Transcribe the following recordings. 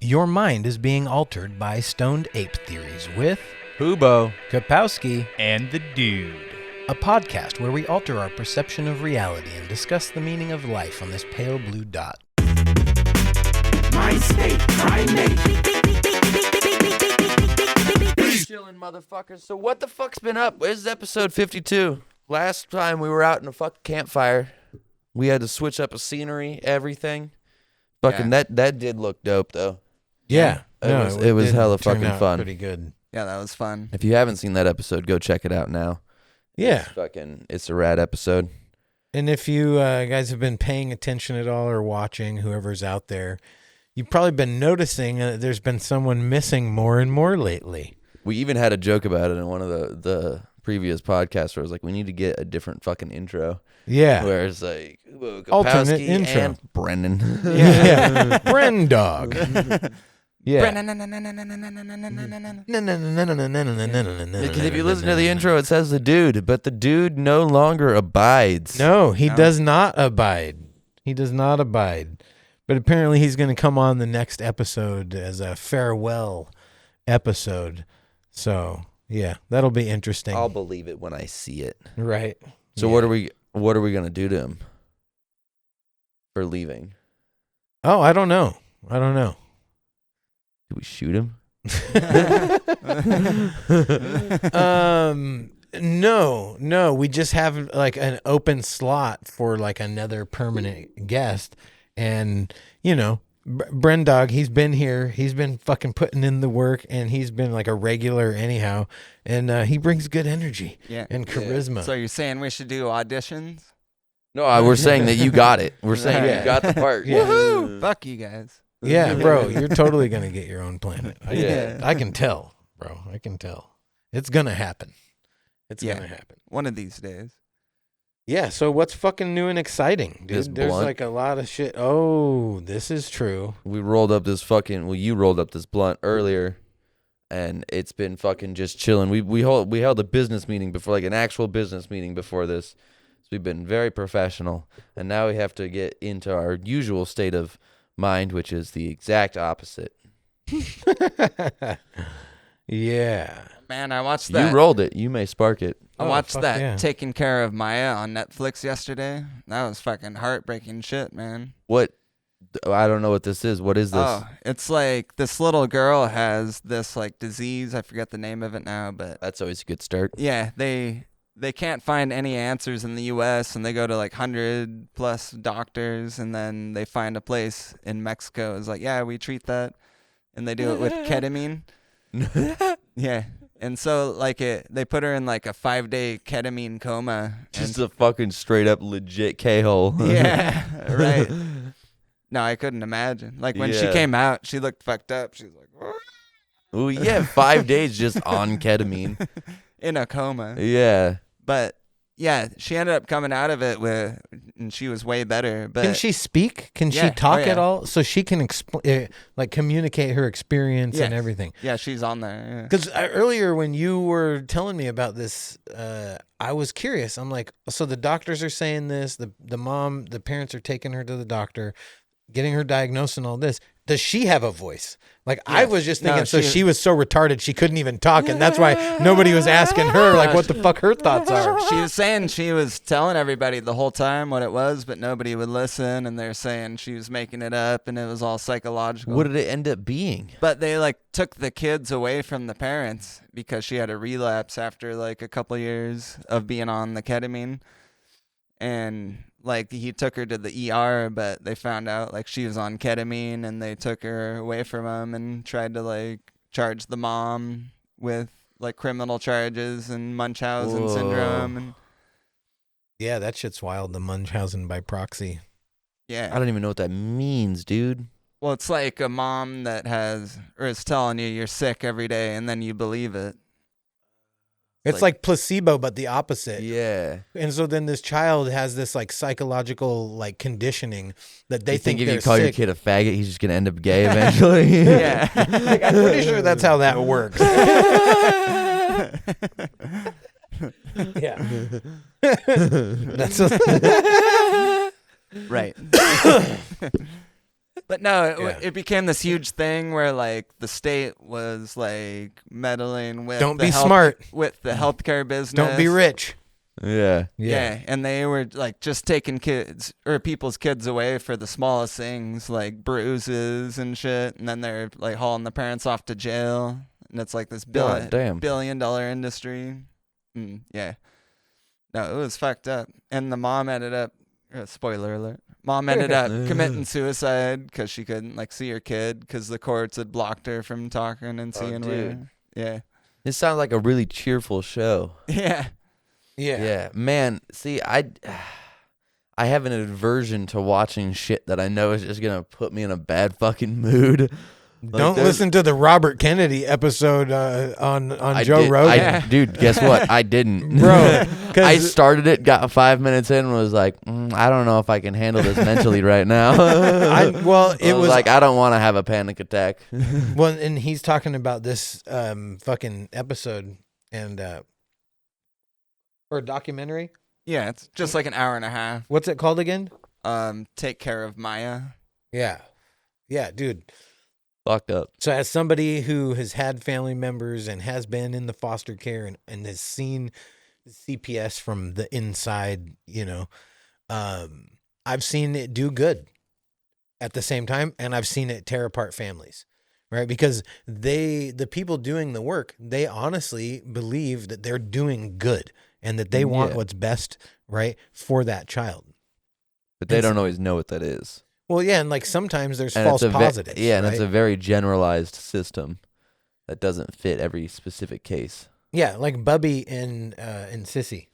Your mind is being altered by stoned ape theories with Hubo Kapowski, and the Dude. a podcast where we alter our perception of reality and discuss the meaning of life on this pale blue dot. My state, my mate. Chilling motherfuckers. So what the fuck's been up? This is episode 52. Last time we were out in a fucking campfire. We had to switch up a scenery, everything. Fucking that did look dope though. Yeah, It was did hella turn fucking out fun. Pretty good. Yeah, that was fun. If you haven't seen that episode, go check it out now. Yeah, It's a rad episode. and if you guys have been paying attention at all or watching, whoever's out there, you've probably been noticing there's been someone missing more and more lately. We even had a joke about it in one of the previous podcasts where it was like, we need to get a different fucking intro. Yeah. Where it's like, Alternate Kapowski intro. and Brendan. Yeah. Bren dog. Yeah. Because if you listen to the intro, it says the dude, but the dude no longer abides. No, he does not abide. He does not abide. But apparently he's going to come on the next episode as a farewell episode. So, yeah, that'll be interesting. I'll believe it when I see it. Right. So Yeah. what are we gonna do to him for leaving? Oh, I don't know. Do we shoot him? No. We just have like an open slot for like another permanent guest. And, you know, Bren Dog, he's been here. He's been fucking putting in the work, and he's been like a regular anyhow. And he brings good energy and charisma. So you're saying we should do auditions? No, we're saying that you got it. We're saying you got the part. Yeah. Woohoo! Fuck you guys. Yeah, bro, you're totally going to get your own planet. Yeah. I can tell, bro. I can tell. It's going to happen. It's Yeah. going to happen. One of these days. Yeah, so what's fucking new and exciting, dude? This There's blunt. like a lot of shit. Oh, this is true. You rolled up this blunt earlier, and it's been fucking just chilling. We held a business meeting before, like an actual business meeting before this. So we've been very professional, and now we have to get into our usual state of mind, which is the exact opposite. Yeah. Man, I watched that. You rolled it. You may spark it. I Oh, watched fuck that yeah. Taking Care of Maya on Netflix yesterday. That was fucking heartbreaking shit, man. What? I don't know what this is. What is this? Oh, it's like this little girl has this like disease. I forget the name of it now, but That's always a good start. yeah, they can't find any answers in the U.S. and they go to like 100+ doctors, and then they find a place in Mexico. It's like, yeah, we treat that, and they do it with ketamine. Yeah, and so like they put her in like a 5-day ketamine coma. Just a fucking straight up legit K-hole. Yeah, right. No, I couldn't imagine. Like when she Yeah. came out, she looked fucked up. She was like, Oh yeah, 5 days just on ketamine. in a coma. Yeah. But yeah, she ended up coming out of it and she was way better. But Can she speak? Can Yeah. she talk Oh, yeah. at all? So she can like communicate her experience and Yes. everything. yeah, she's on there. Because earlier when you were telling me about this, I was curious. I'm like, so the doctors are saying this, the parents are taking her to the doctor, getting her diagnosed and all this. Does she have a voice? Like I Yes. was just No, thinking, so she- she was so retarded she couldn't even talk, and that's why nobody was asking her like what the fuck her thoughts are. She was saying she was telling everybody the whole time what it was, but nobody would listen, and they're saying she was making it up and it was all psychological. What did it end up being? But they like took the kids away from the parents because she had a relapse after like a couple years of being on the ketamine. And like he took her to the ER, but they found out like she was on ketamine, and they took her away from him and tried to like charge the mom with like criminal charges and Munchausen Whoa. syndrome. And Yeah, that shit's wild. The Munchausen by proxy. yeah. I don't even know what that means, dude. Well, it's like a mom that is telling you you're sick every day, and then you believe it. It's like placebo, but the opposite. Yeah. And so then this child has this like psychological like conditioning that they You think if they're you call your sick. kid a faggot, he's just gonna end up gay eventually? Yeah. Like, I'm pretty sure that's how that works. Yeah. That's Right. But no, Yeah. it became this huge thing where like the state was like meddling with Don't the be smart. with the healthcare business. Don't be rich. Yeah. Yeah, and they were like just taking kids or people's kids away for the smallest things, like bruises and shit, and then they're like hauling the parents off to jail, and it's like this God damn. billion-dollar industry. Yeah, no, it was fucked up, and the mom ended up. Spoiler alert. Mom ended up committing suicide because she couldn't like see her kid because the courts had blocked her from talking and seeing dude. her. Yeah. This sounds like a really cheerful show. Yeah. Yeah, man. See, I have an aversion to watching shit that I know is just gonna put me in a bad fucking mood. Like, Don't listen to the Robert Kennedy episode on Joe Rogan. Dude, guess what? I didn't, Bro, I started it, got 5 minutes in, and was like, I don't know if I can handle this mentally right now. I was like, I don't want to have a panic attack. Well, and he's talking about this fucking episode and or documentary. Yeah, it's just like an hour and a half. What's it called again? Take Care of Maya. Yeah, dude. Fucked up. So as somebody who has had family members and has been in the foster care and has seen CPS from the inside, I've seen it do good at the same time, and I've seen it tear apart families, right? Because the people doing the work, they honestly believe that they're doing good and that they want what's best, right, for that child. But they don't always know what that is. Well, yeah, and like sometimes there's And false positives. and right? it's a very generalized system that doesn't fit every specific case. Yeah, like Bubby and Sissy.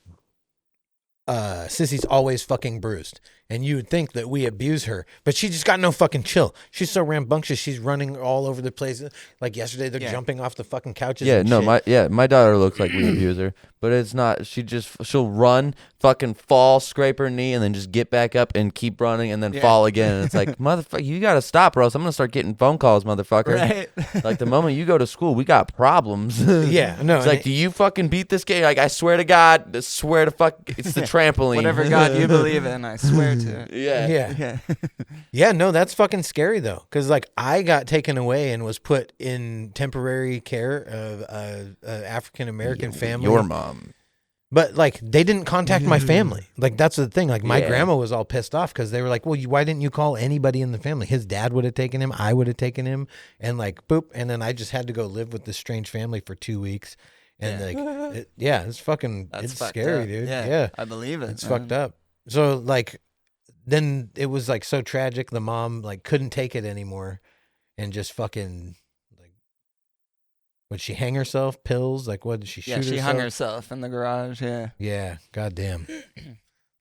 Sissy's always fucking bruised, and you would think that we abuse her, but she just got no fucking chill. She's so rambunctious. She's running all over the place. Like yesterday, they're jumping off the fucking couches. Yeah, and no, shit. my daughter looks like we abuse her, but it's not. She'll run, fucking fall, scrape her knee, and then just get back up and keep running, and then fall again. And it's like, motherfucker, you gotta stop, or else I'm gonna start getting phone calls, motherfucker. Right. Like the moment you go to school, we got problems. Yeah, no. It's like, do you fucking beat this game? Like, I swear to God, I swear to fuck, it's the trampoline. Whatever God you believe in, I swear to. Yeah. Yeah, no, that's fucking scary though, because like I got taken away and was put in temporary care of a African American family. Your mom. But like they didn't contact my family. Like that's the thing. Like my Yeah. grandma was all pissed off because they were like, "Well, why didn't you call anybody in the family? His dad would have taken him. I would have taken him." And like boop, and then I just had to go live with this strange family for 2 weeks. And like, it's fucking, That's it's fucked scary, up. dude. Yeah, Yeah, I believe it. it's fucked up. So like, then it was like so tragic. The mom like couldn't take it anymore, and just fucking like, would she hang herself? Pills? Like what did she shoot? Yeah, she herself? hung herself in the garage. Yeah. Yeah, goddamn.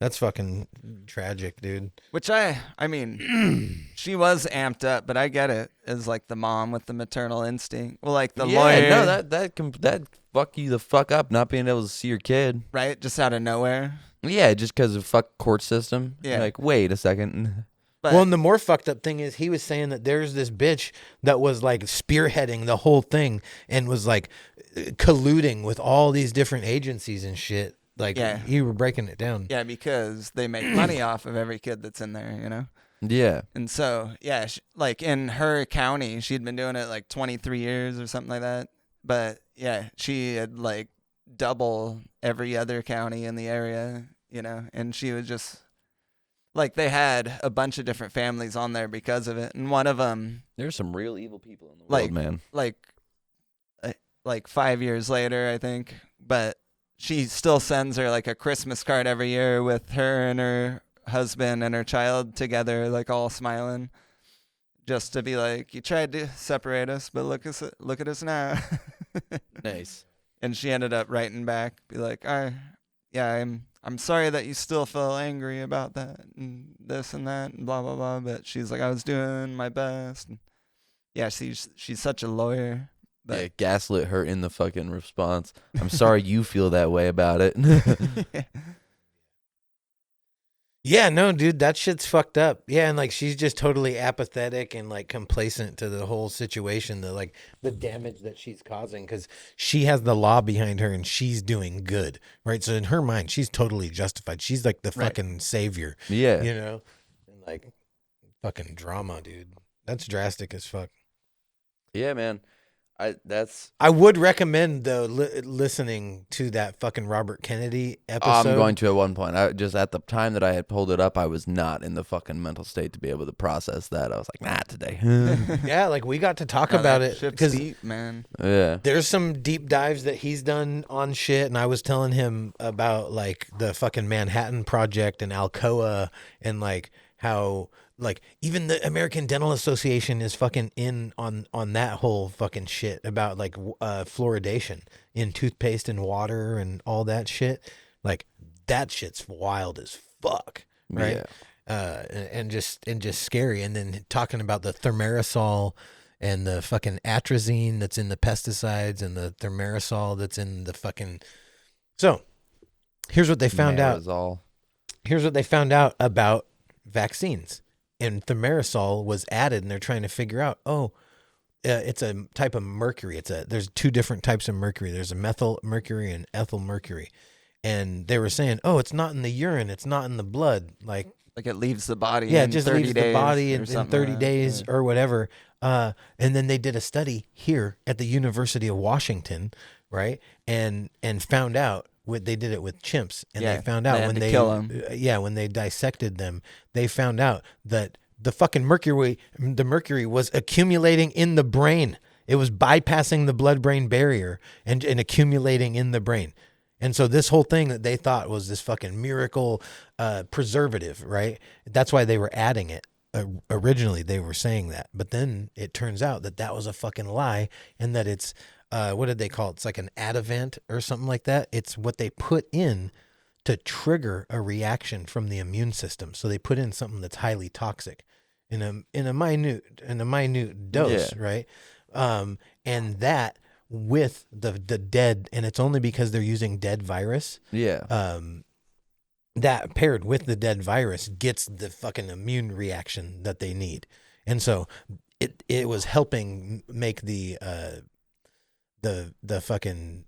That's fucking tragic, dude. Which I mean, she was amped up, but I get it as like the mom with the maternal instinct. Well, like the lawyer, No, that fuck you the fuck up not being able to see your kid. right? Just out of nowhere. Yeah, just because of fuck court system. Yeah. Like, wait a second. But Well, and the more fucked up thing is he was saying that there's this bitch that was like spearheading the whole thing and was like colluding with all these different agencies and shit. Like you were breaking it down. yeah, because they make money off of every kid that's in there, you know? Yeah. And so, yeah, like in her county, she'd been doing it like 23 years or something like that. But yeah, she had like double every other county in the area, you know, and she was just like, they had a bunch of different families on there because of it. And one of them, There's some real evil people in the Like- world, man. like 5 years later, I think, but she still sends her like a Christmas card every year with her and her husband and her child together, like all smiling, just to be like, you tried to separate us, but look at us now. Nice. And she ended up writing back, be like, I'm sorry that you still feel angry about that and this and that and blah blah blah. But she's like, I was doing my best. And yeah, she's such a lawyer. But Yeah, gaslit her in the fucking response. I'm sorry you feel that way about it. Yeah, no, dude, that shit's fucked up. Yeah, and like she's just totally apathetic and like complacent to the whole situation, the damage that she's causing because she has the law behind her and she's doing good, right? So in her mind, she's totally justified. She's like the Right. fucking savior, Yeah. you know? And like fucking drama, dude. That's drastic as fuck. Yeah, man. I would recommend though listening to that fucking Robert Kennedy episode. I'm going to at one point. I just at the time that I had pulled it up, I was not in the fucking mental state to be able to process that. I was like, nah, today. Yeah, like we got to talk No, about that it shit's because deep, man. Yeah. there's some deep dives that he's done on shit, and I was telling him about like the fucking Manhattan Project and Alcoa, and like how like even the American Dental Association is fucking in on that whole fucking shit about like fluoridation in toothpaste and water and all that shit. Like that shit's wild as fuck, right? Yeah. And just scary. And then talking about the thimerosal and the fucking atrazine that's in the pesticides and the thimerosal that's in the fucking. So here's what they found out. Here's what they found out about vaccines. And thimerosal was added, and they're trying to figure out, it's a type of mercury. There's two different types of mercury. There's a methyl mercury and ethyl mercury. And they were saying, it's not in the urine, it's not in the blood. Like it leaves the body. Yeah, in it just 30 leaves days the body or in something 30 like that. days Yeah. or whatever. And then they did a study here at the University of Washington, right? And found out they did it with chimps, and Yeah, they found they out had when to they kill 'em. when they dissected them, they found out that the fucking mercury was accumulating in the brain. It was bypassing the blood-brain barrier and accumulating in the brain. And so this whole thing that they thought was this fucking miracle preservative, right? That's why they were adding it. Originally, they were saying that. But then it turns out that was a fucking lie, and that it's, what did they call it? It's like an adjuvant or something like that. It's what they put in to trigger a reaction from the immune system. So they put in something that's highly toxic in a minute dose, right? And that with the dead, and it's only because they're using dead virus. Yeah. That paired with the dead virus gets the fucking immune reaction that they need. And so it was helping make the fucking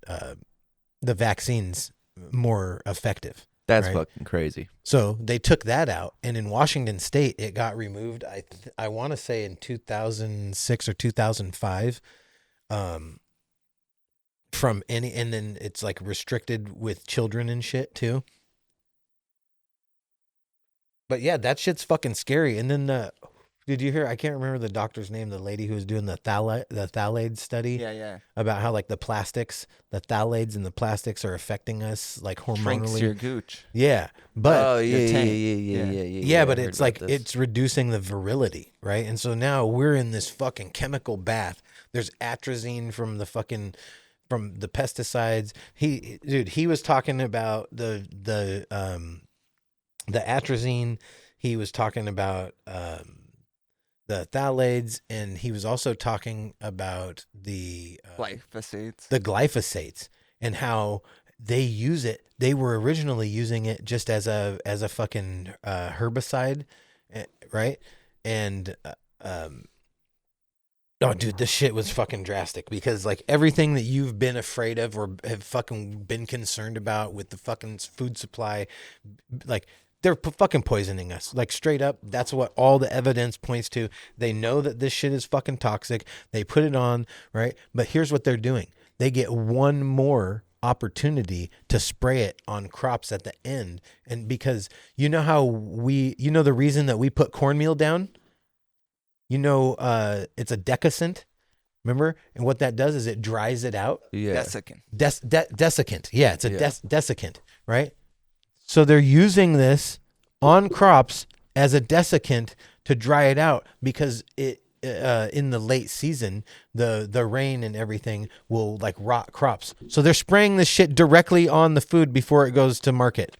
the vaccines more effective. That's right? fucking crazy. So they took that out, and in Washington State, it got removed. I want to say in 2006 or 2005, from any, and then it's like restricted with children and shit too. But yeah, that shit's fucking scary. And then did you hear? I can't remember the doctor's name. The lady who was doing the phthalate study. Yeah. About how like the phthalates and the plastics are affecting us like hormonally. Shrinks your gooch. Yeah, but Yeah, but I it's heard like about this. it's reducing the virility, right? And so now we're in this fucking chemical bath. There's atrazine from the pesticides. He was talking about the atrazine. He was talking about the phthalates, and he was also talking about the glyphosates and how they use it. They were originally using it just as a fucking herbicide, right? And oh, dude, this shit was fucking drastic, because like everything that you've been afraid of or have fucking been concerned about with the fucking food supply, like they're fucking poisoning us. Like straight up, that's what all the evidence points to. They know that this shit is fucking toxic. They put it on, right? But here's what they're doing. They get one more opportunity to spray it on crops at the end. And because you know how the reason that we put cornmeal down? It's a decusant, remember? And what that does is it dries it out. Yeah. Desiccant. Desiccant. Yeah, it's a desiccant, right? So they're using this on crops as a desiccant to dry it out, because it in the late season, the rain and everything will like rot crops. So they're spraying this shit directly on the food before it goes to market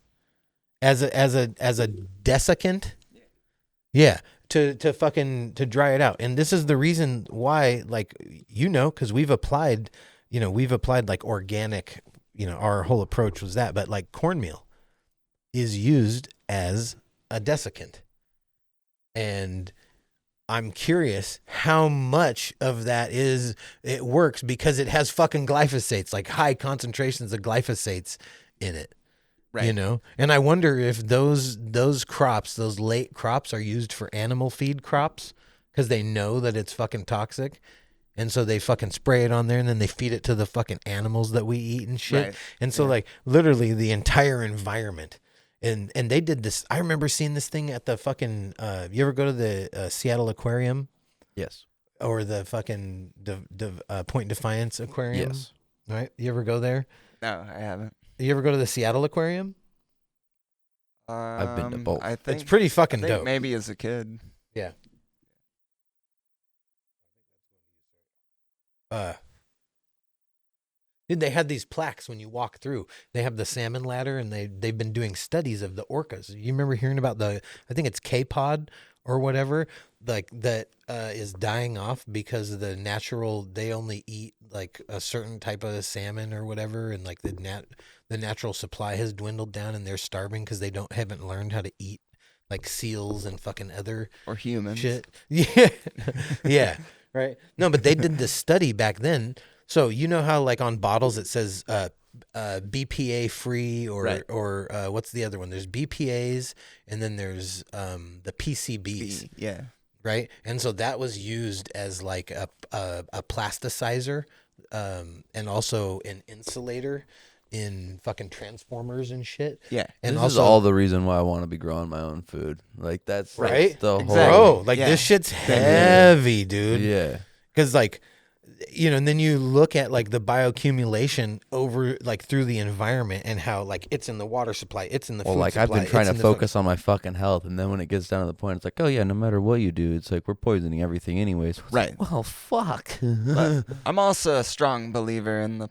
as a desiccant. Yeah. To dry it out. And this is the reason why, like, because we've applied like organic, our whole approach was that, but like cornmeal is used as a desiccant. And I'm curious how much of that it works, because it has fucking glyphosates, like high concentrations of glyphosates in it. Right. And I wonder if those crops, those late crops, are used for animal feed crops because they know that it's fucking toxic. And so they fucking spray it on there, and then they feed it to the fucking animals that we eat and shit. Right. And so like literally the entire environment. And they did this. I remember seeing this thing at the fucking you ever go to the Seattle Aquarium? Yes. Or the fucking Point Defiance Aquarium? Yes. Right? You ever go there? No, I haven't. You ever go to the Seattle Aquarium? I've been to both. I think It's pretty I fucking think dope. maybe as a kid. Yeah. Dude, they had these plaques when you walk through. They have the salmon ladder, and they've been doing studies of the orcas. You remember hearing about I think it's K-pod or whatever, like that is dying off because of the natural. They only eat like a certain type of salmon or whatever, and like the natural supply has dwindled down, and they're starving because they haven't learned how to eat like seals and fucking other Or humans. shit. Yeah. Yeah. Right. No, but they did this study back then. So you know how like on bottles it says BPA free or Right. or what's the other one? There's BPAs and then there's the PCBs, Yeah. right? And so that was used as like a plasticizer and also an insulator in fucking transformers and shit. Yeah. And This also is all the reason why I want to be growing my own food. Like that's Right? the Exactly. whole. bro, like Yeah. this shit's heavy, dude. Yeah. Because like, you know, and then you look at like the bioaccumulation over like through the environment and how like it's in the water supply, it's in the Well, food like supply. I've been trying it's to in the focus on my fucking health, and then when it gets down to the point, it's like, oh yeah, no matter what you do, it's like we're poisoning everything anyways. It's Right. like, well, fuck. But I'm also a strong believer in the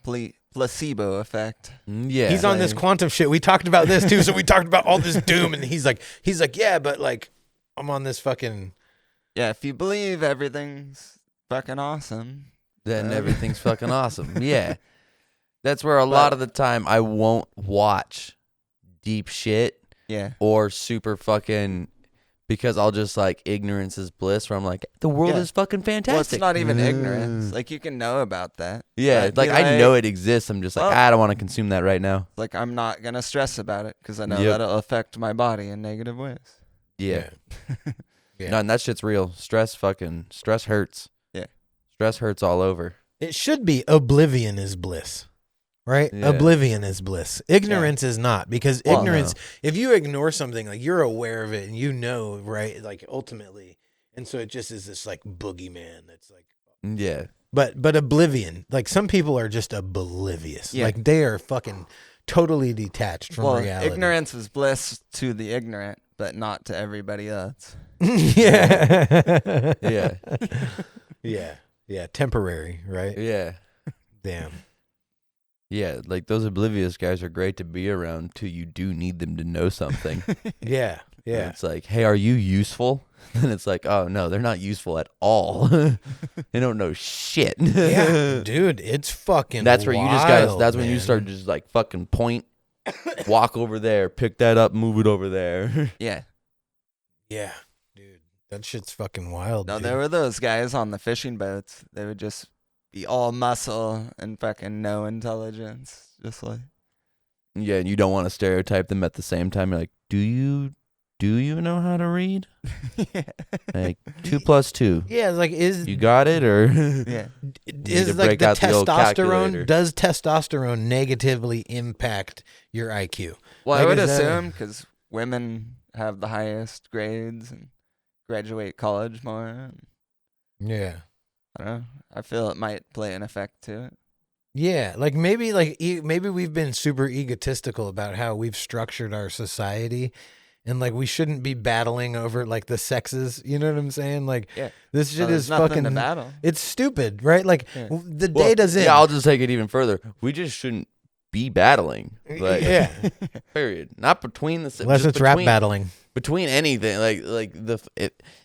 placebo effect. Yeah. He's on this like- quantum shit. We talked about this too. So we talked about all this doom, and he's like, yeah, but like, I'm on this fucking. Yeah, if you believe everything's fucking awesome. Then everything's fucking awesome. Yeah. That's where a lot of the time I won't watch deep shit Yeah. or super fucking because I'll just like ignorance is bliss where I'm like, the world Yeah. is fucking fantastic. Well, it's not even ignorance. Like, you can know about that. Yeah, But like be I know it exists. I'm just like, well- I don't want to consume that right now. Like, I'm not going to stress about it because I know Yep. that'll affect my body in negative ways. Yeah. Yeah. No, and that shit's real. Stress hurts. Yeah. Stress hurts all over. It should be oblivion is bliss, right? Yeah. Oblivion is bliss. Ignorance is not, because Well, ignorance, if you ignore something, like you're aware of it and you know, right? Like ultimately. And so it just is this like boogeyman that's like, Yeah. but oblivion, like some people are just oblivious. Yeah. Like they are fucking totally detached from reality. ignorance is bliss to the ignorant, but not to everybody else. Yeah. Yeah. Yeah. Yeah. Temporary, right? Yeah. Damn. Yeah. Like those oblivious guys are great to be around till you do need them to know something. Yeah. And Yeah. it's like, hey, are you useful? And it's like, oh no, they're not useful at all. They don't know shit. Yeah. Dude, it's fucking That's where you just gotta. wild, That's when you man. start just like fucking point, walk over there, pick that up, move it over there. Yeah. Yeah. Dude, that shit's fucking wild. No, dude. there were those guys on the fishing boats. They would just be all muscle and fucking no intelligence. Just like, Yeah, and you don't want to stereotype them at the same time. You're like, do you know how to read? Like 2 + 2. Yeah, it's like You got it, or yeah. need to is like break the out the old calculator. testosterone, does testosterone negatively impact your IQ? Well, Like, I would is that- assume because women have the highest grades and graduate college more. And Yeah. I don't know. I feel it might play an effect to it. Yeah, like maybe we've been super egotistical about how we've structured our society, and like we shouldn't be battling over like the sexes. You know what I'm saying? Like Yeah. this shit There's is nothing fucking. to battle. It's stupid, right? Like Yeah. the Well, data's in. Yeah, I'll just take it even further. We just shouldn't be battling. Like, yeah, period. Not between the. unless just it's rap between- battling. Between anything,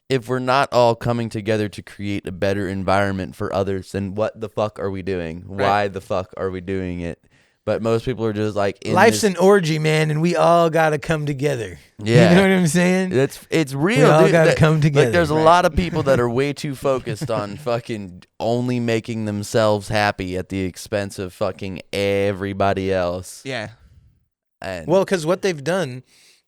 if we're not all coming together to create a better environment for others, then what the fuck are we doing? Right. Why the fuck are we doing it? But most people are just like, in Life's this, an orgy, man, and we all gotta come together. Yeah. You know what I'm saying? it's real. We all dude. gotta That- come together. Like, there's a Right. lot of people that are way too focused on fucking only making themselves happy at the expense of fucking everybody else. Yeah. And Well, because what they've done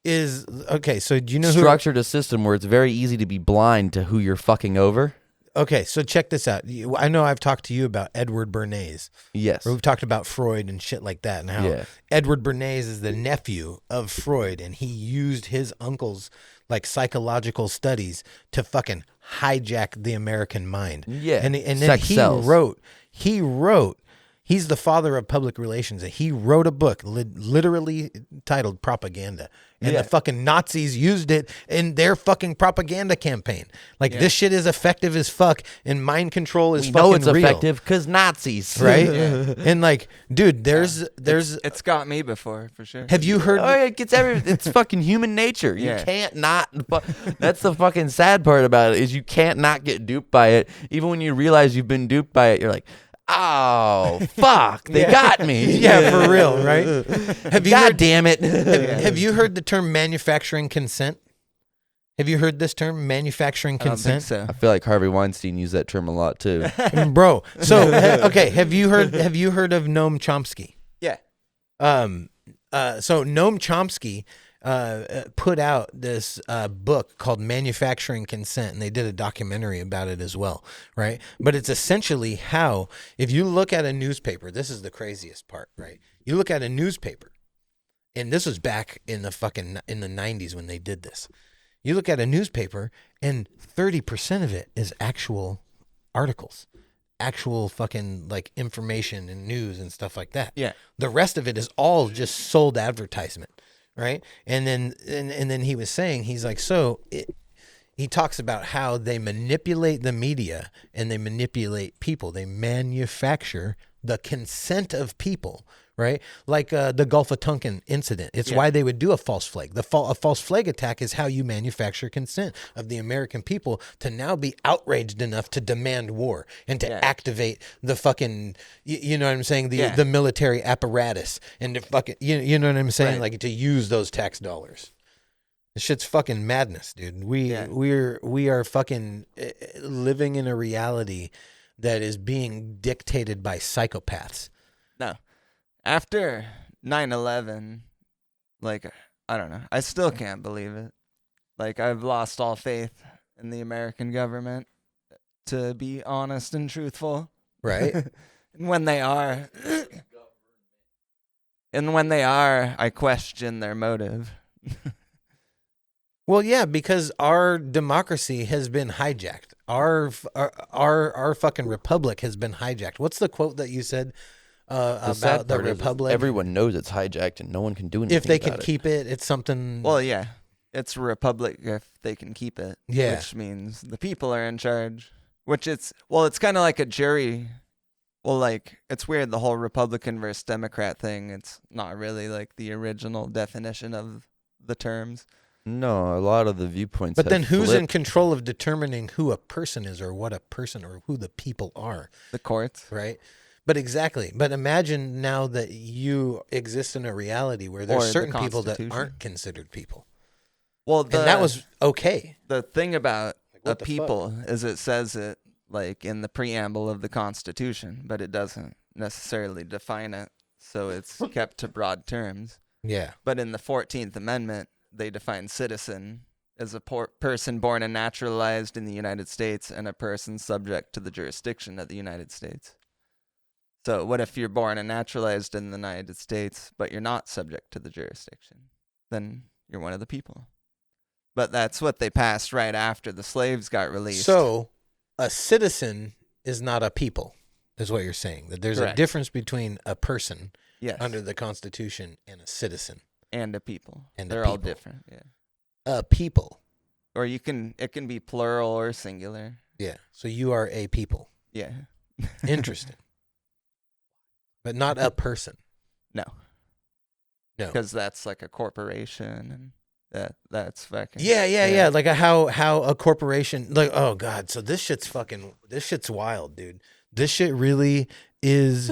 is okay. So do you know who? Structured a system where it's very easy to be blind to who you're fucking over. Okay, so check this out. I know I've talked to you about Edward Bernays. Yes. Or we've talked about Freud and shit like that, and how Yeah. Edward Bernays is the nephew of Freud, and he used his uncle's like psychological studies to fucking hijack the American mind. Yeah. and then Sex he sells. wrote. He's the father of public relations, and he wrote a book literally titled Propaganda. And Yeah. the fucking Nazis used it in their fucking propaganda campaign. Like, this shit is effective as fuck, and mind control is We fucking know it's real. effective because Nazis. Right? And like, dude, there's It's got me before for sure. have you heard Oh, it gets it's fucking human nature. You Yeah. can't not. That's the fucking sad part about it is you can't not get duped by it. Even when you realize you've been duped by it, you're like, oh fuck, they got me. Yeah, for real, right? Have you God heard, damn it. have you heard the term manufacturing consent? Have you heard this term, manufacturing I don't think consent? so. I feel like Harvey Weinstein used that term a lot too. Bro. So okay, have you heard of Noam Chomsky? Yeah. So Noam Chomsky put out this book called Manufacturing Consent, and they did a documentary about it as well, right? But it's essentially how, if you look at a newspaper, this is the craziest part, right? You look at a newspaper, and this was back in the 90s when they did this. You look at a newspaper, and 30% of it is actual articles, actual fucking like information and news and stuff like that. Yeah. The rest of it is all just sold advertisement, right? And then he was saying, he's like, he talks about how they manipulate the media and they manipulate people. They manufacture the consent of people, right? Like the Gulf of Tonkin incident. It's why they would do a false flag. A false flag attack is how you manufacture consent of the American people to now be outraged enough to demand war and to activate the fucking, you know what I'm saying? The military apparatus and to fucking, you know what I'm saying? Right. Like to use those tax dollars. This shit's fucking madness, dude. We are fucking living in a reality that is being dictated by psychopaths. No. After 9/11, like, I don't know. I still can't believe it. Like, I've lost all faith in the American government, to be honest and truthful. Right? And when they are, I question their motive. Well, yeah, because our democracy has been hijacked. Our fucking republic has been hijacked. What's the quote that you said about the republic? Everyone knows it's hijacked and no one can do anything If they about can it. keep it, it's something. Well, yeah. It's a republic if they can keep it. Yeah. Which means the people are in charge. It's kind of like a jury. Well, like, it's weird, the whole Republican versus Democrat thing. It's not really like the original definition of the terms. No, a lot of the viewpoints. But have then who's in flipped. control of determining who a person is or what a person or who the people are, The courts. right? But exactly. But imagine now that you exist in a reality where there's Or the certain people that Constitution. aren't considered people. Well, And that was okay. the thing about what a the people is it says it like in the preamble of the Constitution, but it doesn't necessarily define it, so it's kept to broad terms. Yeah. But in the 14th Amendment, they define citizen as a person born and naturalized in the United States and a person subject to the jurisdiction of the United States. So what if you're born and naturalized in the United States, but you're not subject to the jurisdiction? Then you're one of the people. But that's what they passed right after the slaves got released. So a citizen is not a people, is what you're saying. That there's a Correct. difference between a person yes, under the Constitution and a citizen. and a people. And a They're all people. different. Yeah. A people. Or it can be plural or singular. Yeah. So you are a people. Yeah. Interesting. But not a person. No. No. Because that's like a corporation, and that's fucking. Yeah. Like how a corporation, like, oh God. So this shit's wild, dude. This shit really is,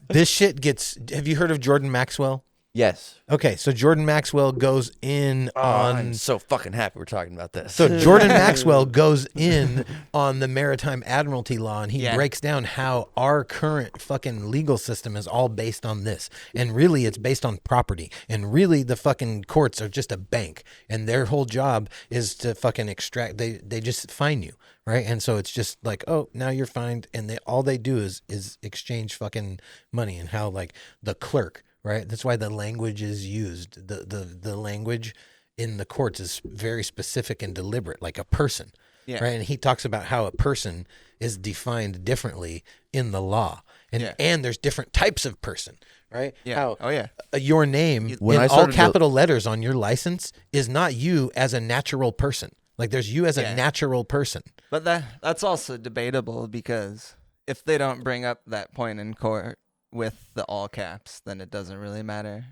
this shit gets, have you heard of Jordan Maxwell? Yes. Okay, so Jordan Maxwell goes in on. I'm so fucking happy we're talking about this. So Jordan Maxwell goes in on the Maritime Admiralty law, and he Yeah. breaks down how our current fucking legal system is all based on this. And really, it's based on property. And really, the fucking courts are just a bank, and their whole job is to fucking extract. They just fine you, right? And so it's just like, oh, now you're fined, and all they do is exchange fucking money. And how like the clerk, right? That's why the language is used. The language in the courts is very specific and deliberate, like a person, Yeah. right? And he talks about how a person is defined differently in the law, and there's different types of person, right? Yeah. How Oh yeah. your name When in I all started to- capital letters on your license is not you as a natural person. Like there's you as a Yeah. natural person. But that's also debatable because if they don't bring up that point in court with the all caps, then it doesn't really matter.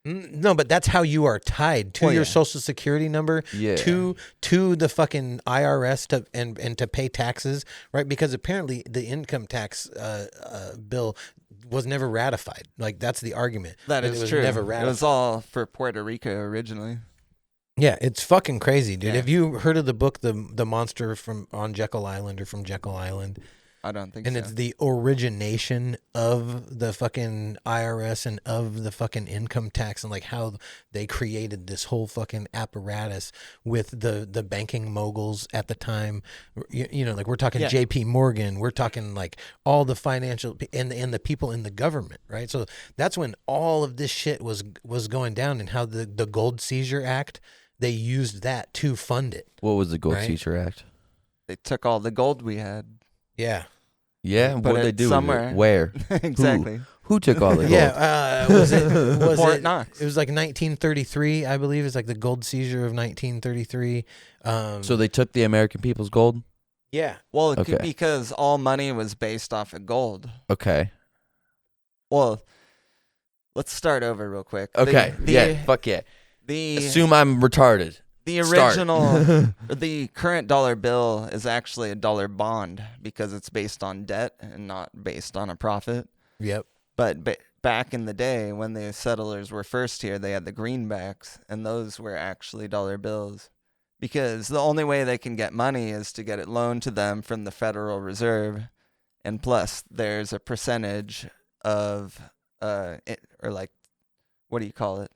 No, but that's how you are tied to Well, your yeah. social security number, Yeah. to the fucking IRS and to pay taxes, right? Because apparently the income tax bill was never ratified. Like that's the argument. That it is was true. never It ratified. was all for Puerto Rico originally. Yeah, it's fucking crazy, dude. Yeah. Have you heard of the book the Monster from on Jekyll Island or from Jekyll Island? I don't think And so. it's the origination of the fucking IRS and of the fucking income tax and like how they created this whole fucking apparatus with the banking moguls at the time. You know, like we're talking Yeah. J.P. Morgan, we're talking like all the financial and the people in the government, right? So that's when all of this shit was going down, and how the Gold Seizure Act, they used that to fund it. What was the Gold Right. Seizure Act? They took all the gold we had. Yeah. Yeah, Put what did it they do? with it? somewhere. Where? Exactly. Who took all the gold? Yeah, was Fort it Knox. It was like 1933, I believe. It's like the gold seizure of 1933. So they took the American people's gold? yeah, Well, Okay. because all money was based off of gold. Okay. Well, let's start over real quick. Okay. Fuck yeah. The Assume I'm retarded. the Start. original, the current dollar bill is actually a dollar bond because it's based on debt and not based on a profit. yep. But back in the day when the settlers were first here, they had the greenbacks, and those were actually dollar bills. Because the only way they can get money is to get it loaned to them from the Federal Reserve, and plus there's a percentage of or like, what do you call it?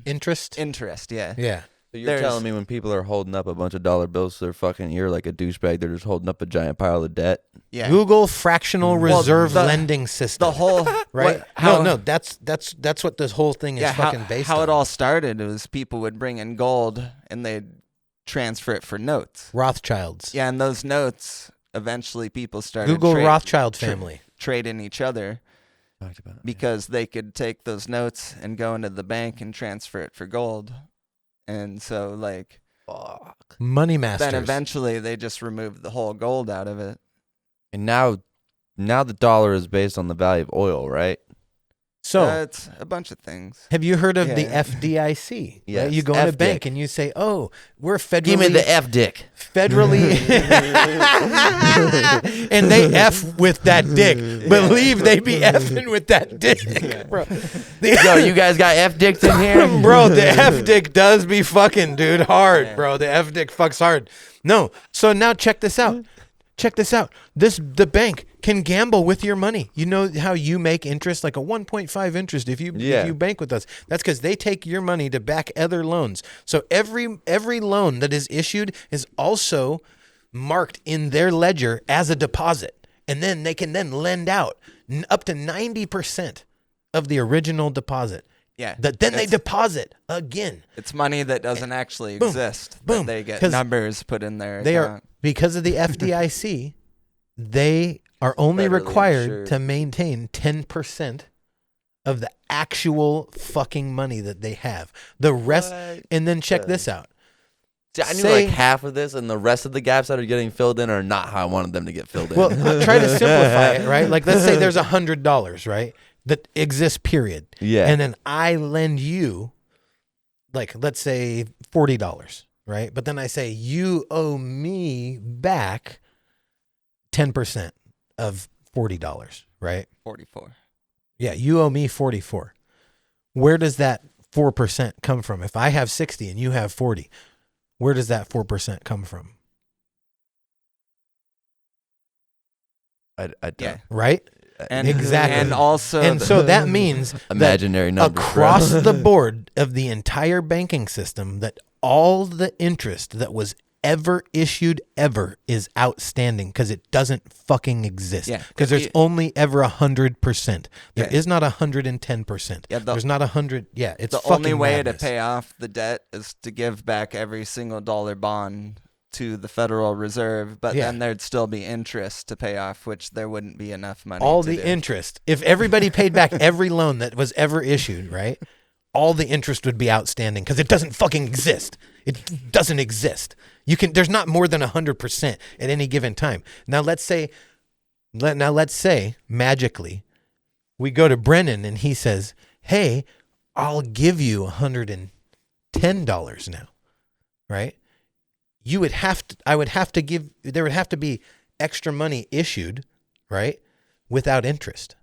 Interest. Interest, yeah. Yeah. So you're There's- telling me when people are holding up a bunch of dollar bills to their fucking ear like a douchebag, they're just holding up a giant pile of debt? Yeah. Google fractional Well, reserve the- lending system. The whole right. what- how- no, that's what this whole thing is fucking based how on. it all started was people would bring in gold and they'd transfer it for notes. Rothschilds. Yeah, and those notes eventually people started Google Rothschild tra- family. trading each other Talked about it. because they could take those notes and go into the bank and transfer it for gold. And so like Fuck. Money masters. then eventually they just removed the whole gold out of it. And now the dollar is based on the value of oil, right? so It's a bunch of things. have you heard of the Yeah. FDIC? Yes, Right? You go in a F-dick. bank and you say, "Oh, we're federally Give me the F dick. federally," and they f with that dick. Believe they be effing with that dick, bro. Yo, you guys got F dicks in here? Bro, the F dick does be fucking, dude, hard, bro. The F dick fucks hard. No, so now check this out. Check this out. The bank can gamble with your money. You know how you make interest, like a 1.5 interest if you bank with us. That's because they take your money to back other loans. So every loan that is issued is also marked in their ledger as a deposit, and then they can then lend out up to 90% of the original deposit. Yeah. That then they It's- deposit again. It's money that doesn't actually Boom, exist. boom, That they get 'cause numbers put in their They account. are, because of the FDIC, they are only Federally required insured. to maintain 10% of the actual fucking money that they have. The rest, What and then check the- this out. See, I knew Say- like half of this, and the rest of the gaps that are getting filled in are not how I wanted them to get filled in. Well, try to simplify it, right? Like, let's say there's $100, right? That exists, period. Yeah. And then I lend you, like, let's say $40, right? But then I say, you owe me back 10% of $40, right? 44. Yeah, you owe me 44. where does that 4% come from? If I have 60 and you have 40, where does that 4% come from? I don't. Yeah. Right? And Exactly. And also, And so that means Imaginary that numbers, across bro. the board of the entire banking system, that all the interest that was ever issued ever is outstanding because it doesn't fucking exist. Yeah, Because there's only ever 100%. There Yeah. is not 110%. Yeah, There's not 100. Yeah, it's the fucking only way madness. to pay off the debt is to give back every single dollar bond to the Federal Reserve, but Yeah. then there'd still be interest to pay off, which there wouldn't be enough money. All to the do. interest. If everybody paid back every loan that was ever issued, right? All the interest would be outstanding because it doesn't fucking exist. It doesn't exist. There's not more than 100% at any given time. Now let's say magically we go to Brennan and he says, "Hey, I'll give you $110 now." Right? There would have to be extra money issued, right? Without interest.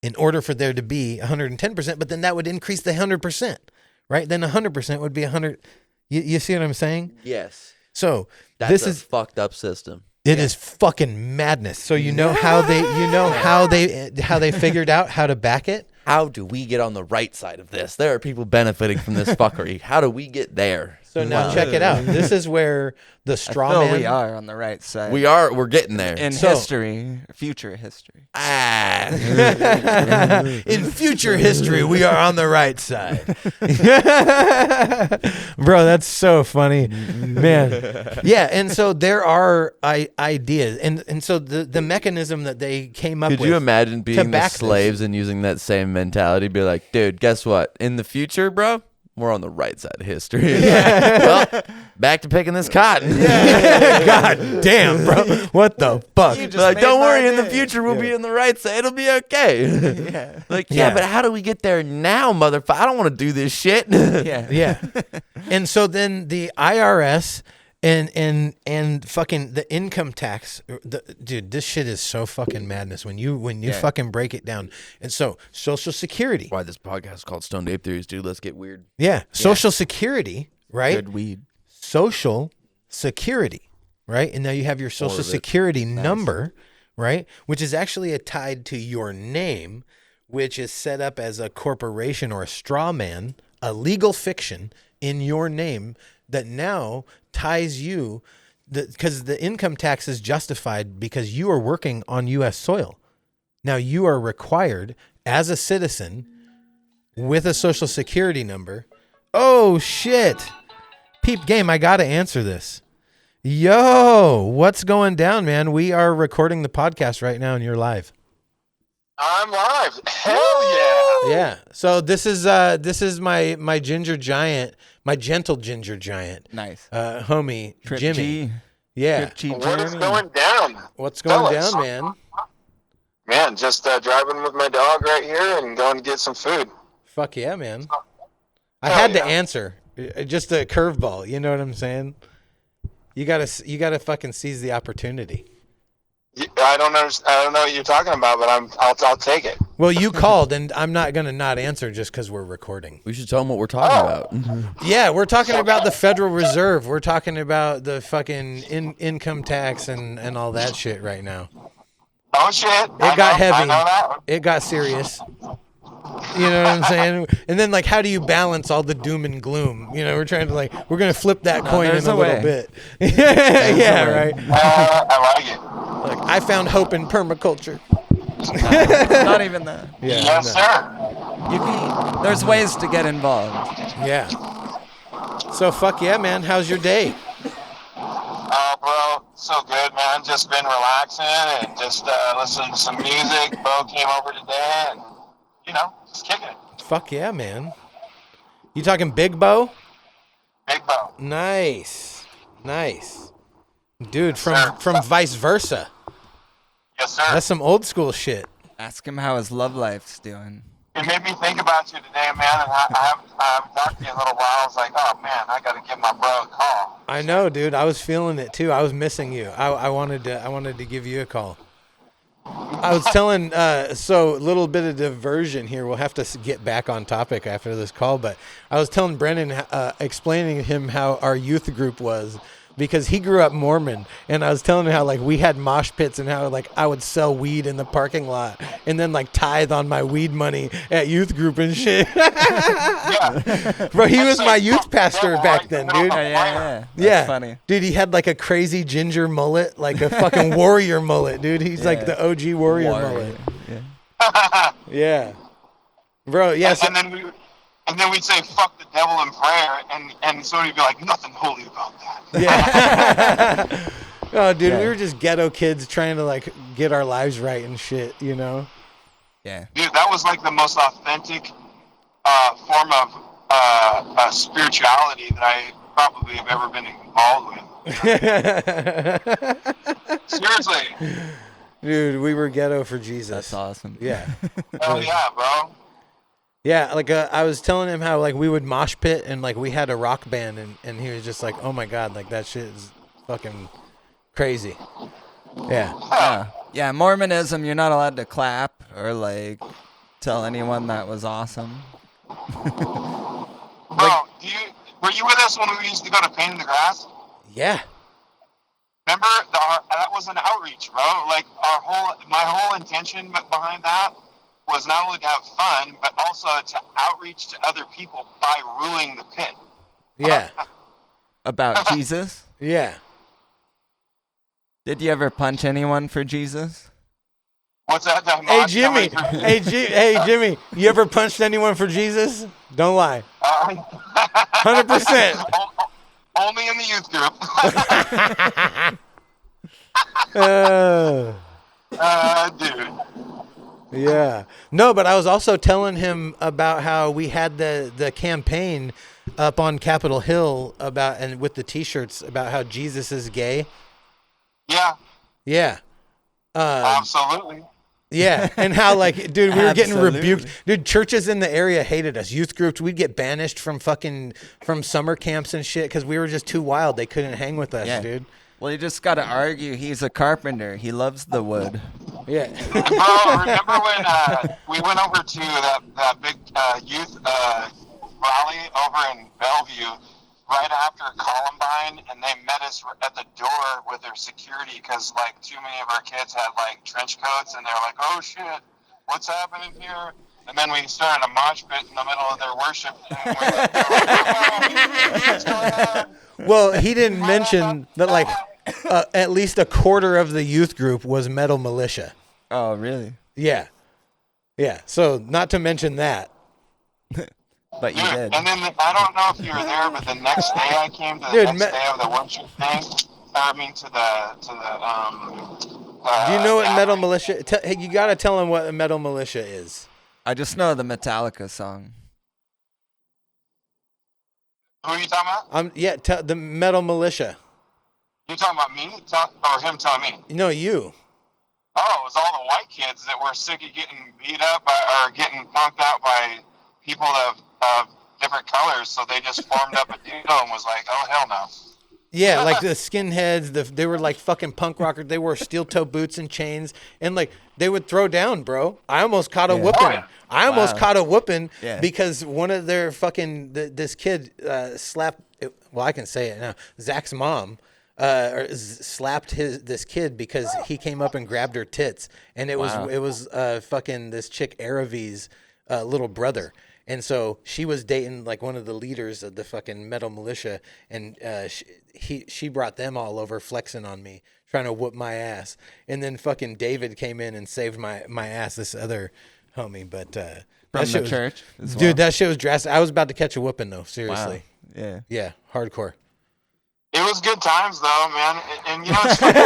In order for there to be 110%, but then that would increase the 100%, right? Then 100% would be 100. You see what I'm saying? Yes. So That's this a is fucked up system. it is fucking madness. So how they figured out how to back it? How do we get on the right side of this? There are people benefiting from this fuckery. How do we get there? So now check it out. This is where the straw I feel man. we are on the right side. We're getting there. in So- history, future history. In future history, we are on the right side. Bro, that's so funny. Man. Yeah, and so there are ideas. And so the mechanism that they came up Could with. you imagine being the back this. slaves and using that same mentality? Be like, dude, guess what? In the future, bro, we're on the right side of history. Well, back to picking this cotton. God damn, bro. What the fuck? You just Like, made don't my worry, in the day. future we'll be on the right side. It'll be okay. Yeah. Like, Yeah. yeah, but how do we get there now, motherfucker? I don't want to do this shit. Yeah. Yeah. And so then the IRS and fucking the income tax, dude, this shit is so fucking madness when you fucking break it down. And so Social Security. Why this podcast is called Stoned Ape Theories, dude. Let's get weird. Yeah. Social Security, right? Good weed. Social Security, right? And now you have your Social of it. Security number, right? Which is actually tied to your name, which is set up as a corporation or a straw man, a legal fiction in your name that now ties you, because the income tax is justified because you are working on U.S. soil. Now you are required as a citizen with a Social Security number. Oh, shit. Peep game, I got to answer this. Yo, what's going down, man? We are recording the podcast right now and you're live. I'm live. Hell yeah. Yeah. So this is my ginger giant, my gentle ginger giant, Nice. homie Trip Jimmy. G. Yeah. Trip G What is journey. going down? What's going Fellas. down, man? Man, just driving with my dog right here and going to get some food. Fuck yeah, man. I Hell had to yeah. answer. Just a curveball, you know what I'm saying? You gotta fucking seize the opportunity. I don't know what you're talking about, but I'll take it. Well, you called, and I'm not gonna not answer just because we're recording. We should tell them what we're talking about. Yeah, we're talking about the Federal Reserve. We're talking about the fucking income tax and all that shit right now. Oh shit! It got heavy. I know that one. It got serious. You know what I'm saying? And then, like, how do you balance all the doom and gloom? You know, we're trying to, like, we're going to flip that coin in there's a a little way. bit. Yeah, right. I like it. Like, I found hope in permaculture. Not even that. Yeah. Yes, no. sir. You can. There's ways to get involved. Yeah. So, fuck yeah, man. How's your day? Oh, bro, so good, man. Just been relaxing and just listening to some music. Bo came over today and, just kicking it. Fuck yeah, man. You talking Big Bo? Big Bo. Nice. Dude, sir. from Vice Versa. Yes, sir. That's some old school shit. Ask him how his love life's doing. It made me think about you today, man, and I haven't talked to you in a little while. I was like, oh, man, I got to give my bro a call. I know, dude. I was feeling it too. I was missing you. I wanted to give you a call. I was telling, so a little bit of diversion here. We'll have to get back on topic after this call, but I was telling Brennan, explaining to him how our youth group was, because he grew up Mormon, and I was telling him how like we had mosh pits and how like I would sell weed in the parking lot and then like tithe on my weed money at youth group and shit. Bro, he was my youth pastor back then, dude. Yeah. That's Yeah, funny. dude, he had like a crazy ginger mullet, like a fucking warrior mullet, dude. He's like the OG warrior mullet. Yeah. Yeah, bro. Yes. And then we'd say "fuck the devil" in prayer, and somebody'd be like, "Nothing holy about that." Yeah. Oh, dude, Yeah. we were just ghetto kids trying to like get our lives right and shit, you know. Yeah. Dude, that was like the most authentic form of spirituality that I probably have ever been involved with. Seriously. Dude, we were ghetto for Jesus. That's awesome. Yeah. Hell yeah, bro. Yeah, like I was telling him how like we would mosh pit and like we had a rock band and he was just like, "Oh my god, like that shit is fucking crazy." Yeah. Yeah, Mormonism, you're not allowed to clap or like tell anyone that was awesome. Bro, were you with us when we used to go to Pain in the Grass? Yeah. Remember, that was an outreach, bro. Like my whole intention behind that was not only to have fun, but also to outreach to other people by ruling the pit. Yeah. About Jesus? Yeah. Did you ever punch anyone for Jesus? What's that? Hey Jimmy. Hey Jimmy, you ever punched anyone for Jesus? Don't lie. 100%. Only in the youth group. Dude. Yeah. No, but I was also telling him about how we had the campaign up on Capitol Hill about and with the T-shirts about how Jesus is gay. Yeah. Yeah. Absolutely. Yeah, and how like, dude, we were getting Absolutely. rebuked. Dude, churches in the area hated us. Youth groups, we'd get banished from summer camps and shit because we were just too wild. They couldn't hang with us, Yeah. dude. Well, you just got to argue. He's a carpenter. He loves the wood. Yeah. Bro, remember when we went over to that big youth rally over in Bellevue right after Columbine, and they met us at the door with their security because like too many of our kids had like trench coats, and they're like, "Oh shit, what's happening here?" And then we started a mosh pit in the middle of their worship. And we're like, "What's going on?" Well, he didn't mention that like at least a quarter of the youth group was metal militia. Oh, really? Yeah. Yeah. So not to mention that. But you Dude, did. and then I don't know if you were there, but the next day I came to the Dude, next day of the worship thing. I mean, to the Do you know what metal gathering. militia? Hey, you got to tell him what a metal militia is. I just know the Metallica song. Who are you talking about? Yeah, the metal militia. You talking about me? Or him telling me? No, you. Oh, it was all the white kids that were sick of getting beat up or getting punked out by people of different colors, so they just formed up a deal and was like, "Oh hell no." Yeah, like the skinheads, they were like fucking punk rockers. They wore steel toe boots and chains, and like they would throw down, bro. I almost caught a whooping. Oh, yeah. I almost caught a whooping Yeah. because one of their fucking this kid slapped. Well, I can say it now. Zach's mom slapped this kid because he came up and grabbed her tits, and it was fucking this chick Aravi's little brother. And so she was dating like one of the leaders of the fucking metal militia, and she brought them all over flexing on me, trying to whoop my ass. And then fucking David came in and saved my ass, this other homie. But that From shit the was- church as well? dude, that shit was drastic. I was about to catch a whooping though, seriously. Wow. Yeah. Yeah, hardcore. It was good times though, man. And you know what's funny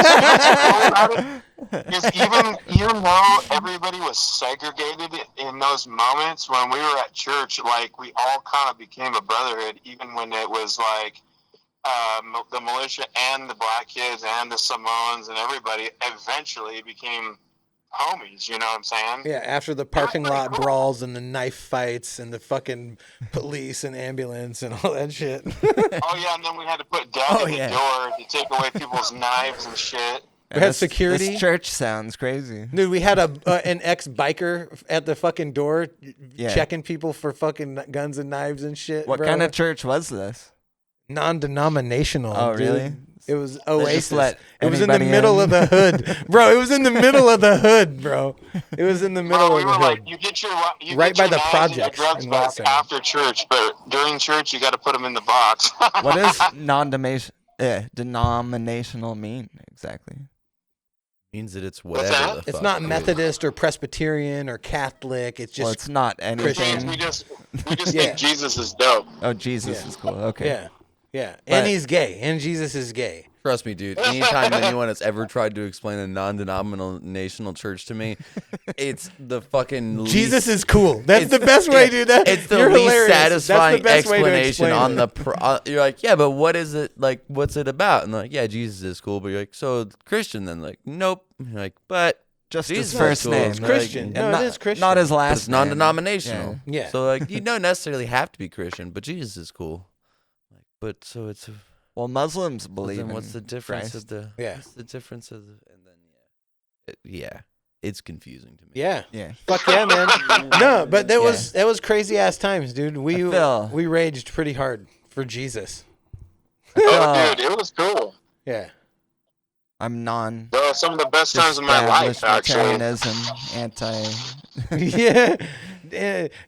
is even though everybody was segregated in those moments when we were at church, like we all kind of became a brotherhood, even when it was like the militia and the black kids and the Samoans and everybody eventually became homies. You know what I'm saying? Yeah, after the parking lot brawls and the knife fights and the fucking police and ambulance and all that shit. Oh yeah, and then we had to put Doug at the yeah. door to take away people's knives and shit. We had This security. church sounds crazy. Dude, we had an ex-biker at the fucking door Yeah. checking people for fucking guns and knives and shit. What bro. kind of church was this? Non-denominational? Oh, dude. really? It was just Oasis. let It was in the anybody middle in? of the hood, bro. It was in the middle of the hood, bro. It was in the middle Bro, of we the were hood. like, you get your Right by the knives projects and your drugs in back West End. after church, but during church you got to put them in the box. What does denominational mean exactly? Means that it's What's whatever that? the It's fuck, not dude. Methodist or Presbyterian or Catholic. It's Well, just it's not anything. we just Yeah. think Jesus is dope. Oh, Jesus Yeah. is cool. Okay. yeah. But- And he's gay. And Jesus is gay. Trust me, dude. Anytime anyone has ever tried to explain a non-denominational church to me, it's the fucking Jesus least, is cool. That's it's- the best way, yeah, dude. That, It's the you're least hilarious. That's the satisfying best way to explanation explain on it. the. You're like, yeah, but what is it like? What's it about? And they're like, yeah, Jesus is cool. But you're like, so Christian? Then like, nope. And you're like, but Just Jesus his is first cool. name. It's Like, Christian. and No, not, it is Christian. Not his but last it's name. non-denominational. Yeah. So like, you don't necessarily have to be Christian, but Jesus is cool. Like, but so it's. Well, Muslims Well, believe then in what's the difference Christ. of the? Yeah. What's the difference of the? And then yeah, it's confusing to me. Yeah. Yeah. Fuck yeah, man. No, but that was crazy ass times, dude. We feel- raged pretty hard for Jesus. Oh, dude, it was cool. Yeah. I'm non. Bro, some of the best times of my life, actually. Anti. yeah.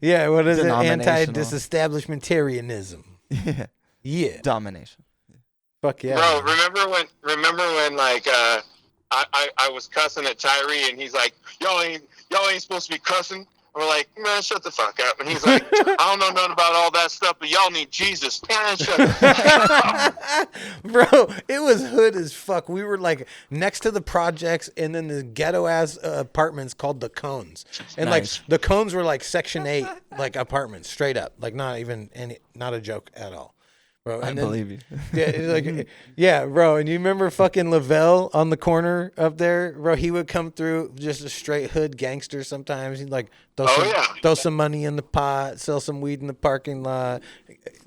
Yeah. What is it? Denominational. Anti-disestablishmentarianism. Yeah. Yeah. Domination. Fuck yeah. Bro, man. remember when like I was cussing at Tyree and he's like, y'all ain't supposed to be cussing. And we're like, man, shut the fuck up. And he's like, I don't know nothing about all that stuff, but y'all need Jesus. Man, shut the fuck up. Bro, it was hood as fuck. We were like next to the projects and then the ghetto ass apartments called the Cones. And Nice. like the Cones were like Section 8 like apartments straight up. Like not a joke at all. Bro, I and then- believe you. Yeah, it's like, yeah, bro. And you remember fucking Lavelle on the corner up there, bro? He would come through just a straight hood gangster. Sometimes he'd like throw some money in the pot, sell some weed in the parking lot,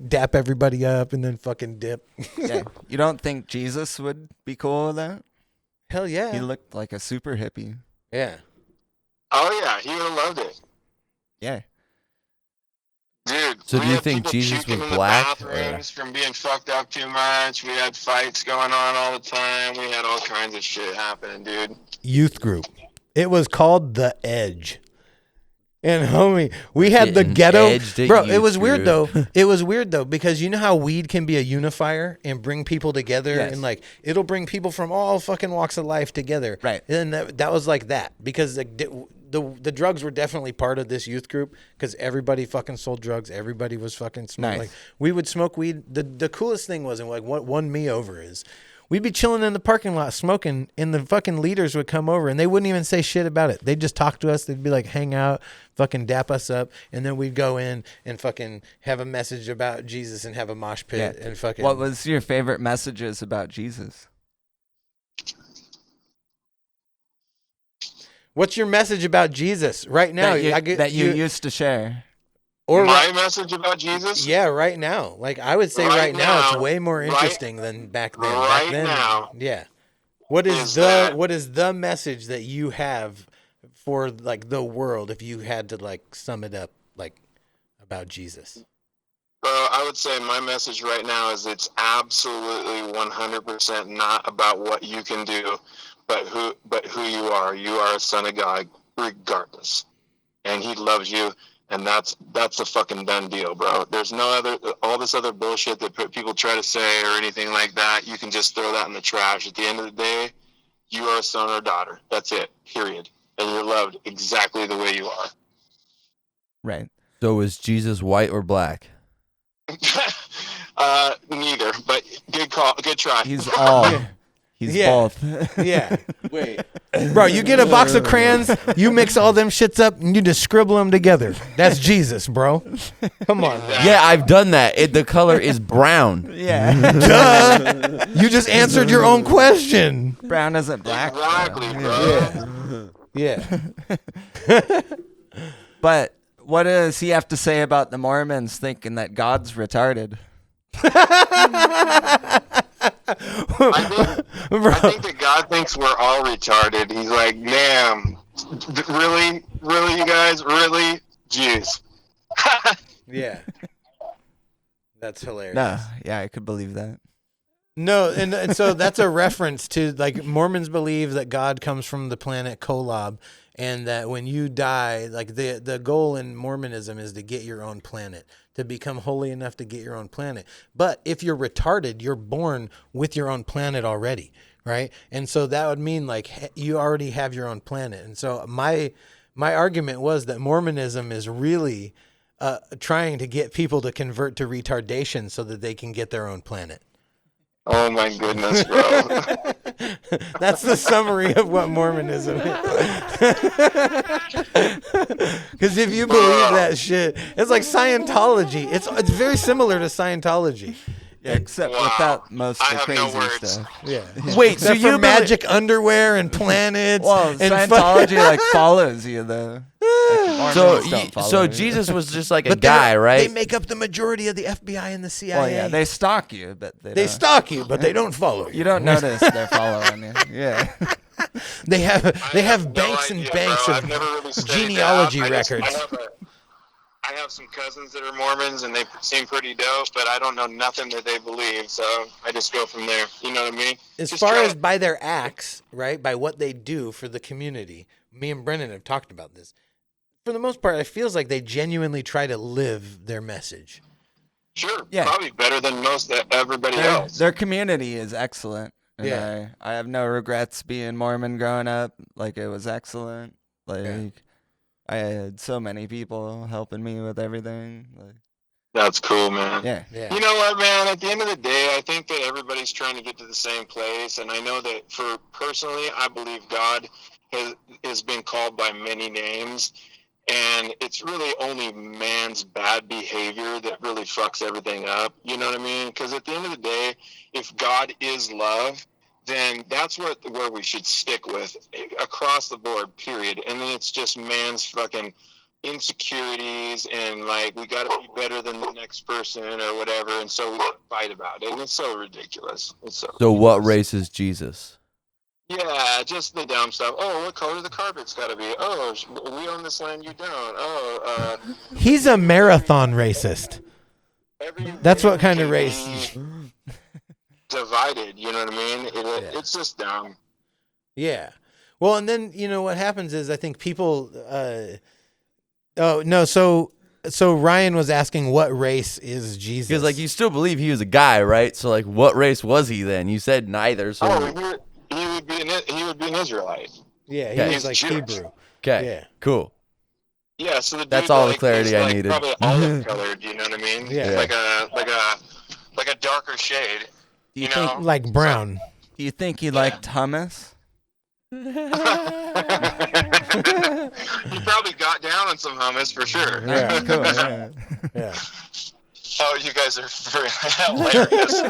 dap everybody up, and then fucking dip. Yeah. You don't think Jesus would be cool with that? Hell yeah, He looked like a super hippie. yeah. Oh yeah, he would have loved it. Yeah. Dude, So we do you had think people Jesus puking was in black, the bathrooms from being fucked up too much. We had fights going on all the time. We had all kinds of shit happening, dude. Youth group. It was called The Edge. And homie, we had the Getting ghetto. edged at Bro, it youth was weird group. though. It was weird though because you know how weed can be a unifier and bring people together Yes. and like it'll bring people from all fucking walks of life together. Right. And that was like that because the drugs were definitely part of this youth group because everybody fucking sold drugs. Everybody was fucking smoking. Nice. Like we would smoke weed. The coolest thing was, and like what won me over is we'd be chilling in the parking lot smoking, and the fucking leaders would come over, and they wouldn't even say shit about it. They'd just talk to us. They'd be like, hang out, fucking dap us up, and then we'd go in and fucking have a message about Jesus and have a mosh pit and fucking. What was your favorite messages about Jesus? What's your message about Jesus right now? that you used to share. or My message about Jesus? yeah, right now. Like I would say, Right right now, it's now, way more right- interesting than back then. right back then, now yeah. What is is that- what is the message that you have for like the world if you had to like sum it up like about Jesus? I would say my message right now is it's absolutely 100% not about what you can do, but who you are. You are a son of God, regardless, and He loves you, and that's a fucking done deal, bro. There's no other all this other bullshit that people try to say or anything like that. You can just throw that in the trash. At the end of the day, you are a son or daughter. That's it. Period. And you're loved exactly the way you are. Right. So is Jesus white or black? Neither, but good call, good try. He's all. He's Yeah. both. Yeah. Wait. Bro, you get a box of crayons, you mix all them shits up, and you just scribble them together. That's Jesus, bro. Come on. Yeah, I've done that. The color is brown. Yeah. Duh. You just answered your own question. Brown isn't black. Exactly, bro. Yeah. But what does he have to say about the Mormons thinking that God's retarded? I think that God thinks we're all retarded. He's like, damn, really, you guys, really, Jews. Yeah. That's hilarious. No, yeah, I could believe that. No, and so that's a reference to, like, Mormons believe that God comes from the planet Kolob, and that when you die, like, the goal in Mormonism is to get your own planet, to become holy enough to get your own planet. But if you're retarded, you're born with your own planet already, right? And so that would mean, like, you already have your own planet. And so my argument was that Mormonism is really trying to get people to convert to retardation so that they can get their own planet. Oh my goodness, bro. That's the summary of what Mormonism is. Because if you believe that shit, it's like Scientology. It's very similar to Scientology. Yeah, except Wow. without most I of the have no crazy words. stuff. Yeah. Wait, so Except for you magic underwear and planets. Well, and Scientology like follows you though. Like, So, Mormons don't follow so you. Jesus was just like a But guy, they right? make up the majority of the FBI and the CIA. Well, yeah, they stalk you, but they They don't. stalk you, but they don't follow you. You don't notice they're following you. Yeah. They have No banks and idea, banks bro. of I've never really studied genealogy that. records. I have some cousins that are Mormons, and they seem pretty dope, but I don't know nothing that they believe, so I just go from there. You know what I mean? As Just far try as to- by their acts, right, by what they do for the community, me and Brennan have talked about this. For the most part, it feels like they genuinely try to live their message. Sure, Yeah. probably better than most everybody Their, else. their community is excellent. And Yeah. I have no regrets being Mormon growing up. Like, it was excellent. Like, Yeah. I had so many people helping me with everything. Like, That's cool, man. yeah. Yeah. You know what, man? At the end of the day, I think that everybody's trying to get to the same place, and I know that for personally, I believe God has been called by many names, and it's really only man's bad behavior that really fucks everything up. You know what I mean? Because at the end of the day, if God is love, then that's where we should stick with across the board, period. And then it's just man's fucking insecurities and like we got to be better than the next person or whatever, and so we fight about it, and it's so ridiculous. It's so So what ridiculous. race is Jesus? Yeah, just the dumb stuff. Oh, what color the carpet's got to be? Oh, we own this land, you don't. Oh, He's a marathon racist. That's what kind of every- race. divided. You know what I mean? Yeah. It's just dumb. Yeah. Well, and then, you know, what happens is I think people oh, no, so Ryan was asking what race is Jesus? Because like you still believe he was a guy, right? So like, what race was he then? You said neither. So Oh, he would be an Israelite. Yeah, Okay. he He's was like Jewish. Hebrew. okay, Yeah. cool. Yeah, so the That's dude, all the like, clarity is, I like, needed. Probably olive colored. You know what I mean? Yeah. Like a darker shade. Do you You think know? Like brown. Do you think he liked hummus? He probably got down on some hummus for sure. Yeah, Cool. Yeah. Yeah. Oh, you guys are very hilarious.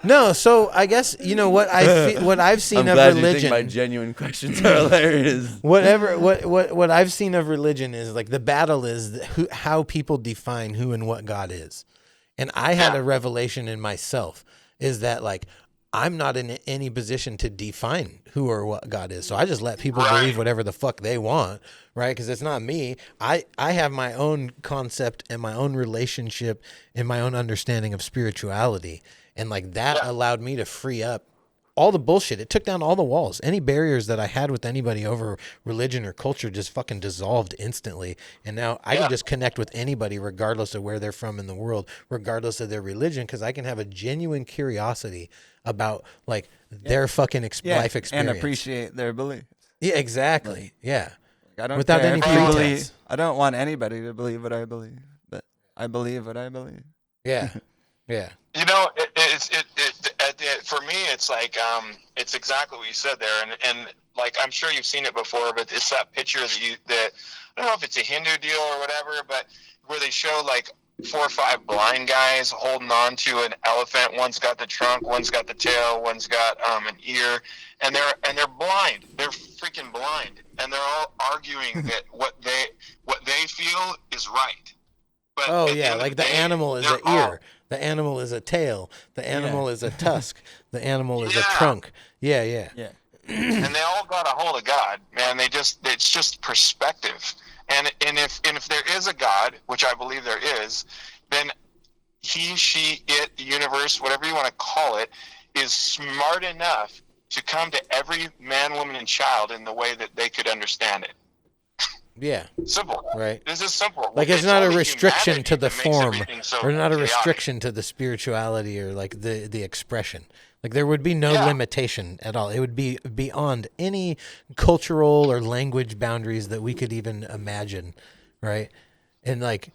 No, so I guess, you know, what I've seen I'm of glad you think religion. my genuine questions are hilarious. What I've seen of religion is like the battle is how people define who and what God is. And I had a revelation in myself is that like I'm not in any position to define who or what God is. So I just let people Right. believe whatever the fuck they want, right? Because it's not me. I have my own concept and my own relationship and my own understanding of spirituality. And like that allowed me to free up all the bullshit. It took down all the walls. Any barriers that I had with anybody over religion or culture just fucking dissolved instantly. And now I can just connect with anybody regardless of where they're from in the world, regardless of their religion, because I can have a genuine curiosity about like their fucking life experience. And appreciate their beliefs. Yeah, exactly. Yeah. I don't Without care any if you pretense. believe. I don't want anybody to believe what I believe, but I believe what I believe. Yeah. Yeah. You know, for me, it's like it's exactly what you said there, and like I'm sure you've seen it before, but it's that picture that I don't know if it's a Hindu deal or whatever, but where they show like 4 or 5 blind guys holding on to an elephant. One's got the trunk, one's got the tail, one's got an ear, and they're blind. They're freaking blind, and they're all arguing that what they feel is right. But Oh at the yeah, end of like the day, animal is they're an all- ear. The animal is a tail. The animal is a tusk. The animal is a Yeah. trunk. Yeah, yeah. Yeah. And they all got a hold of God, man. It's just perspective. And if there is a God, which I believe there is, then he, she, it, the universe, whatever you want to call it, is smart enough to come to every man, woman, and child in the way that they could understand it. Yeah. Simple. Right. This is simple. Like it's not a only restriction humanity to the that makes form, everything so or not a chaotic. restriction to the spirituality or like the expression. Like there would be no Yeah. limitation at all. It would be beyond any cultural or language boundaries that we could even imagine, right? And like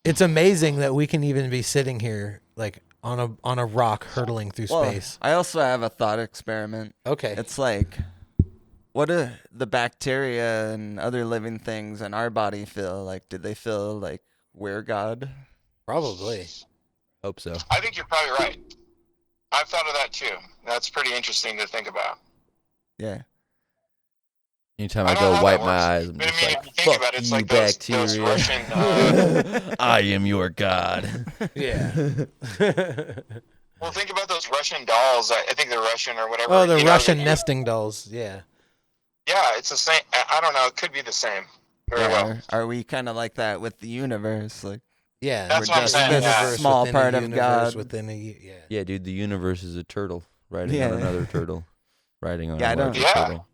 it's amazing that we can even be sitting here like on a rock hurtling through Well, space. I also have a thought experiment. Okay. It's like, what do the bacteria and other living things in our body feel like? Did they feel like we're God? Probably. Hope so. I think you're probably right. I've thought of that too. That's pretty interesting to think about. Yeah. Anytime I I don't know go how wipe that my works. eyes, I'm But just I mean, like, if you think fuck about it, it's you, like those bacteria. Russian. I am your god. Yeah. Well, think about those Russian dolls. I think they're Russian or whatever. Oh, the you know, Russian that- nesting dolls. Yeah. Yeah, it's the same. I don't know. It could be the same. Very well. Are we kind of like that with the universe? Like, Yeah. That's we're what I'm just saying, a yeah. universe Small within a part of universe God. within a yeah. Yeah, dude, the universe is a turtle riding Yeah. on another turtle, riding on Yeah, I a don't- larger Yeah. turtle.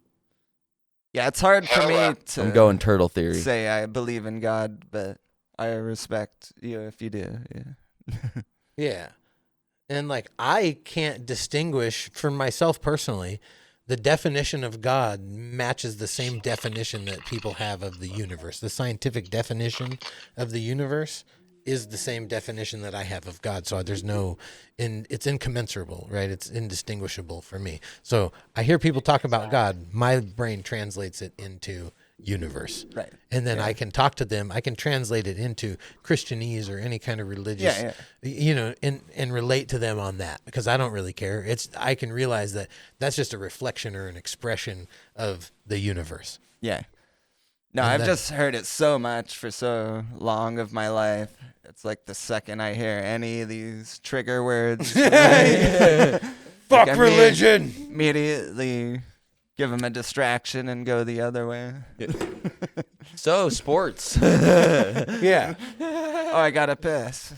yeah, it's hard for Hell yeah. me to I'm going turtle theory. say I believe in God, but I respect you if you do. Yeah. Yeah. And like I can't distinguish for myself personally, the definition of God matches the same definition that people have of the universe. The scientific definition of the universe is the same definition that I have of God. So there's no it's incommensurable, right? It's indistinguishable for me. So I hear people talk about God, my brain translates it into universe. Right. And then I can talk to them. I can translate it into Christianese or any kind of religious, Yeah, you know, and relate to them on that because I don't really care. I can realize that that's just a reflection or an expression of the universe. Yeah. No, And I've then- just heard it so much for so long of my life. It's like the second I hear any of these trigger words, Fuck I mean- religion. immediately give them a distraction and go the other way. So, sports. Yeah. Oh, I got to piss.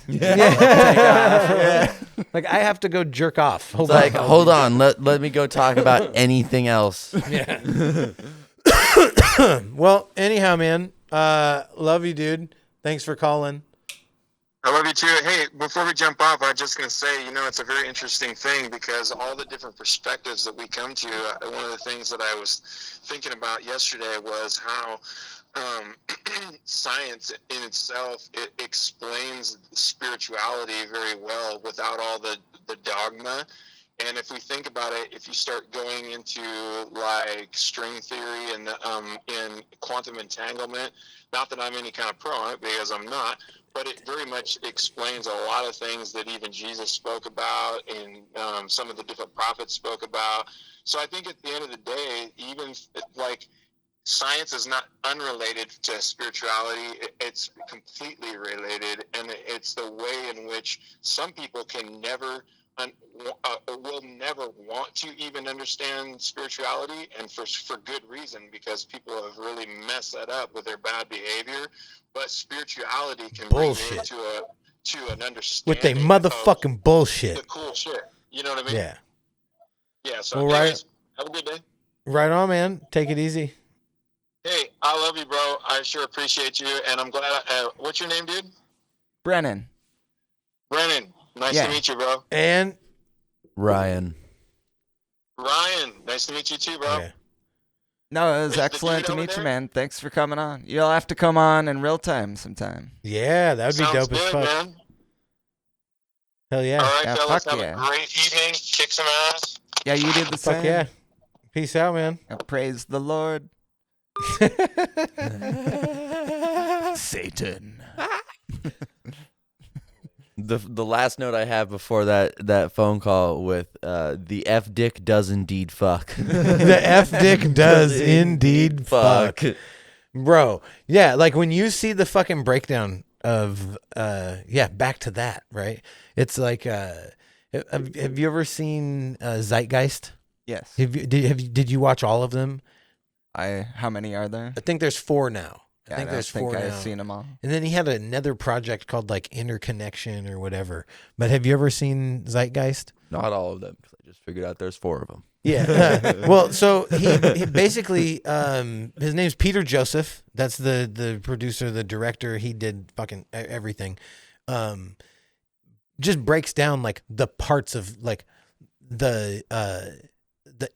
Like I have to go jerk off. Hold Like, on. hold on, let me go talk about anything else. Yeah. Well, anyhow, man, love you, dude. Thanks for calling. I love you too. Hey, before we jump off, I'm just going to say, you know, it's a very interesting thing because all the different perspectives that we come to, one of the things that I was thinking about yesterday was how science in itself, it explains spirituality very well without all the dogma. And if we think about it, if you start going into like string theory and in quantum entanglement, not that I'm any kind of pro on it because I'm not, but it very much explains a lot of things that even Jesus spoke about and some of the different prophets spoke about. So I think at the end of the day, even like science is not unrelated to spirituality. It's completely related, and it's the way in which some people can never will never want to even understand spirituality, and for good reason, because people have really messed that up with their bad behavior. But spirituality can Bullshit. bring you to an understanding With they of motherfucking the bullshit. cool shit. You know what I mean? Yeah. Yeah. So, All right. anyways, have a good day. Right on, man. Take it easy. Hey, I love you, bro. I sure appreciate you, and I'm glad. What's your name, dude? Brennan. Brennan. Nice Yeah. to meet you, bro. And Ryan. Ryan. Nice to meet you too, bro. yeah. No, it was Is the excellent dude to over meet you, there? man. Thanks for coming on. You'll have to come on in real time sometime. Yeah, that would be Sounds dope as good, fuck. man. Hell yeah. All right, Yeah, fellas. fuck Have yeah. a great evening. Kick some ass. Yeah, you did the Fuck same. yeah. Peace out, man. Praise the Lord. Satan. The last note I have before that phone call with the F dick does indeed fuck. The F dick does indeed fuck. Bro, yeah, like when you see the fucking breakdown of back to that, right? It's like have you ever seen Zeitgeist? Yes. Did you watch all of them? How many are there? I think there's 4 now. I Yeah, think don't there's 4 I've now. seen them all. And then he had another project called like Interconnection or whatever. But have you ever seen Zeitgeist? Not all of them, because I just figured out there's 4 of them. Yeah. Well, so he basically his name's Peter Joseph. That's the producer, the director. He did fucking everything. Just breaks down like the parts of like the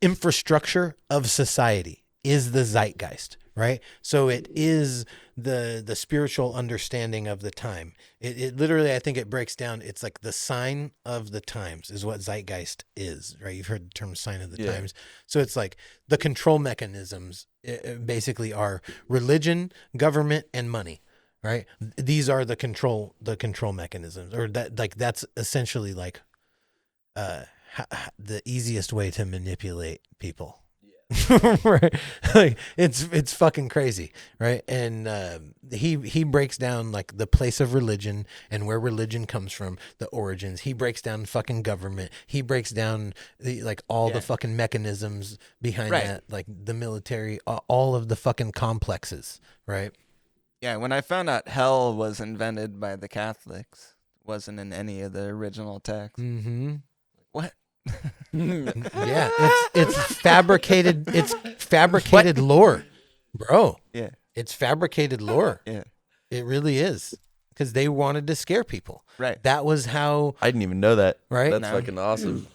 infrastructure of society is the zeitgeist, right? So it is the spiritual understanding of the time. It literally, I think it breaks down. It's like the sign of the times is what zeitgeist is, right? You've heard the term sign of the times. So it's like the control mechanisms basically are religion, government, and money, right? These are the control mechanisms, or that's essentially like the easiest way to manipulate people. Right? Like it's fucking crazy, right? And he breaks down like the place of religion and where religion comes from, the origins. He breaks down fucking government. He breaks down the fucking mechanisms behind that, like the military, all of the fucking complexes, right? Yeah, when I found out hell was invented by the Catholics, wasn't in any of the original text. Mm-hmm. What? Yeah, it's fabricated. It's fabricated lore, bro. Yeah, it's fabricated lore. yeah, It really is, because they wanted to scare people. right. That was how. I didn't even know that. Right? That's No. fucking awesome.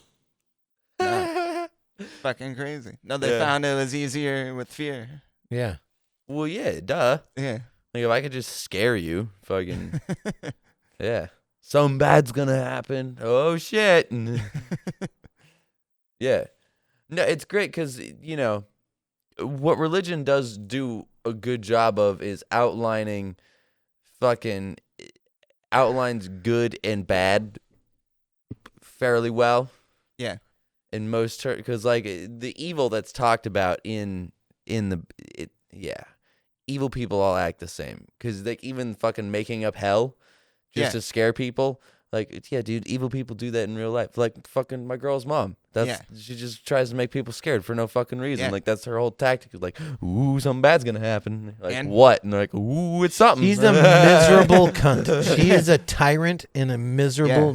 Fucking crazy. No, they found it was easier with fear. Yeah. Well, yeah, duh. Yeah. Like, if I could just scare you, fucking, yeah. Something bad's gonna happen. Oh, shit. Yeah. No, it's great because, what religion does do a good job of is outlines good and bad fairly well. Yeah. In most because like the evil that's talked about evil people all act the same, because like even fucking making up hell just to scare people. Like, yeah, dude, evil people do that in real life. Like fucking my girl's mom. She just tries to make people scared for no fucking reason. Yeah. Like that's her whole tactic. Like, ooh, something bad's gonna happen. Like, And- what? And they're like, ooh, it's something. She's a miserable cunt. She is a tyrant and a miserable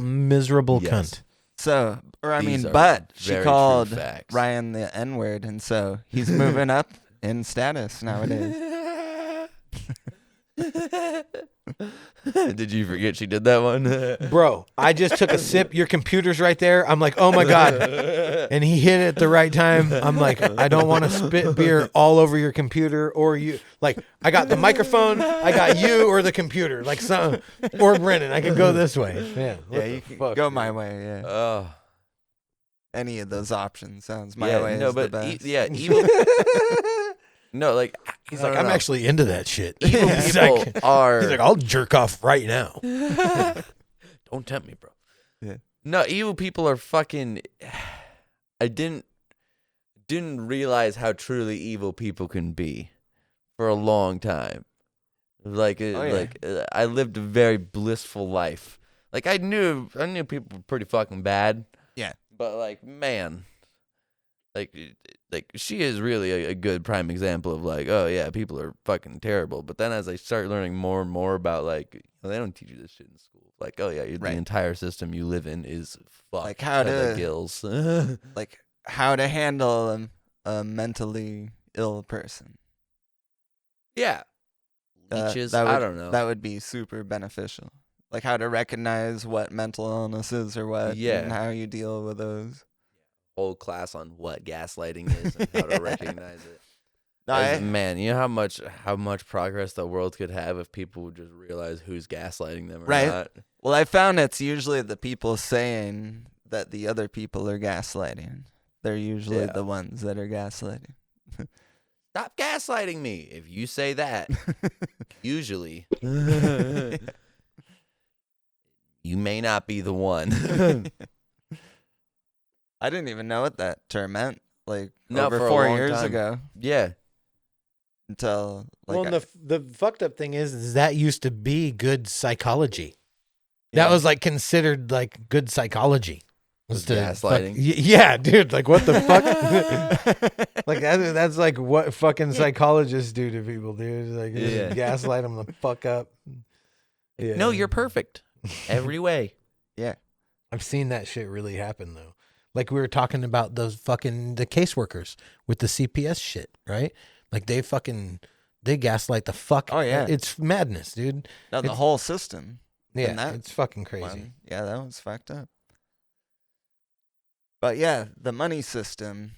Yes. cunt. So, These are but she very called true facts. Ryan the N-word, and so he's moving up in status nowadays. Did you forget she did that one? Bro, I just took a sip. Your computer's right there. I'm like, oh my God. And he hit it at the right time. I'm like, I don't want to spit beer all over your computer or you. Like, I got the microphone, I got you or the computer. Like, some, or Brennan. I could go this way. Man, what Yeah, the you can fuck, go dude? my way. Yeah, Oh. any of those options sounds my Yeah, way no, is the but best. evil. No, like He's I like, don't I'm know. actually into that shit. Evil He's people like, are. he's like, I'll jerk off right now. Don't tempt me, bro. Yeah. No, evil people are fucking. I didn't realize how truly evil people can be for a long time. Like, I lived a very blissful life. Like, I knew people were pretty fucking bad. Yeah. But like, man, like she is really a good prime example of like, oh yeah, people are fucking terrible. But then as I start learning more and more about like, they don't teach you this shit in school. Like, oh yeah, the entire system you live in is fucked Like how to the to- gills. Like how to handle a mentally ill person. Yeah. Leeches. That I would- don't know. That would be super beneficial. Like how to recognize what mental illness is or what, Yeah. and how you deal with those. Whole class on what gaslighting is and how to recognize it. No, Man, you know how much progress the world could have if people would just realize who's gaslighting them or Right. not. Well, I found it's usually the people saying that the other people are gaslighting. They're usually Yeah. the ones that are gaslighting. Stop gaslighting me. If you say that, usually you may not be the one. I didn't even know what that term meant. Like No, over for a 4 long years time. ago. Yeah. until like Well, and the fucked up thing is that used to be good psychology. That was like considered like good psychology. Was to gaslighting. Yeah, dude. Like what the fuck? Like that's like what fucking psychologists do to people, dude. Like Yeah. gaslight them the fuck up. Yeah. No, you're perfect every way. yeah. I've seen that shit really happen though. Like we were talking about those fucking the caseworkers with the CPS shit, right? Like they gaslight the fuck. Oh, yeah. It's madness, dude. No, the It's- whole system. Yeah, that it's fucking crazy. one, yeah, that was fucked up. But yeah, the money system.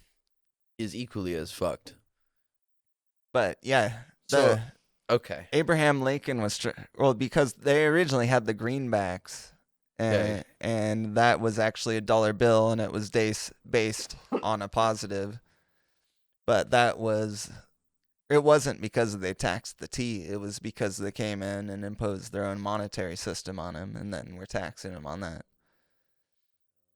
Is equally as fucked. But yeah, So- Okay. Abraham Lincoln was well because they originally had the greenbacks, Okay. and that was actually a dollar bill, and it was based on a positive. But it wasn't because they taxed the tea. It was because they came in and imposed their own monetary system on him, and then were taxing him on that.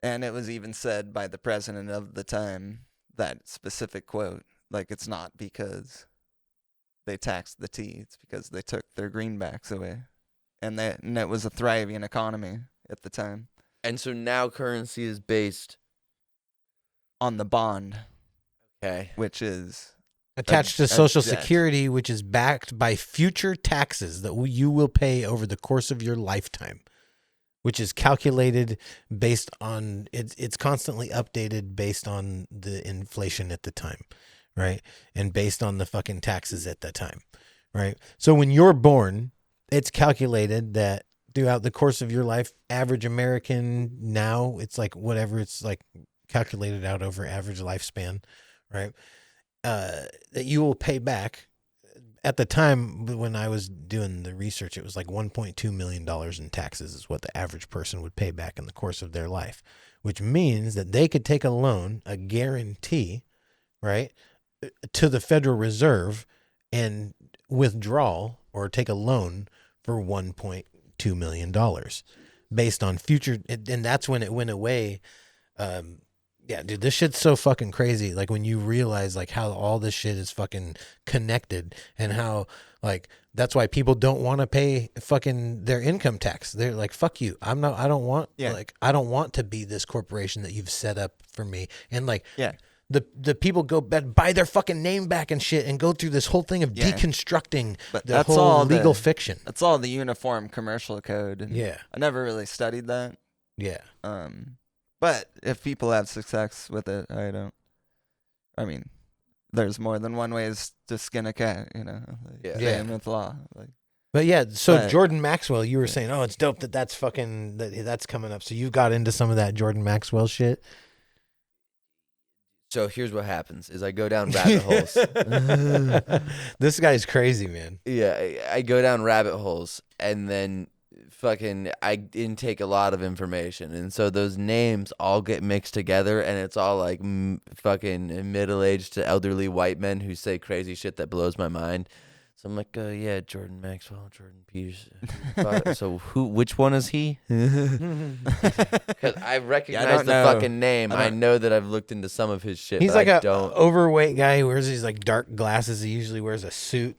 And it was even said by the president of the time, that specific quote, like it's not because they taxed the tea, it's because they took their greenbacks away. And it was a thriving economy at the time. And so now currency is based. On the bond, Okay. which is Attached to a Social debt. Security, which is backed by future taxes that you will pay over the course of your lifetime, which is calculated based on it's constantly updated based on the inflation at the time, right? And based on the fucking taxes at that time, right? So when you're born, it's calculated that throughout the course of your life, average American now, it's like whatever, it's like calculated out over average lifespan, right? That you will pay back. At the time when I was doing the research, it was like $1.2 million in taxes is what the average person would pay back in the course of their life, which means that they could take a loan, a guarantee, right, to the Federal Reserve and withdraw or take a loan for $1.2 million based on future. And that's when it went away. Yeah, dude, this shit's so fucking crazy. Like when you realize like how all this shit is fucking connected and how like that's why people don't want to pay fucking their income tax. They're like, fuck you. I don't want I don't want to be this corporation that you've set up for me. And like the people go buy their fucking name back and shit and go through this whole thing of deconstructing But the that's whole all legal fiction. That's all the Uniform Commercial Code. And Yeah. I never really studied that. Yeah. But if people have success with it, I don't. I mean, there's more than one ways to skin a cat, you know. Like, same with law. Like, But yeah, so But- Jordan Maxwell, you were saying, oh, it's dope that's fucking that's coming up. So you got into some of that Jordan Maxwell shit. So here's what happens: is I go down rabbit holes. This guy's crazy, man. Yeah, I go down rabbit holes, and then fucking I intake a lot of information, and so those names all get mixed together, and it's all like fucking middle-aged to elderly white men who say crazy shit that blows my mind. So I'm like, yeah, Jordan Maxwell, Jordan Peterson. So which one is he? Because I recognize the fucking name. I know that I've looked into some of his shit. He's but like I a don't. overweight guy who wears these like dark glasses. He usually wears a suit.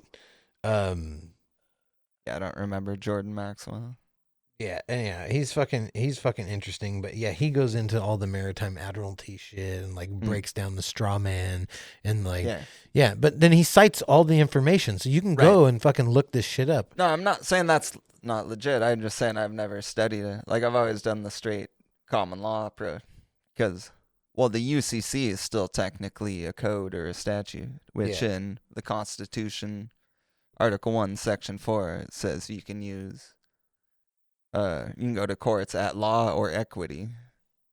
yeah, I don't remember Jordan Maxwell. Yeah, he's fucking interesting. But yeah, he goes into all the maritime admiralty shit and like breaks down the straw man and like yeah. But then he cites all the information, so you can go and fucking look this shit up. No, I'm not saying that's not legit. I'm just saying I've never studied it. Like I've always done the straight common law approach, because well, the UCC is still technically a code or a statute, which in the Constitution, Article 1, Section 4, it says you can use. You can go to courts at law or equity,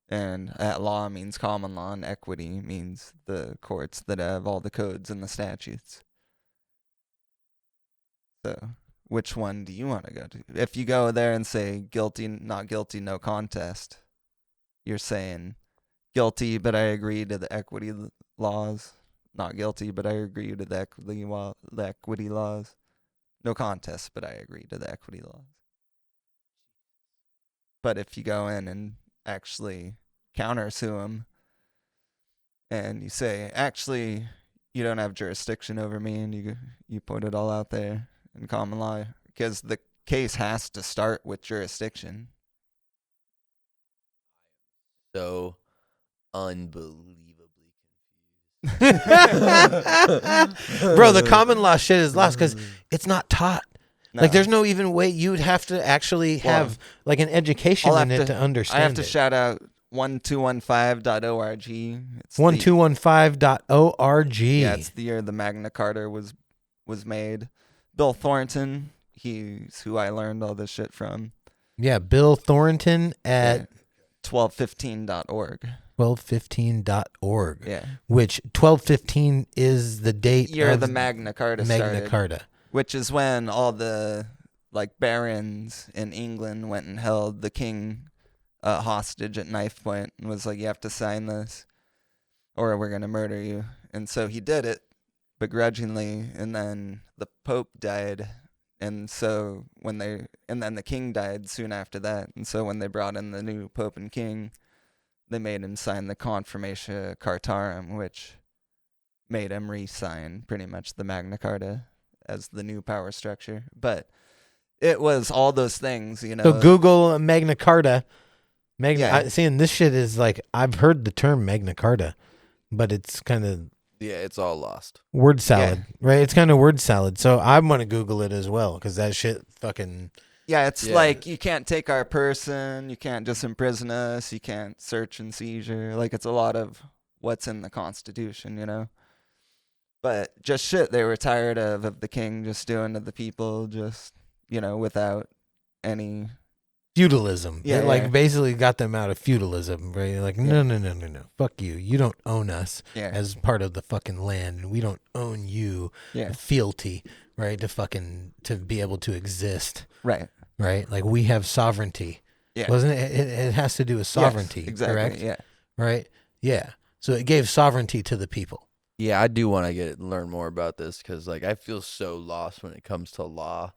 and at law means common law, and equity means the courts that have all the codes and the statutes. So, which one do you want to go to? If you go there and say guilty, not guilty, no contest, you're saying guilty, but I agree to the equity laws. Not guilty, but I agree to the equity laws. No contest, but I agree to the equity laws. But if you go in and actually countersue them, and you say, actually, you don't have jurisdiction over me, and you put it all out there in common law, because the case has to start with jurisdiction. So unbelievably Bro, the common law shit is lost because it's not taught. No. Like, there's no even way you would have to actually have like an education in it to understand. I have to it. shout out 1215.org. It's 1215.org. Yeah, it's the year the Magna Carta was made. Bill Thornton, he's who I learned all this shit from. Yeah, Bill Thornton at 1215.org. 1215.org. Yeah. Which 1215 is the date Year of the Magna Carta Magna started, Carta. which is when all the like barons in England went and held the king hostage at knife point and was like, you have to sign this or we're going to murder you. And so he did it begrudgingly, and then the Pope died. And so and then the king died soon after that. And so when they brought in the new Pope and king, they made him sign the Confirmatio Cartarum, which made him re-sign pretty much the Magna Carta as the new power structure. But it was all those things, you know. So Google Magna Carta. Yeah. Seeing this shit is like, I've heard the term Magna Carta, but it's kind of Yeah, it's all lost. word salad, right? It's kind of word salad. So I'm going to Google it as well because that shit fucking... Yeah, it's like you can't take our person, you can't just imprison us, you can't search and seizure. Like, it's a lot of what's in the Constitution, you know? But just shit they were tired of the king just doing to the people, just, you know, without any... Feudalism. Yeah, It like yeah. basically got them out of feudalism, right? Like, no. Fuck you. You don't own us Yeah. as part of the fucking land. And we don't own you, Yeah. fealty, right? To be able to exist, Right. right? Like, we have sovereignty. Yeah. Wasn't it? It has to do with sovereignty, Yes, exactly. correct? Yeah. Right? Yeah. So it gave sovereignty to the people. Yeah, I do want to learn more about this because, like, I feel so lost when it comes to law.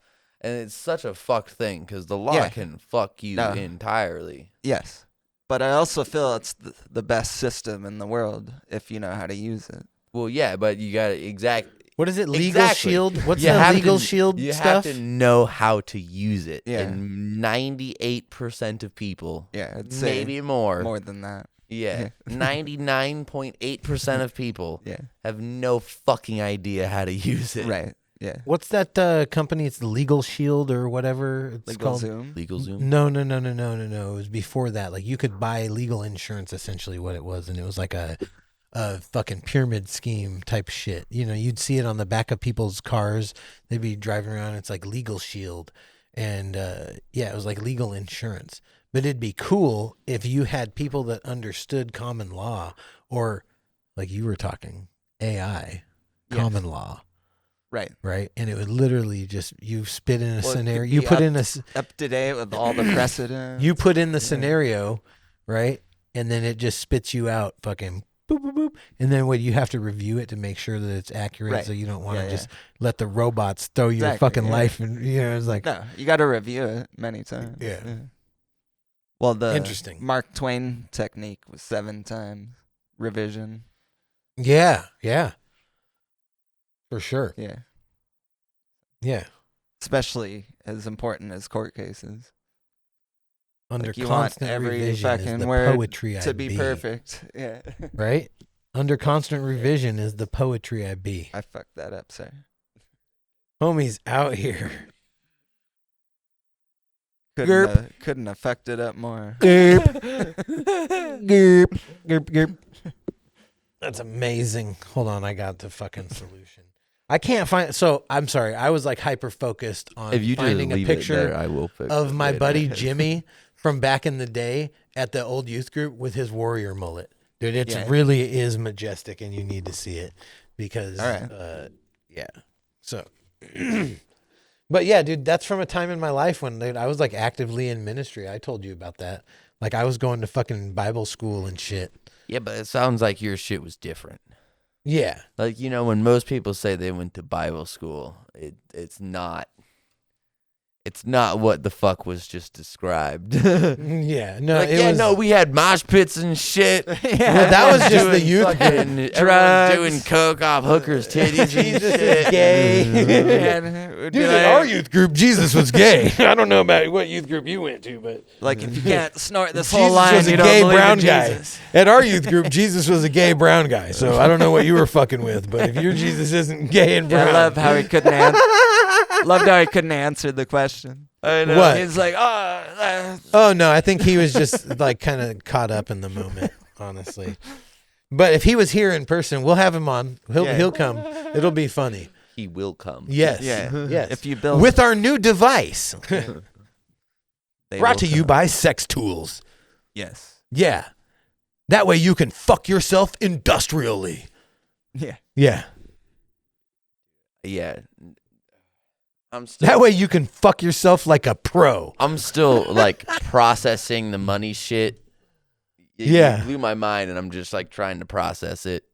And it's such a fucked thing because the law Yeah. can fuck you No. entirely. Yes. But I also feel it's the best system in the world if you know how to use it. Well, yeah, but you got to What is it? Legal Exactly. Shield? What's You the have legal to- shield You stuff? have to know how to use it. Yeah. And 98% of people, Yeah, I'd say maybe more. more than that. Yeah. 99.8% of people Yeah. have no fucking idea how to use it. Right. Yeah. What's that company? It's Legal Shield or whatever it's Legal called. Zoom. Legal Zoom. No. It was before that. Like, you could buy legal insurance, essentially what it was, and it was like a fucking pyramid scheme type shit. You know, you'd see it on the back of people's cars. They'd be driving around. It's like Legal Shield, and it was like legal insurance. But it'd be cool if you had people that understood common law, or like you were talking AI, Yes. common law. Right. Right, and it would literally just you spit in a Well, it could scenario. be You put up in a Up to date with all the precedent. you put in the scenario, right, and then it just spits you out fucking boop boop boop, and then what you have to review it to make sure that it's accurate. Right. So you don't want to Yeah, just let the robots throw your Exactly, fucking yeah. life, and it's like No, you got to review it many times. Yeah. Well, the Interesting. Mark Twain technique was 7 times revision. yeah, for sure, Yeah. yeah. Especially as important as court cases. Under Like, you want constant every revision is fucking the word poetry I to be be. perfect. Yeah. Right? Under constant revision is the poetry I be. I fucked that up, sir. Homie's out here. Couldn't have fucked it up more. Gerp. That's amazing. Hold on, I got the fucking solution. I can't find. So I'm sorry. I was like hyper focused on If you just finding a leave it picture there, I will fix of it my later. buddy Jimmy from back in the day at the old youth group with his warrior mullet. Dude, it Yeah. really is majestic, and you need to see it because, All right. yeah. So, but yeah, dude, that's from a time in my life when dude, I was like actively in ministry. I told you about that. Like, I was going to fucking Bible school and shit. Yeah, but it sounds like your shit was different. Yeah. Like, you know, when most people say they went to Bible school, it's not it's not what the fuck was just described. Yeah, no, like, it yeah, was, no, we had mosh pits and shit. well, that was just the Doing youth fucking- group. everyone's doing coke off hookers' titties. Jesus and is shit. gay. And it would be Dude, in like, our youth group, Jesus was gay. I don't know about what youth group you went to, but like, if you can't snort this Jesus whole line, was a you don't gay believe brown in guy. Jesus. At our youth group, Jesus was a gay brown guy. So I don't know what you were fucking with, but if your Jesus isn't gay and Yeah, brown, I love how he couldn't loved how he couldn't answer the question. I know. What? He's like, Oh no, I think he was just like kind of caught up in the moment, honestly. But if he was here in person, we'll have him on. He'll come. It'll be funny. He will come. Yes. yeah. Yes. If you build With our new device. they Brought will to you come. by Sex Tools. Yes. Yeah. That way you can fuck yourself industrially. Yeah. Yeah. Yeah. I'm still. That way you can fuck yourself like a pro. I'm still like processing the money shit. Yeah. It blew my mind, and I'm just like trying to process it.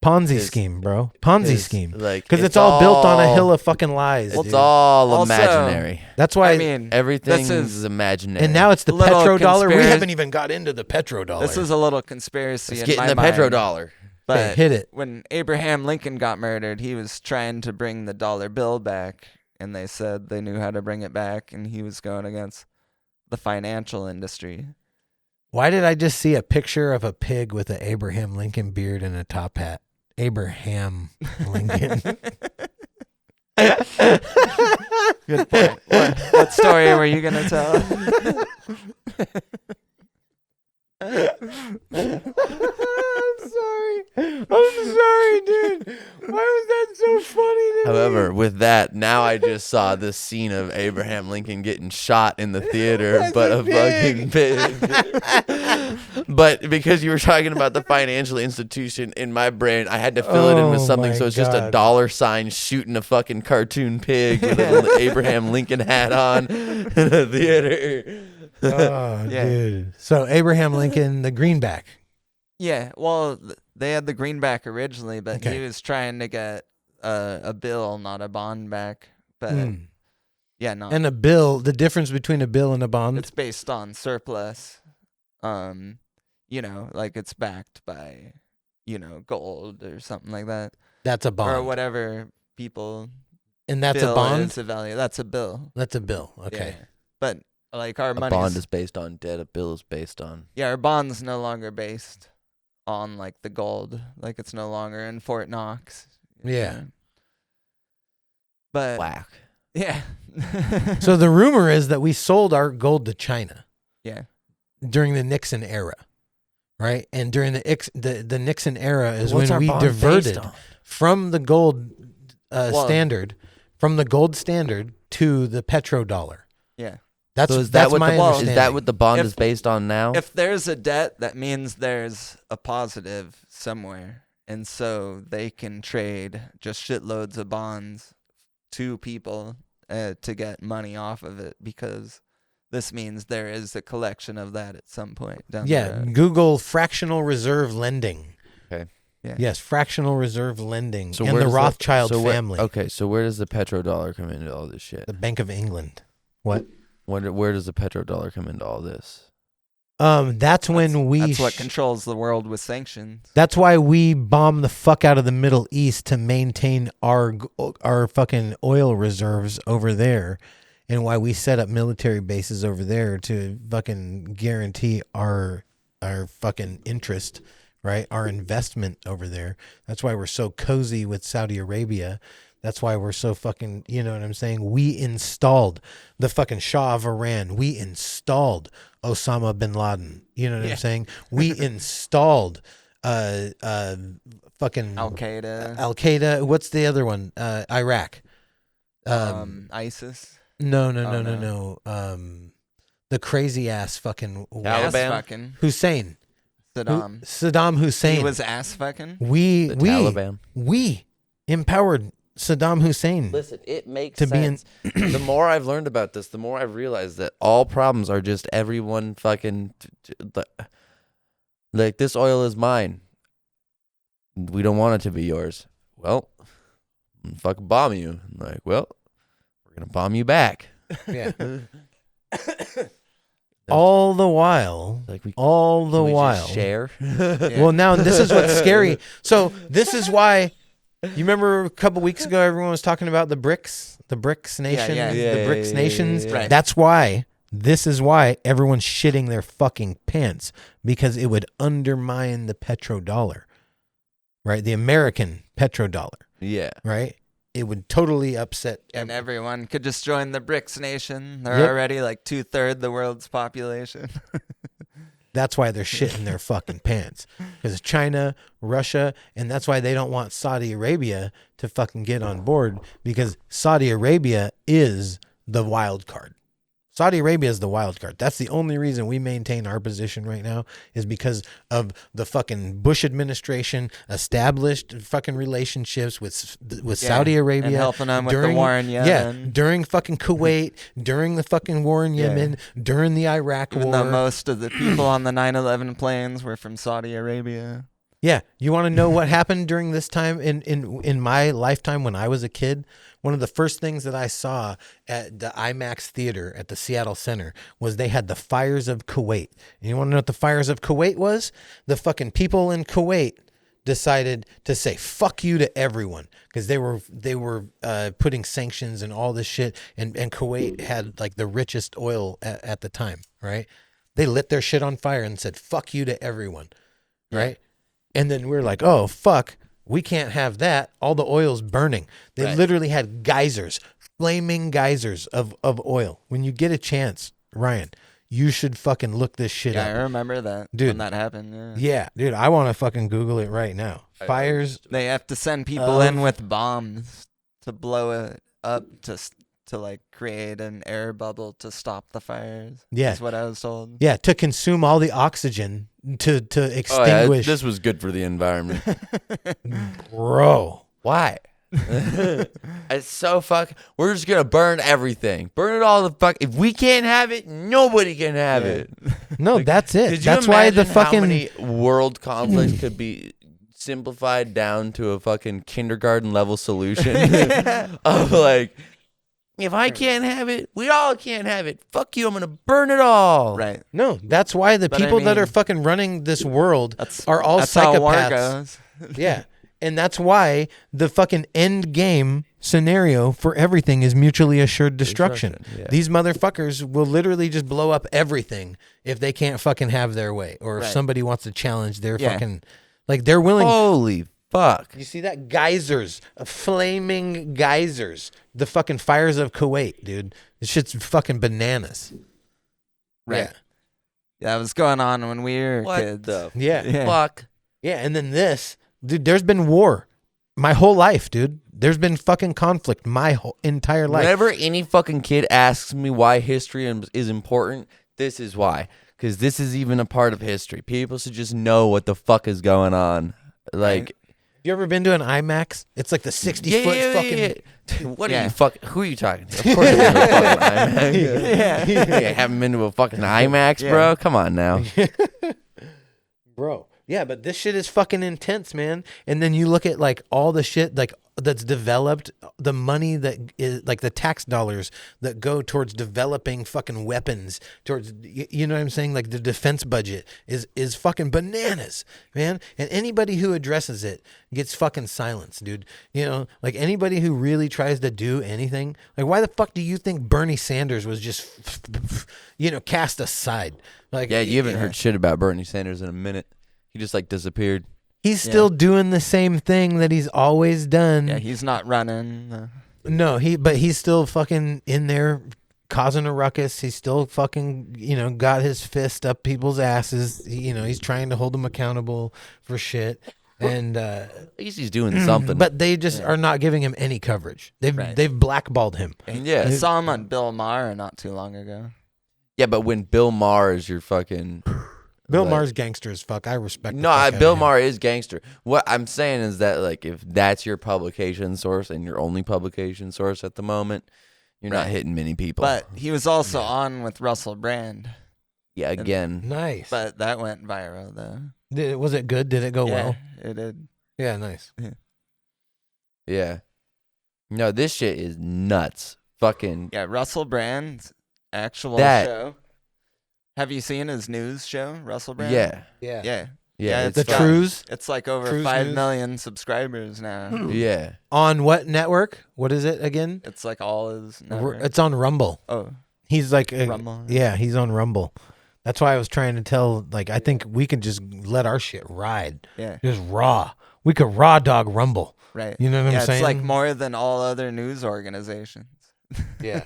Ponzi Is- scheme, bro. Ponzi Is, scheme. like, Because it's all built on a hill of fucking lies. It's dude. all Also- imaginary. That's why. I mean, Everything this is is imaginary. and now it's the a little petrodollar. We conspiracy- haven't even got into the petrodollar. this is a little conspiracy it's in getting my the mind, petrodollar. But Okay, hit it. when Abraham Lincoln got murdered, he was trying to bring the dollar bill back, and they said they knew how to bring it back, and he was going against the financial industry. Why did I just see a picture of a pig with an Abraham Lincoln beard and a top hat? Abraham Lincoln. Good point. What story were you gonna tell? I'm sorry, dude. Why was that so funny to However, with that, now I just saw this scene of Abraham Lincoln getting shot in the theater, As but a a fucking pig. But because you were talking about the financial institution, in my brain, I had to fill it in with Oh something. my So it's just a God. dollar sign shooting a fucking cartoon pig with a little Abraham Lincoln hat on in a theater. Oh, Yeah. dude. So Abraham Lincoln, the greenback. Yeah, well, they had the greenback originally, but Okay. he was trying to get a bill, not a bond back. But Hmm. yeah, no, And a bill, the difference between a bill and a bond. it's based on surplus. Like it's backed by, gold or something like that, That's a or bond. whatever people. And that's bill a bond? is a value. That's a bill. That's a bill. Okay. Yeah. But like our A money, bond is based on debt. A bill is based on our bond's no longer based on like the gold. Like it's no longer in Fort Knox. Yeah. But whack. yeah. So the rumor is that we sold our gold to China yeah. during the Nixon era, right? And during the Nixon era is What's when our we bond based diverted on? from the gold Well- standard, from the gold standard to the petrodollar. Yeah. That's So is that what my the understanding. is that what the bond If- is based on now? If there's a debt, that means there's a positive somewhere. And so they can trade just shitloads of bonds to people to get money off of it, because this means there is a collection of that at some point down the Yeah, road. Google fractional reserve lending. Okay. Yeah. Yes, fractional reserve lending in where the does Rothschild so where- family, okay, so where does the petrodollar come into all this shit? the Bank of England. What? Where does the petrodollar come into all this? That's when we. That's what controls the world with sanctions. That's why we bomb the fuck out of the Middle East to maintain our fucking oil reserves over there, and why we set up military bases over there to fucking guarantee our fucking interest, right? Our investment over there. That's why we're so cozy with Saudi Arabia. That's why we're so fucking, you know what I'm saying? We installed the fucking Shah of Iran. We installed Osama bin Laden. You know what I'm saying? We installed fucking Al Qaeda, Al Qaeda. What's the other one? Iraq. ISIS. No. The crazy ass fucking Ass Taliban? fucking. Hussein. Saddam. Saddam Hussein. He was ass fucking. we The Taliban. we empowered Saddam Hussein. Listen, it makes To be in- sense. The more I've learned about this, the more I've realized that all problems are just everyone fucking like this oil is mine. We don't want it to be yours. Well, fucking bomb you. Like, well, we're gonna bomb you back. Yeah. All the while, Like all the can we just while. share. Well, now this is what's scary. So this is why. You remember a couple weeks ago, everyone was talking about the BRICS nations, yeah. the Yeah, BRICS yeah, nations. yeah. Right. That's why. This is why everyone's shitting their fucking pants, because it would undermine the petrodollar, right? The American petrodollar, Yeah. right? It would totally upset. And everyone could just join the BRICS nation. They're Yep. already like 2/3 the world's population. That's why they're shitting their fucking pants, because China, Russia, and that's why they don't want Saudi Arabia to fucking get on board, because Saudi Arabia is the wild card. Saudi Arabia is the wild card. That's the only reason we maintain our position right now, is because of the fucking Bush administration established fucking relationships with Saudi Arabia, and helping them with the war in Yemen. Yeah, during fucking Kuwait, during the fucking war in Yemen, during the Iraq Even war. though most of the people on the 9/11 planes were from Saudi Arabia. Yeah, you want to know what happened during this time in my lifetime when I was a kid? One of the first things that I saw at the IMAX theater at the Seattle Center was they had the fires of Kuwait. And you want to know what the fires of Kuwait was? The fucking people in Kuwait decided to say fuck you to everyone, because they were putting sanctions and all this shit, and Kuwait had like the richest oil at the time, right? They lit their shit on fire and said fuck you to everyone, right? And then we're like, oh, fuck, we can't have that. All the oil's burning. They literally had geysers, flaming geysers of oil. When you get a chance, Ryan, you should fucking look this shit Yeah, I up. remember that Dude. when that happened. Yeah. Yeah, dude, I want to fucking Google it right now. Fires. They have to send people in with bombs to blow it up to like create an air bubble to stop the fires. Yeah. That's what I was told. Yeah, to consume all the oxygen to Oh, yeah, extinguish. this was good for the environment. Bro. Why? It's so We're just gonna burn everything. Burn it all the fuck. If we can't have it, nobody can have it. No, that's it. Did you That's why the imagine fucking how many world conflicts could be simplified down to a fucking kindergarten level solution of like, if I can't have it, we all can't have it. Fuck you, I'm gonna burn it all. Right. No, that's why the But I people that are mean, fucking running this world That's are all that's how war psychopaths. goes. Yeah. And that's why the fucking end game scenario for everything is mutually assured destruction. Destruction, yeah. These motherfuckers will literally just blow up everything if they can't fucking have their way, or if Right. somebody wants to challenge their Yeah. fucking, like, they're willing. Holy fuck. You see that? Geysers, flaming geysers, the fucking fires of Kuwait, dude. This shit's fucking bananas. Right. Yeah, it was going on when we were What kids. the Yeah. Yeah. Yeah. fuck? Yeah. And then this, dude, there's been war my whole life, dude. There's been fucking conflict my whole entire life. Whenever any fucking kid asks me why history is important, this is why. Because this is even a part of history. People should just know what the fuck is going on. Like, You ever been to an IMAX? It's like the 60-foot fucking. yeah. What Yeah. are you fuck? Who are you talking to? Of course, I've been to a fucking IMAX. You haven't been to a fucking IMAX, Yeah. bro. Come on now. Bro. Yeah, but this shit is fucking intense, man. And then you look at like all the shit like that's developed, the money that is like the tax dollars that go towards developing fucking weapons, towards, you know what I'm saying? Like the defense budget is fucking bananas, man. And anybody who addresses it gets fucking silenced, dude. You know, like anybody who really tries to do anything, like why the fuck do you think Bernie Sanders was just, you know, cast aside? Like, Yeah, you haven't heard shit about Bernie Sanders in a minute. He just like disappeared. He's still doing the same thing that he's always done. Yeah, he's not running. No, but he's still fucking in there causing a ruckus. He's still fucking, you know, got his fist up people's asses. You know, he's trying to hold them accountable for shit. And At least he's doing something. but they just are not giving him any coverage. They've blackballed him. yeah, I saw him on Bill Maher not too long ago. yeah, but when Bill Maher is your fucking Bill like- Maher's gangster as fuck. I respect. the No, fuck out Bill of him. Maher is gangster. What I'm saying is that like if that's your publication source and your only publication source at the moment, you're not hitting many people. But he was also on with Russell Brand. yeah, again, Nice. But that went viral though. Was it good? Did it go yeah, well? it did. Yeah, nice. yeah. No, this shit is nuts. fucking Yeah, Russell Brand's actual That- show. Have you seen his news show, Russell Brand? yeah. Yeah. Yeah. Yeah, it's The got- Trues It's like over Trues 5 News? million subscribers now. Yeah. on what network? What is it again? It's like all his network. It's on Rumble. Oh, He's like Rumble. Yeah, he's on Rumble. That's why I was trying to tell. Like, I think we could just let our shit ride, yeah, just raw. We could raw dog Rumble. right. You know what yeah, I'm saying? it's like more than all other news organizations. Yeah.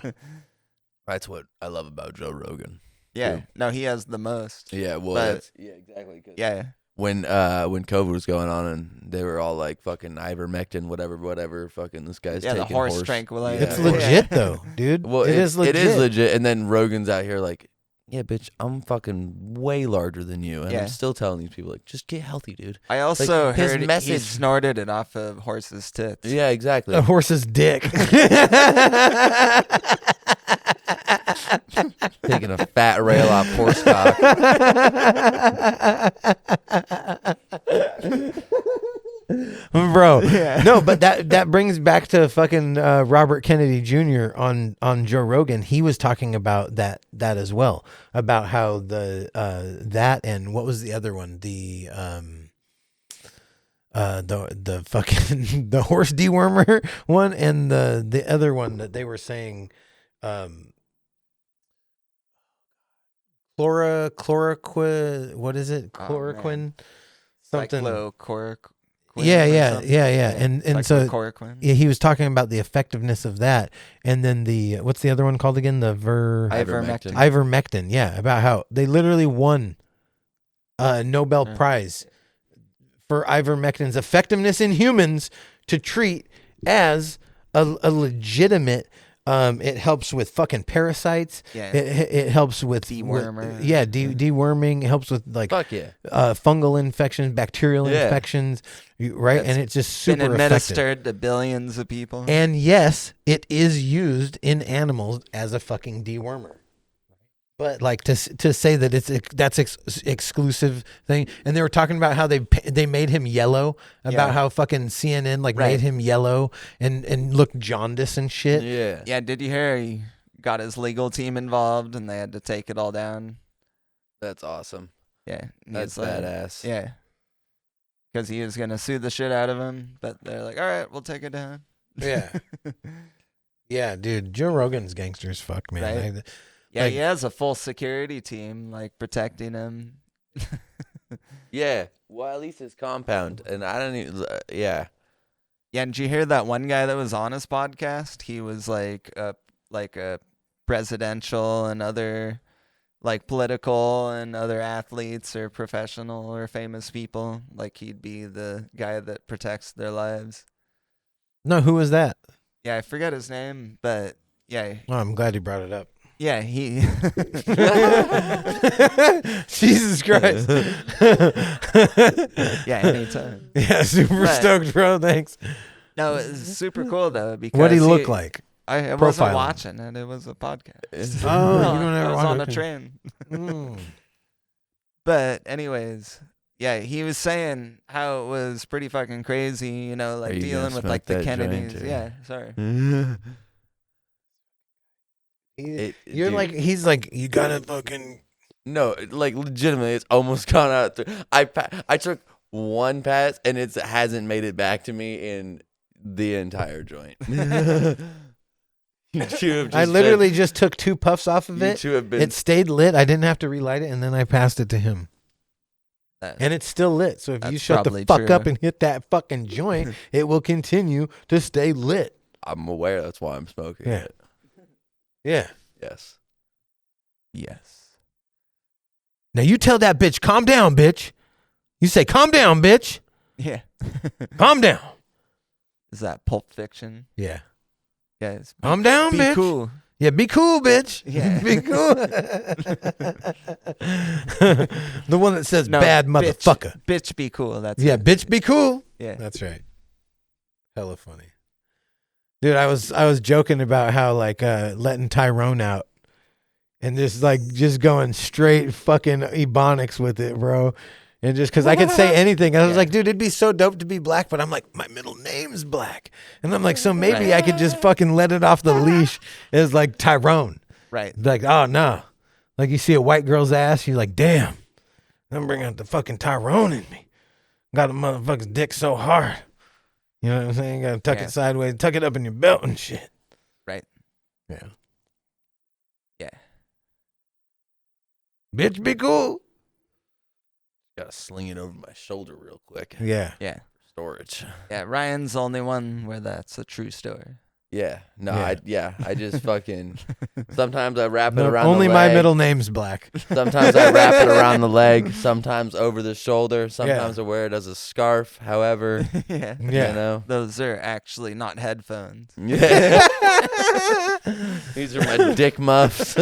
That's what I love about Joe Rogan. Yeah, True. no, he has the most. Yeah, well, But- yeah, exactly. 'cause Yeah, when COVID was going on and they were all like fucking ivermectin, whatever. Fucking this guy's yeah, the taking horse tranquilizer. It's Yeah. legit though, dude. Well, it is legit. It is legit. And then Rogan's out here like, yeah, bitch, I'm fucking way larger than you, and Yeah. I'm still telling these people like, just get healthy, dude. I also his heard he message- snorted it off of horse's tits. Yeah, exactly. A horse's dick. Taking a fat rail off horse cock. Bro, no, but that brings back to fucking Robert Kennedy Jr. on Joe Rogan. He was talking about that as well, about how the that and what was the other one, the fucking the horse dewormer one, and the other one that they were saying, chloroquine. What is it? Oh, man. Chloroquine. Something. Cyclochloroquine Yeah, or yeah, something. yeah. And so Cyclochloroquine. yeah, he was talking about the effectiveness of that, and then the what's the other one called again? The Ivermectin. ivermectin. Yeah, about how they literally won a Nobel Yeah. Prize for ivermectin's effectiveness in humans to treat as a legitimate. It helps with fucking parasites. Yeah. It helps with Dewormer. deworming. It helps with like Fuck yeah. fungal infections, bacterial Yeah. infections, right? That's and it's just Been super effective. administered to billions of people. And yes, it is used in animals as a fucking dewormer. But like to say that that's exclusive thing, and they were talking about how they made him yellow, about Yeah. how fucking CNN like Right. made him yellow and look jaundice and shit. Yeah. Yeah, did you hear he got his legal team involved and they had to take it all down? That's awesome. Yeah. and That's he's like- badass. Yeah. Because he was going to sue the shit out of him, but they're like, all right, we'll take it down. Yeah, yeah, dude. Joe Rogan's gangster as fuck, man. Right. Yeah, Like- he has a full security team, like, protecting him. Yeah. Well, at least his compound. And I don't even, yeah. Yeah, and did you hear that one guy that was on his podcast? He was like a presidential and other like political and other athletes or professional or famous people. Like he'd be the guy that protects their lives. No, who was that? Yeah, I forget his name, but yeah, Oh, I'm glad you brought it up. yeah, he. Jesus Christ. Yeah, anytime. Yeah, super But- stoked, bro. Thanks. No, it's super cool though because What would he look like? I wasn't Profiling. watching it. It was a podcast. Oh, No, you don't I ever was watch on it. a train. Mm. But anyways, yeah, he was saying how it was pretty fucking crazy, you know, like Are you gonna dealing with smoke like the that joint, Kennedys. or- Yeah, sorry. You're Dude. like, he's like, you gotta fucking. No, like legitimately, it's almost gone out. I took one pass and it hasn't made it back to me in the entire joint. You two have just I literally just took 2 puffs off of you it. two have been. It stayed lit. I didn't have to relight it, and then I passed it to him. And it's still lit. So if you That's shut the probably fuck up true. and hit that fucking joint, it will continue to stay lit. I'm aware. That's why I'm smoking Yeah. it. Yeah. Yes. Yes. Now you tell that bitch, calm down, bitch. You say, calm down, bitch. Yeah. Calm down. Is that Pulp Fiction? Yeah. Yes. Calm down, Be bitch. cool. Yeah, be cool, bitch. Yeah. Be cool. The one that says No, bad bitch. motherfucker. Bitch, be cool. That's Yeah, it. bitch, be cool. Yeah. That's right. Hella funny. Dude, I was joking about how like letting Tyrone out and just going straight fucking ebonics with it, bro. And just because I could say anything. And I was like, dude, it'd be so dope to be black. But I'm like, my middle name's Black. And I'm like, so maybe I could just fucking let it off the leash as like Tyrone. Right. Like, oh, no. Like you see a white girl's ass, you're like, damn. I'm bringing out the fucking Tyrone in me. Got a motherfucker's dick so hard. You know what I'm saying? Got to tuck it sideways, tuck it up in your belt and shit. Right. Yeah. Yeah. Bitch, be cool. Gotta sling it over my shoulder real quick. Yeah. Yeah. Storage. Yeah. Ryan's the only one where that's a true story. Yeah. No, Yeah. I just fucking sometimes I wrap it No, around only the my leg. middle name's Black. Sometimes I wrap it around the leg, sometimes over the shoulder, sometimes I wear it as a scarf, however, Yeah. you Yeah. know. Those are actually not headphones. Yeah. These are my dick muffs.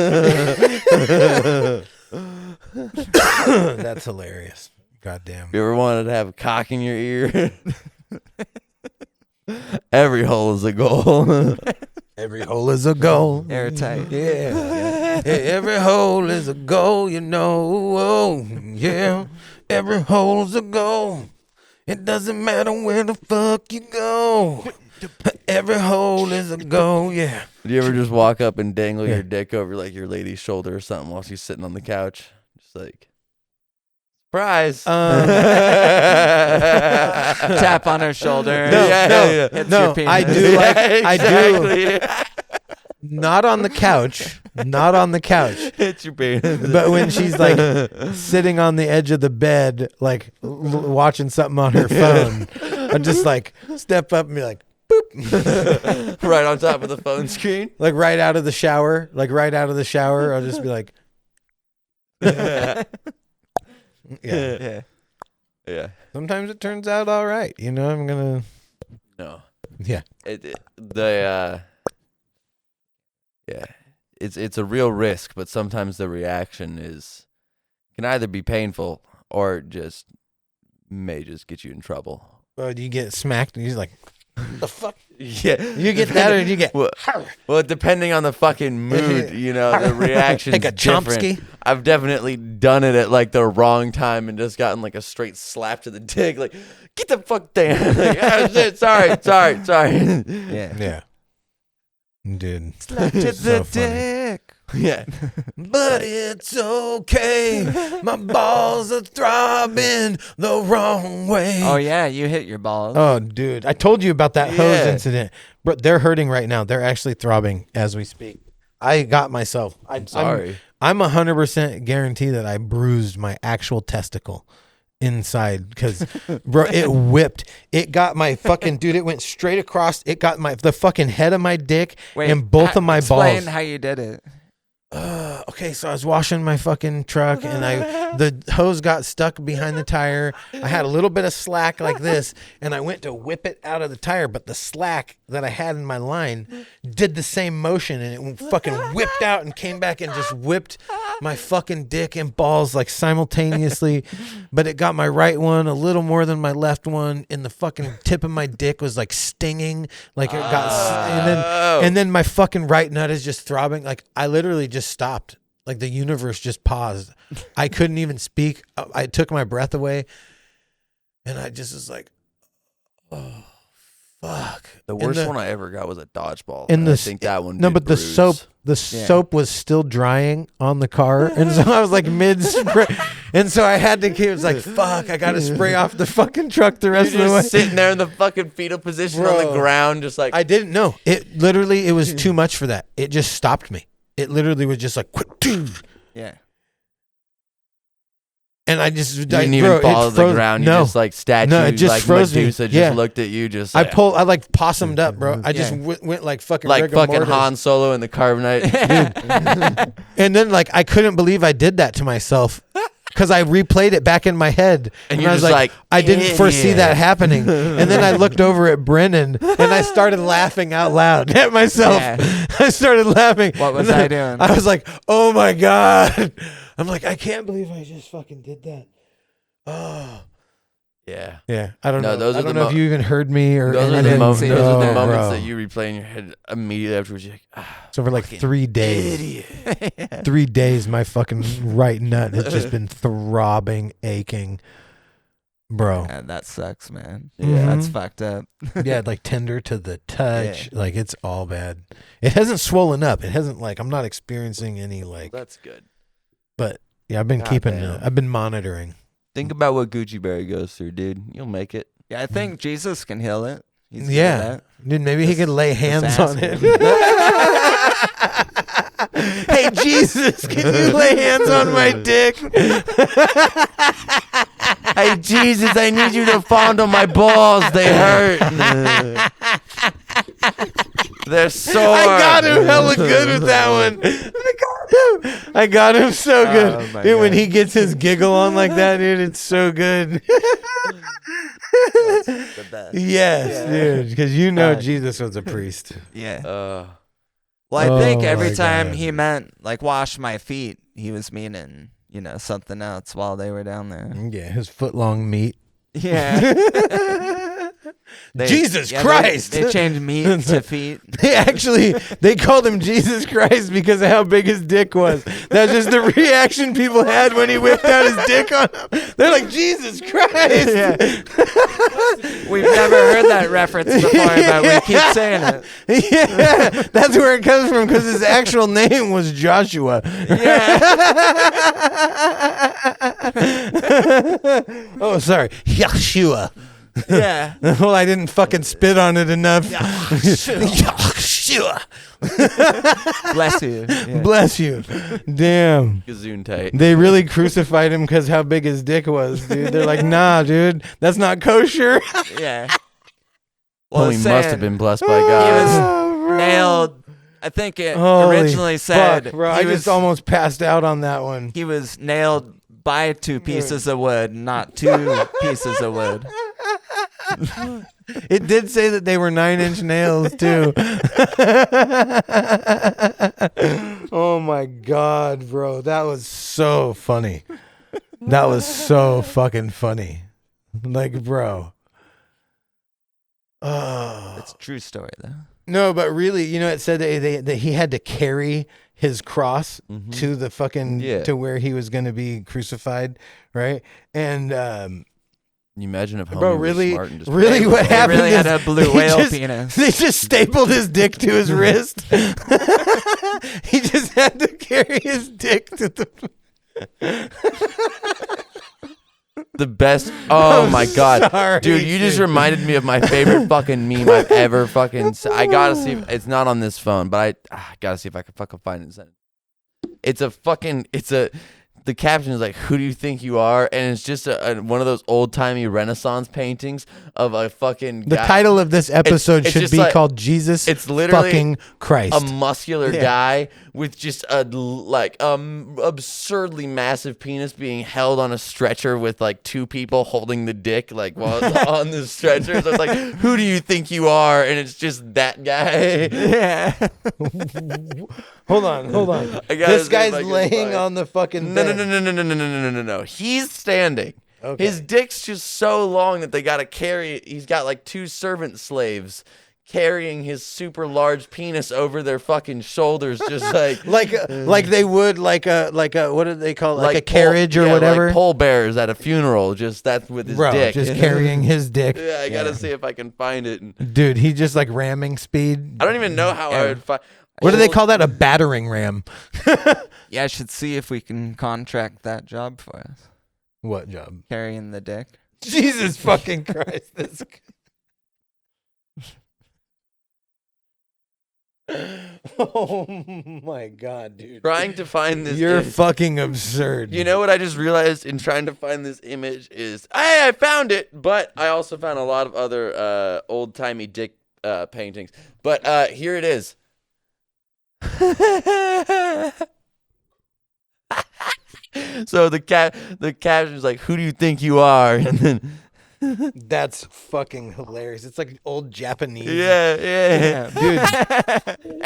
That's hilarious. Goddamn. You ever wanted to have a cock in your ear? Every hole is a goal. Every hole is a goal. Airtight. Yeah. Hey, every hole is a goal, you know. Oh, yeah. Every hole is a goal. It doesn't matter where the fuck you go. Every hole is a goal, yeah. Do you ever just walk up and dangle your dick over like your lady's shoulder or something while she's sitting on the couch? Just like, surprise. Tap on her shoulder. No, Hits no, your penis. I do like, I do. Exactly. Not on the couch. Not on the couch. Hit your penis. But when she's like sitting on the edge of the bed, like watching something on her phone, I just like step up and be like, boop. Right on top of the phone screen. Like right out of the shower. Like right out of the shower. I'll just be like, yeah. Yeah. Yeah. Sometimes it turns out all right. You know, I'm going to, No. yeah. Yeah. It's a real risk, but sometimes the reaction can either be painful or just may just get you in trouble. Well, you get smacked and you're like, the fuck? Yeah. You get that or you get, Well, depending on the fucking mood, you know, the reaction's like a different. Chomsky? I've definitely done it at like the wrong time and just gotten like a straight slap to the dick. Like, get the fuck down. Like, oh shit, sorry. Yeah. yeah. Dude. Slap to So the funny. dick. Yeah. But it's okay. My balls are throbbing the wrong way. Oh yeah, you hit your balls. Oh, dude. I told you about that hose Yeah. incident. But they're hurting right now. They're actually throbbing as we speak. I got myself. I'm sorry. I'm 100% guarantee that I bruised my actual testicle inside because, bro, it whipped. It got my fucking, dude, it went straight across. It got the fucking head of my dick and both of my explain balls. how you did it. Okay, so I was washing my fucking truck and the hose got stuck behind the tire. I had a little bit of slack like this and I went to whip it out of the tire, but the slack that I had in my line did the same motion and it fucking whipped out and came back and just whipped my fucking dick and balls like simultaneously. But it got my right one a little more than my left one, and the fucking tip of my dick was like stinging, like it got, and then my fucking right nut is just throbbing. Like I literally just stopped. Like the universe just paused. I couldn't even speak. I took my breath away, and I just was like, oh. Fuck. The worst one I ever got was a dodgeball. And I think that one. No, did but the bruise. soap was still drying on the car, and so I was like mid spray, and so I had to. It was like, fuck, I got to spray off the fucking truck the rest You're of the way. just sitting there in the fucking fetal position on the Bro. ground, just like I didn't know. It literally, it was too much for that. It just stopped me. It literally was just like, Yeah. and I just you didn't even fall to the ground. You just like statue, No, it just like froze me. Medusa, Yeah. just looked at you. Just I like, I like possummed up, bro. I just Yeah. went like fucking like rigor fucking mortis. Han Solo in the Carbonite. And then like I couldn't believe I did that to myself because I replayed it back in my head, And I you're was just like, I didn't foresee idiot. that happening. And then I looked over at Brennan and I started laughing out loud at myself. Yeah. I started laughing. What was And I then doing? I was like, oh my god! I'm like, I can't believe I just fucking did that. Oh. Yeah. Yeah, I don't No, know. those I are don't the know if you even heard me or Those are anything. the moments. Those are the No, moments bro. that you replay in your head immediately afterwards. You're like, So for like 3 days. idiot. 3 days, my fucking right nut has just been throbbing, aching. bro. Yeah, that sucks, man. Yeah. That's fucked up. Yeah, like tender to the touch. Like it's all bad. It hasn't swollen up. It hasn't like I'm not experiencing any like. That's good. But yeah, I've been Goddamn. I've been monitoring. Think about what Gucci Berry goes through, dude. You'll make it. Yeah, I think Jesus can heal it. He's good at Yeah, that. dude, maybe he could lay hands ask on it. him. Hey Jesus, can you lay hands on my dick? Hey, Jesus, I need you to fondle my balls. They hurt. They're sore. I got him hella good with that one. I got him so good. Oh, my Dude, when God. he gets his giggle on like that, dude, it's so good. The best. Yes, dude, because you know Jesus was a priest. Yeah. Uh, Well, I think Oh, every my time God. he meant like wash my feet, he was meaning, you know, something else while they were down there. Yeah, his foot long meat. Yeah. Jesus yeah, Christ! They changed meat to feet. They called him Jesus Christ because of how big his dick was. That's just the reaction people had when he whipped out his dick on them. They're like, Jesus Christ! Yeah. We've never heard that reference before, but we keep saying it. Yeah, that's where it comes from because his actual name was Joshua. Oh, sorry, Yeshua. Yeah. Well, I didn't fucking spit on it enough. Yeshua. Bless you. Yeah. Bless you. Damn. Gazoon tight. They really crucified him because how big his dick was, dude. They're like, nah, dude, that's not kosher. Yeah. Well, he it's must saying have been blessed by He God. was bro. nailed. I think it Holy originally said fuck, bro. he I was just almost passed out on that one. he was nailed by 2 pieces of wood, not 2 pieces of wood. It did say that they were 9-inch nails too. Oh my God, bro. That was so funny. That was so fucking funny. Like, bro. Oh. It's a true story though. No, but really, you know, it said that he had to carry his cross to the fucking to where he was going to be crucified, right? And Can you imagine if Homie bro, was really, smart and just really, what They happened? really is had a blue they whale just- penis. They just stapled his dick to his wrist. He just had to carry his dick to the. the best. Oh I'm my God, sorry, dude! You just dude. reminded me of my favorite fucking meme I've ever fucking. I gotta see. It's not on this phone, but I gotta see if I can fucking find it. And send it. It's a fucking. It's a. The caption is like, "Who do you think you are?" And it's just one of those old timey Renaissance paintings of a fucking. The guy. title of this episode it's should just be like- called Jesus. it's literally fucking Christ. A muscular Yeah. guy with just a absurdly massive penis being held on a stretcher with like 2 people holding the dick like while it's on the stretcher. So it's like, who do you think you are? And it's just that guy. Yeah. Hold on. I gotta This see guy's if I can laying find- on the fucking No. bed. He's standing. Okay. His dick's just so long that they gotta carry it. He's got like 2 servant slaves carrying his super large penis over their fucking shoulders, just like like they would like a what do they call it? Like a pole- carriage or yeah, whatever. like pole bearers at a funeral. Just that's with his Bro, dick. just carrying his dick. Yeah, I gotta see if I can find it. Dude, he just like ramming speed. I don't even know how I would find. What do they call that? A battering ram. Yeah, I should see if we can contract that job for us. What job? Carrying the dick. Jesus fucking Christ. This Oh my God, dude. Trying to find this. You're image. fucking absurd. You know what I just realized in trying to find this image is I found it, but I also found a lot of other old timey dick paintings. But here it is. So the caption is like, "Who do you think you are?" And then That's fucking hilarious. It's like old Japanese. yeah.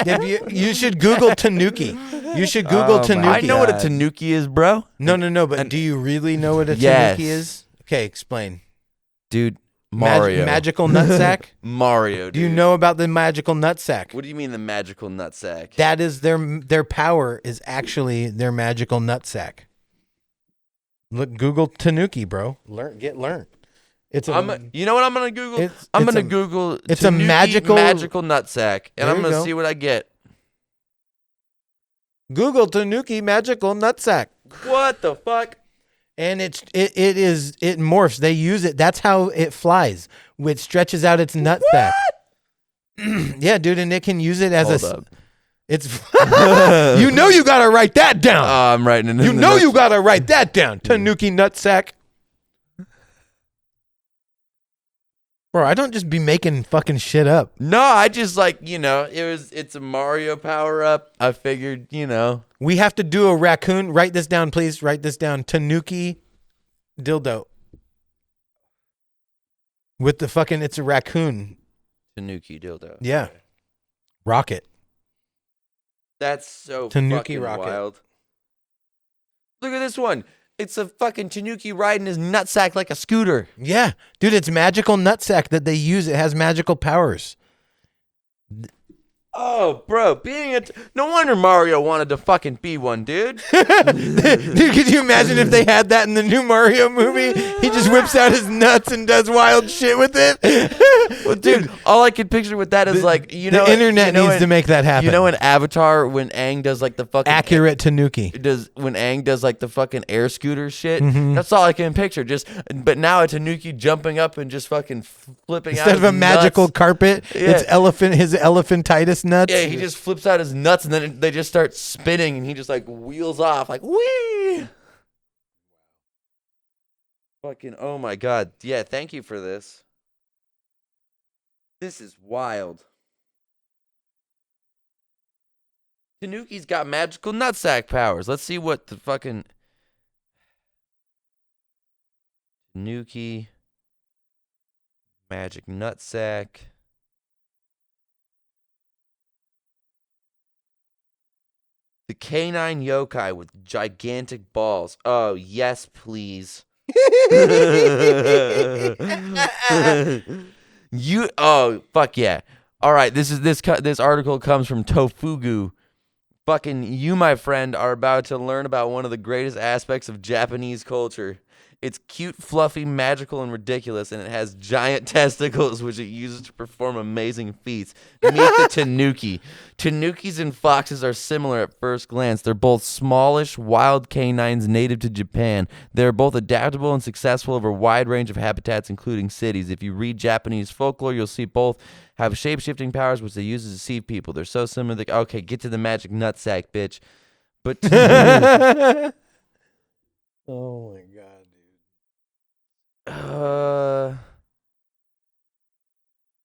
Dude, you should Google Tanuki. You should Google Oh my Tanuki. I know what a God. tanuki is, bro. No, but do you really know what a Yes. Tanuki is? Okay, explain. Dude, Mario. Magical nutsack? Mario, dude. Do you know about the magical nutsack? What do you mean the magical nutsack? That is their power is actually their magical nutsack. Look, Google Tanuki, bro. Learn. It's You know what I'm gonna Google? It's- I'm it's gonna a- Google. it's a Tanuki magical- nutsack, and There I'm you gonna go. see what I get. Google Tanuki magical nutsack. What the fuck? And it morphs. They use it. That's how it flies. Which stretches out its nutsack. Yeah, dude, and it can use it as Hold up. It's you know you gotta write that down. I'm writing it in you the know notes. you gotta write that down. Tanuki nutsack. Bro, I don't just be making fucking shit up. No, I just it's a Mario power up. I figured, We have to do a raccoon. Write this down, please. Write this down. Tanuki dildo. With the fucking, it's a raccoon. Tanuki dildo. Yeah. Rocket. That's so Tanuki fucking rocket. wild. Look at this one. It's a fucking Tanuki riding his nutsack like a scooter. Yeah. Dude, it's magical nutsack that they use. It has magical powers. Oh, bro, no wonder Mario wanted to fucking be one, dude. Dude, could you imagine if they had that in the new Mario movie? He just whips out his nuts and does wild shit with it. Well, dude, all I could picture with that is the internet needs to make that happen. You know in Avatar when Aang does like the fucking accurate Tanuki. when Aang does like the fucking air scooter shit. Mm-hmm. That's all I can picture. But now a Tanuki jumping up and just fucking flipping out Instead of his a magical nuts. carpet, Yeah. it's his elephantitis nuts. Yeah, he just flips out his nuts and then they just start spinning and he just like wheels off like whee. Fucking oh my god. Yeah, thank you for this. This is wild. Tanuki's got magical nutsack powers. Let's see what the fucking Tanuki magic nutsack. The canine yokai with gigantic balls. Oh, yes, please. Fuck yeah. All right, this article comes from Tofugu. Fucking you, my friend, are about to learn about one of the greatest aspects of Japanese culture. It's cute, fluffy, magical, and ridiculous, and it has giant testicles, which it uses to perform amazing feats. Meet the Tanuki. Tanukis and foxes are similar at first glance. They're both smallish, wild canines native to Japan. They're both adaptable and successful over a wide range of habitats, including cities. If you read Japanese folklore, you'll see both have shape-shifting powers, which they use to deceive people. They're so similar. Okay, get to the magic nutsack, bitch. But Oh my god,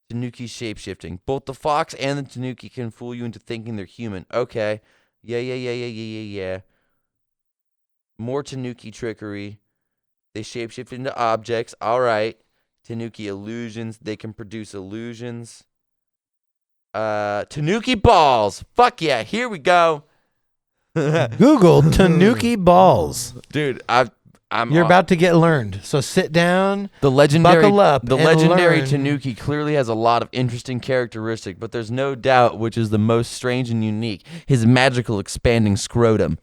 Tanuki shapeshifting. Both the fox and the Tanuki can fool you into thinking they're human. Okay. Yeah. More Tanuki trickery. They shapeshift into objects. All right. Tanuki illusions. They can produce illusions. Tanuki balls. Fuck yeah. Here we go. Google Tanuki balls. Dude, You're about to get learned. So sit down. The legendary, Buckle up the and legendary learn. Tanuki clearly has a lot of interesting characteristics, but there's no doubt which is the most strange and unique: his magical expanding scrotum.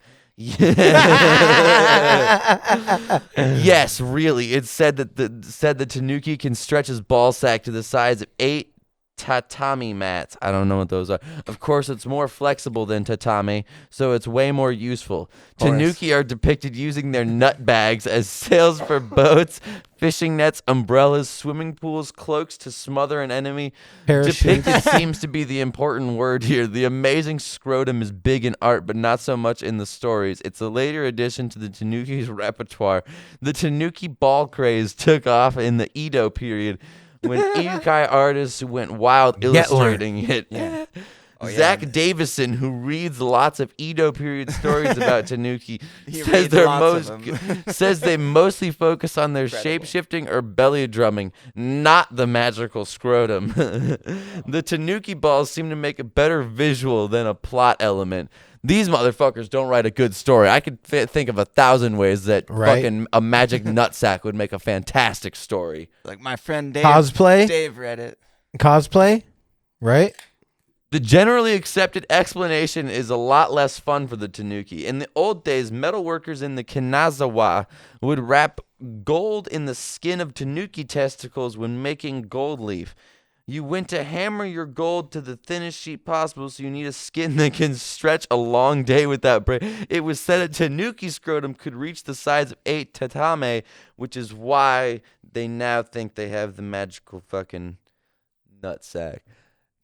Yes, really. It's said that the Tanuki can stretch his ball sack to the size of 8 tatami mats. I don't know what those are. Of course, it's more flexible than tatami, so it's way more useful. Tanuki are depicted using their nut bags as sails for boats, fishing nets, umbrellas, swimming pools, cloaks to smother an enemy. Parachutes. Depicted seems to be the important word here. The amazing scrotum is big in art, but not so much in the stories. It's a later addition to the Tanuki's repertoire. The Tanuki ball craze took off in the Edo period, when Iukai artists went wild illustrating it. Yeah. Zach Davison, who reads lots of Edo period stories about Tanuki, says they mostly focus on their shape-shifting or belly drumming, not the magical scrotum. The Tanuki balls seem to make a better visual than a plot element. These motherfuckers don't write a good story. I could think of 1,000 ways that fucking a magic nutsack would make a fantastic story. Like my friend Dave. Cosplay? Dave read it. Cosplay, right? The generally accepted explanation is a lot less fun for the Tanuki. In the old days, metal workers in the Kanazawa would wrap gold in the skin of tanuki testicles when making gold leaf. You went to hammer your gold to the thinnest sheet possible, so you need a skin that can stretch a long day without break. It was said a tanuki scrotum could reach the size of 8 tatame, which is why they now think they have the magical fucking nutsack.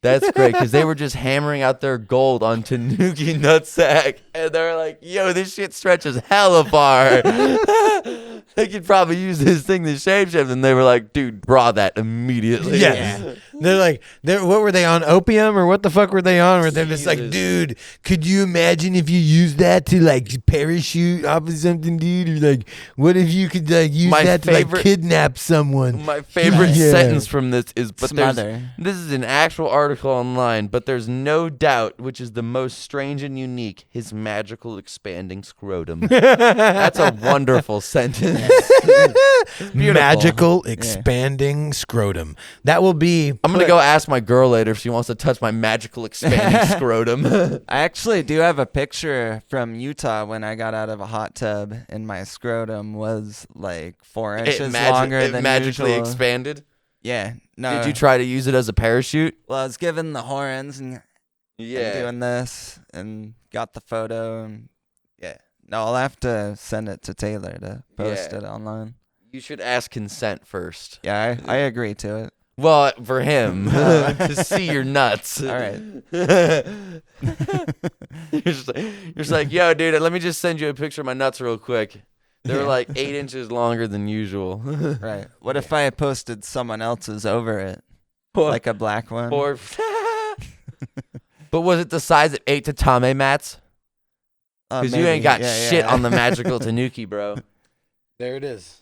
That's great, because they were just hammering out their gold on tanuki nutsack, and they're like, yo, this shit stretches hella far. They could probably use this thing to shapeshift, and they were like, dude, draw that immediately. Yeah. They're like, what were they on, opium or what the fuck were they on? Where they're just like, dude, could you imagine if you used that to like parachute off of something, dude? Or like, what if you could like use that to like kidnap someone? My favorite sentence from this is, Smother. this is an actual article online, but there's no doubt, which is the most strange and unique, his magical expanding scrotum. That's a wonderful sentence. Magical expanding scrotum. That will be. I'm going to go ask my girl later if she wants to touch my magical expanding scrotum. I actually do have a picture from Utah when I got out of a hot tub and my scrotum was like 4 inches longer than magically usual. expanded. Yeah. No. Did you try to use it as a parachute? Well, I was given the horns and doing this and got the photo and no, I'll have to send it to Taylor to post it online. You should ask consent first. Yeah, I agree to it. Well, for him to see your nuts. All right. You're just like, yo, dude, let me just send you a picture of my nuts real quick. They were like 8 inches longer than usual. Right. What if I posted someone else's over it, like a black one? But was it the size of 8 tatame mats? Because you ain't got shit on the magical tanuki, bro. There it is.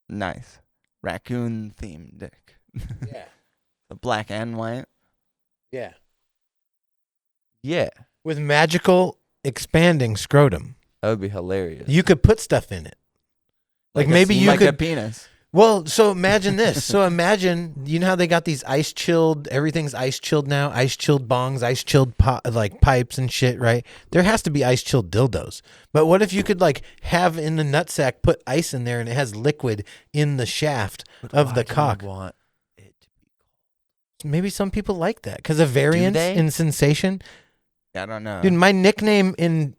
Nice. Raccoon themed dick. Yeah. The black and white. Yeah. Yeah. With magical expanding scrotum. That would be hilarious. You could put stuff in it. Like maybe you like could. a penis. Well, so imagine this. So imagine, you know how they got these ice chilled, everything's ice chilled now, ice chilled bongs, ice chilled like pipes and shit, right? There has to be ice chilled dildos. But what if you could like have in the nutsack, put ice in there and it has liquid in the shaft of the cock? Want it to be Maybe some people like that because of variance in sensation. I don't know. Dude, my nickname in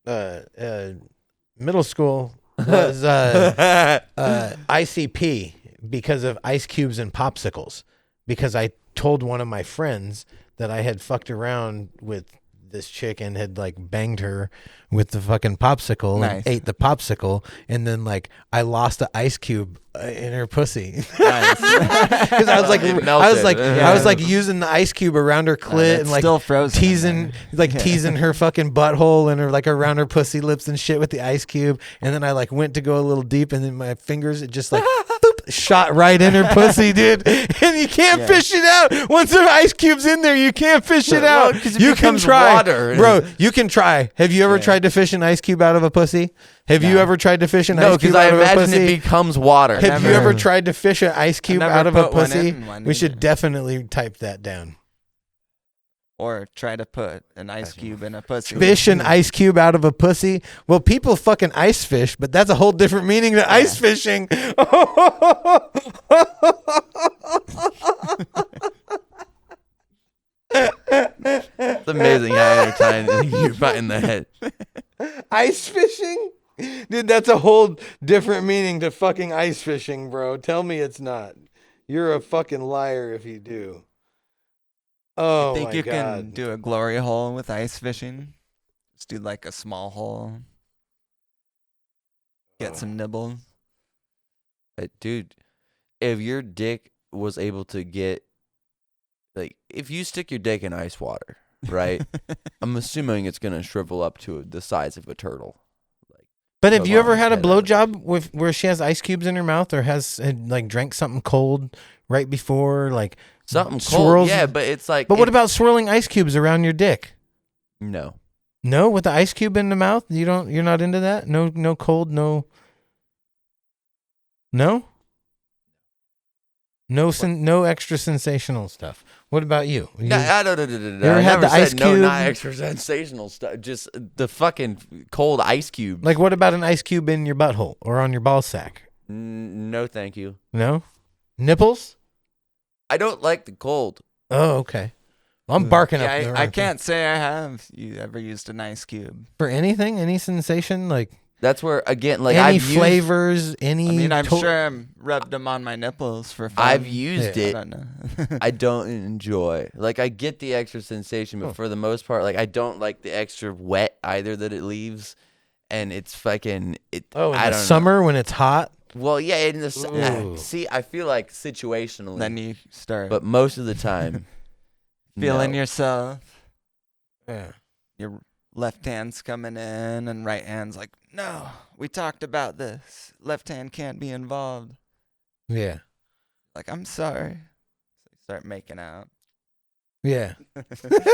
middle school was ICP because of ice cubes and popsicles. Because I told one of my friends that I had fucked around with this chick and had like banged her with the fucking popsicle and ate the popsicle, and then like I lost an ice cube in her pussy. Nice. Because I was like using the ice cube around her clit and like still frozen teasing her fucking butthole and her like around her pussy lips and shit with the ice cube, and then I like went to go a little deep, and then my fingers it just like boop, shot right in her pussy, dude. And you can't fish it out once the ice cube's in there. You can't fish it out. You can try, bro. You can try. Have you ever tried to fish an ice cube out of a pussy? Have you ever tried to fish an ice cube out of a pussy? No, because I imagine it becomes water. Have you ever tried to fish an ice cube out of a pussy? We should definitely type that down. Or try to put an ice cube in a pussy. Fish an ice cube out of a pussy? Well, people fucking ice fish, but that's a whole different meaning to ice fishing. It's amazing how entertaining you find that. Ice fishing? Dude, that's a whole different meaning to fucking ice fishing, bro. Tell me it's not. You're a fucking liar if you do. Oh, I think you God. can do a glory hole with ice fishing. Just do like a small hole. Get some nibbles. Dude, if your dick was able to get, like, if you stick your dick in ice water, right? I'm assuming it's going to shrivel up to the size of a turtle. But have you ever had a blowjob with where she has ice cubes in her mouth, or had like drank something cold right before, like something swirls? Cold? Yeah, but it's like. But what about swirling ice cubes around your dick? No. No, with the ice cube in the mouth, you're not into that. No cold, no. No extra sensational stuff. What about you? No, I don't. ever I had never the ice said no, cube? not extra sensational stuff. Just the fucking cold ice cubes. Like, what about an ice cube in your butthole or on your ball sack? No, thank you. No? Nipples? I don't like the cold. Oh, okay. Well, I'm barking up Yeah, the I wrong can't say I have. You ever used an ice cube? for anything, any sensation, like That's where again, like any I've flavors, any. I mean, I'm to- sure I rubbed them on my nipples for fun. I've used Yeah. I it. don't know. I don't enjoy. Like I get the extra sensation, but for the most part, like I don't like the extra wet either that it leaves, and it's fucking it. Oh, in I the don't know. summer when it's hot. Well, yeah, in the Ooh. see, I feel like situationally, Then you start but most of the time, feeling no. yourself. Yeah. Your left hand's coming in, and right hand's like, no, we talked about this. Left hand can't be involved. Yeah. Like, I'm sorry. So you start making out. Yeah.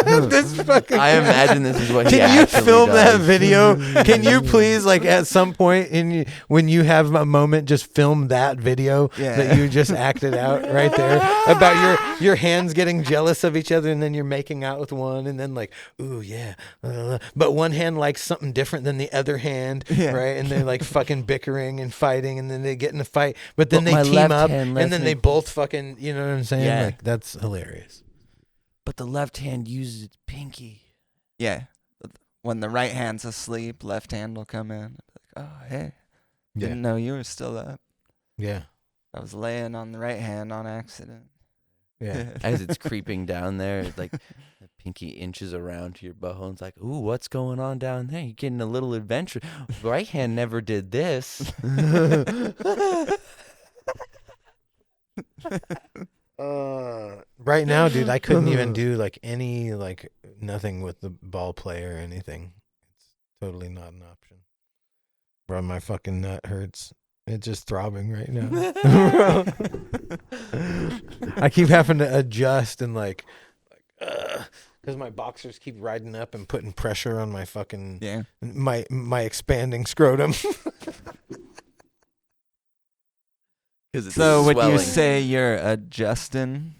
This fucking. I imagine this is what he Can you actually film that does. video? Can you please, like, at some point when you have a moment, just film that video Yeah. that you just acted out right there about your hands getting jealous of each other, and then you're making out with one, and then like, ooh yeah, but one hand likes something different than the other hand, Yeah. right? And they're like fucking bickering and fighting, and then they get in a fight, but then But my they team left up, hand lets and then me- they both fucking, you know what I'm saying? Yeah. Like that's hilarious. But the left hand uses its pinky. Yeah. When the right hand's asleep, left hand will come in. Like, oh, hey, Yeah. didn't know you were still up. Yeah. I was laying on the right hand on accident. Yeah. As it's creeping down there, it's like the pinky inches around to your butthole. It's like, ooh, what's going on down there? You're getting a little adventure. Right hand never did this. Right now, dude, I couldn't even do like any like nothing with the ball play or anything. It's totally not an option. Bro, my fucking nut hurts. It's just throbbing right now. I keep having to adjust and like because my boxers keep riding up and putting pressure on my fucking Yeah. my expanding scrotum. It's So would you swelling. say you're adjusting?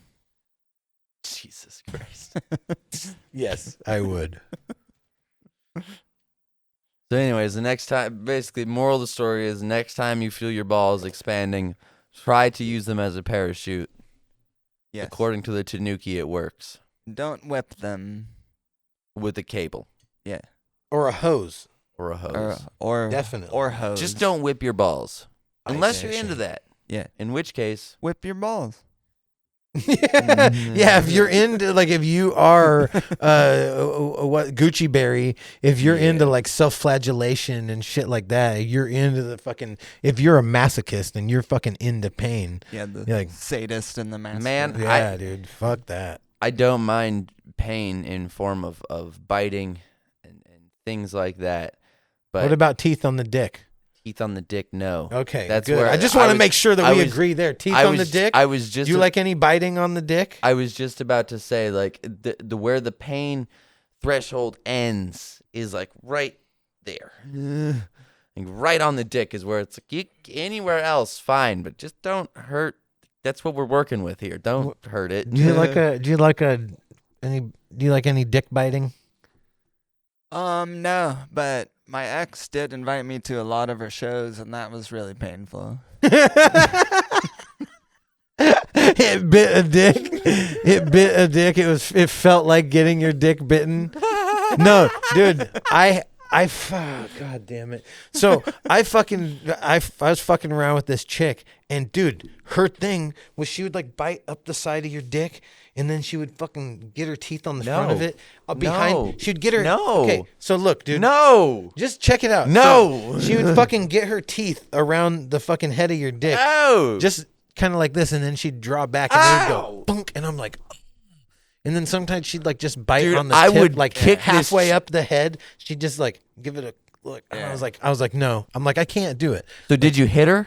Jesus Christ. Yes, I would. So anyways, the next time, basically, moral of the story is next time you feel your balls expanding, try to use them as a parachute. Yes. According to the Tanuki, it works Don't whip them. with a cable Yeah. Or a hose. or a hose. Or Definitely. Or hose. Just don't whip your balls unless you're into action. that. Yeah. In which case, Whip your balls. Yeah, if you're into like if you are what Gucci Berry, if you're into like self-flagellation and shit like that, you're into the fucking if you're a masochist and you're fucking into pain. Yeah, the You're like, sadist and the master. Man, yeah, dude, fuck that. I don't mind pain in form of biting and things like that. But What about teeth on the dick? teeth on the dick? No. Okay, That's good. where I just want to was- make sure that I we was- agree there. Teeth I on the was- dick. I was just Do you like any biting on the dick? I was just about to say, like, the where the pain threshold ends is like right there, like right on the dick is where it's like anywhere else fine, but just don't hurt. That's what we're working with here. Don't hurt it. Do you like any dick biting? No, but my ex did invite me to a lot of her shows, and that was really painful. It bit a dick. It bit a dick. It felt like getting your dick bitten. No, dude, God damn it. So I was fucking around with this chick, and dude, her thing was she would like bite up the side of your dick, and then she would fucking get her teeth on the front of it. Behind, No. she'd get her. No. Okay, so look, dude. No. Just check it out. No. So she would fucking get her teeth around the fucking head of your dick. No. Just kind of like this, and then she'd draw back and it would go bunk, and I'm like, oh. And then sometimes she'd like just bite Dude, on the I tip, would like kick halfway this- up the head. She'd just like give it a look. And I was like, no. I'm like, I can't do it. So did you hit her?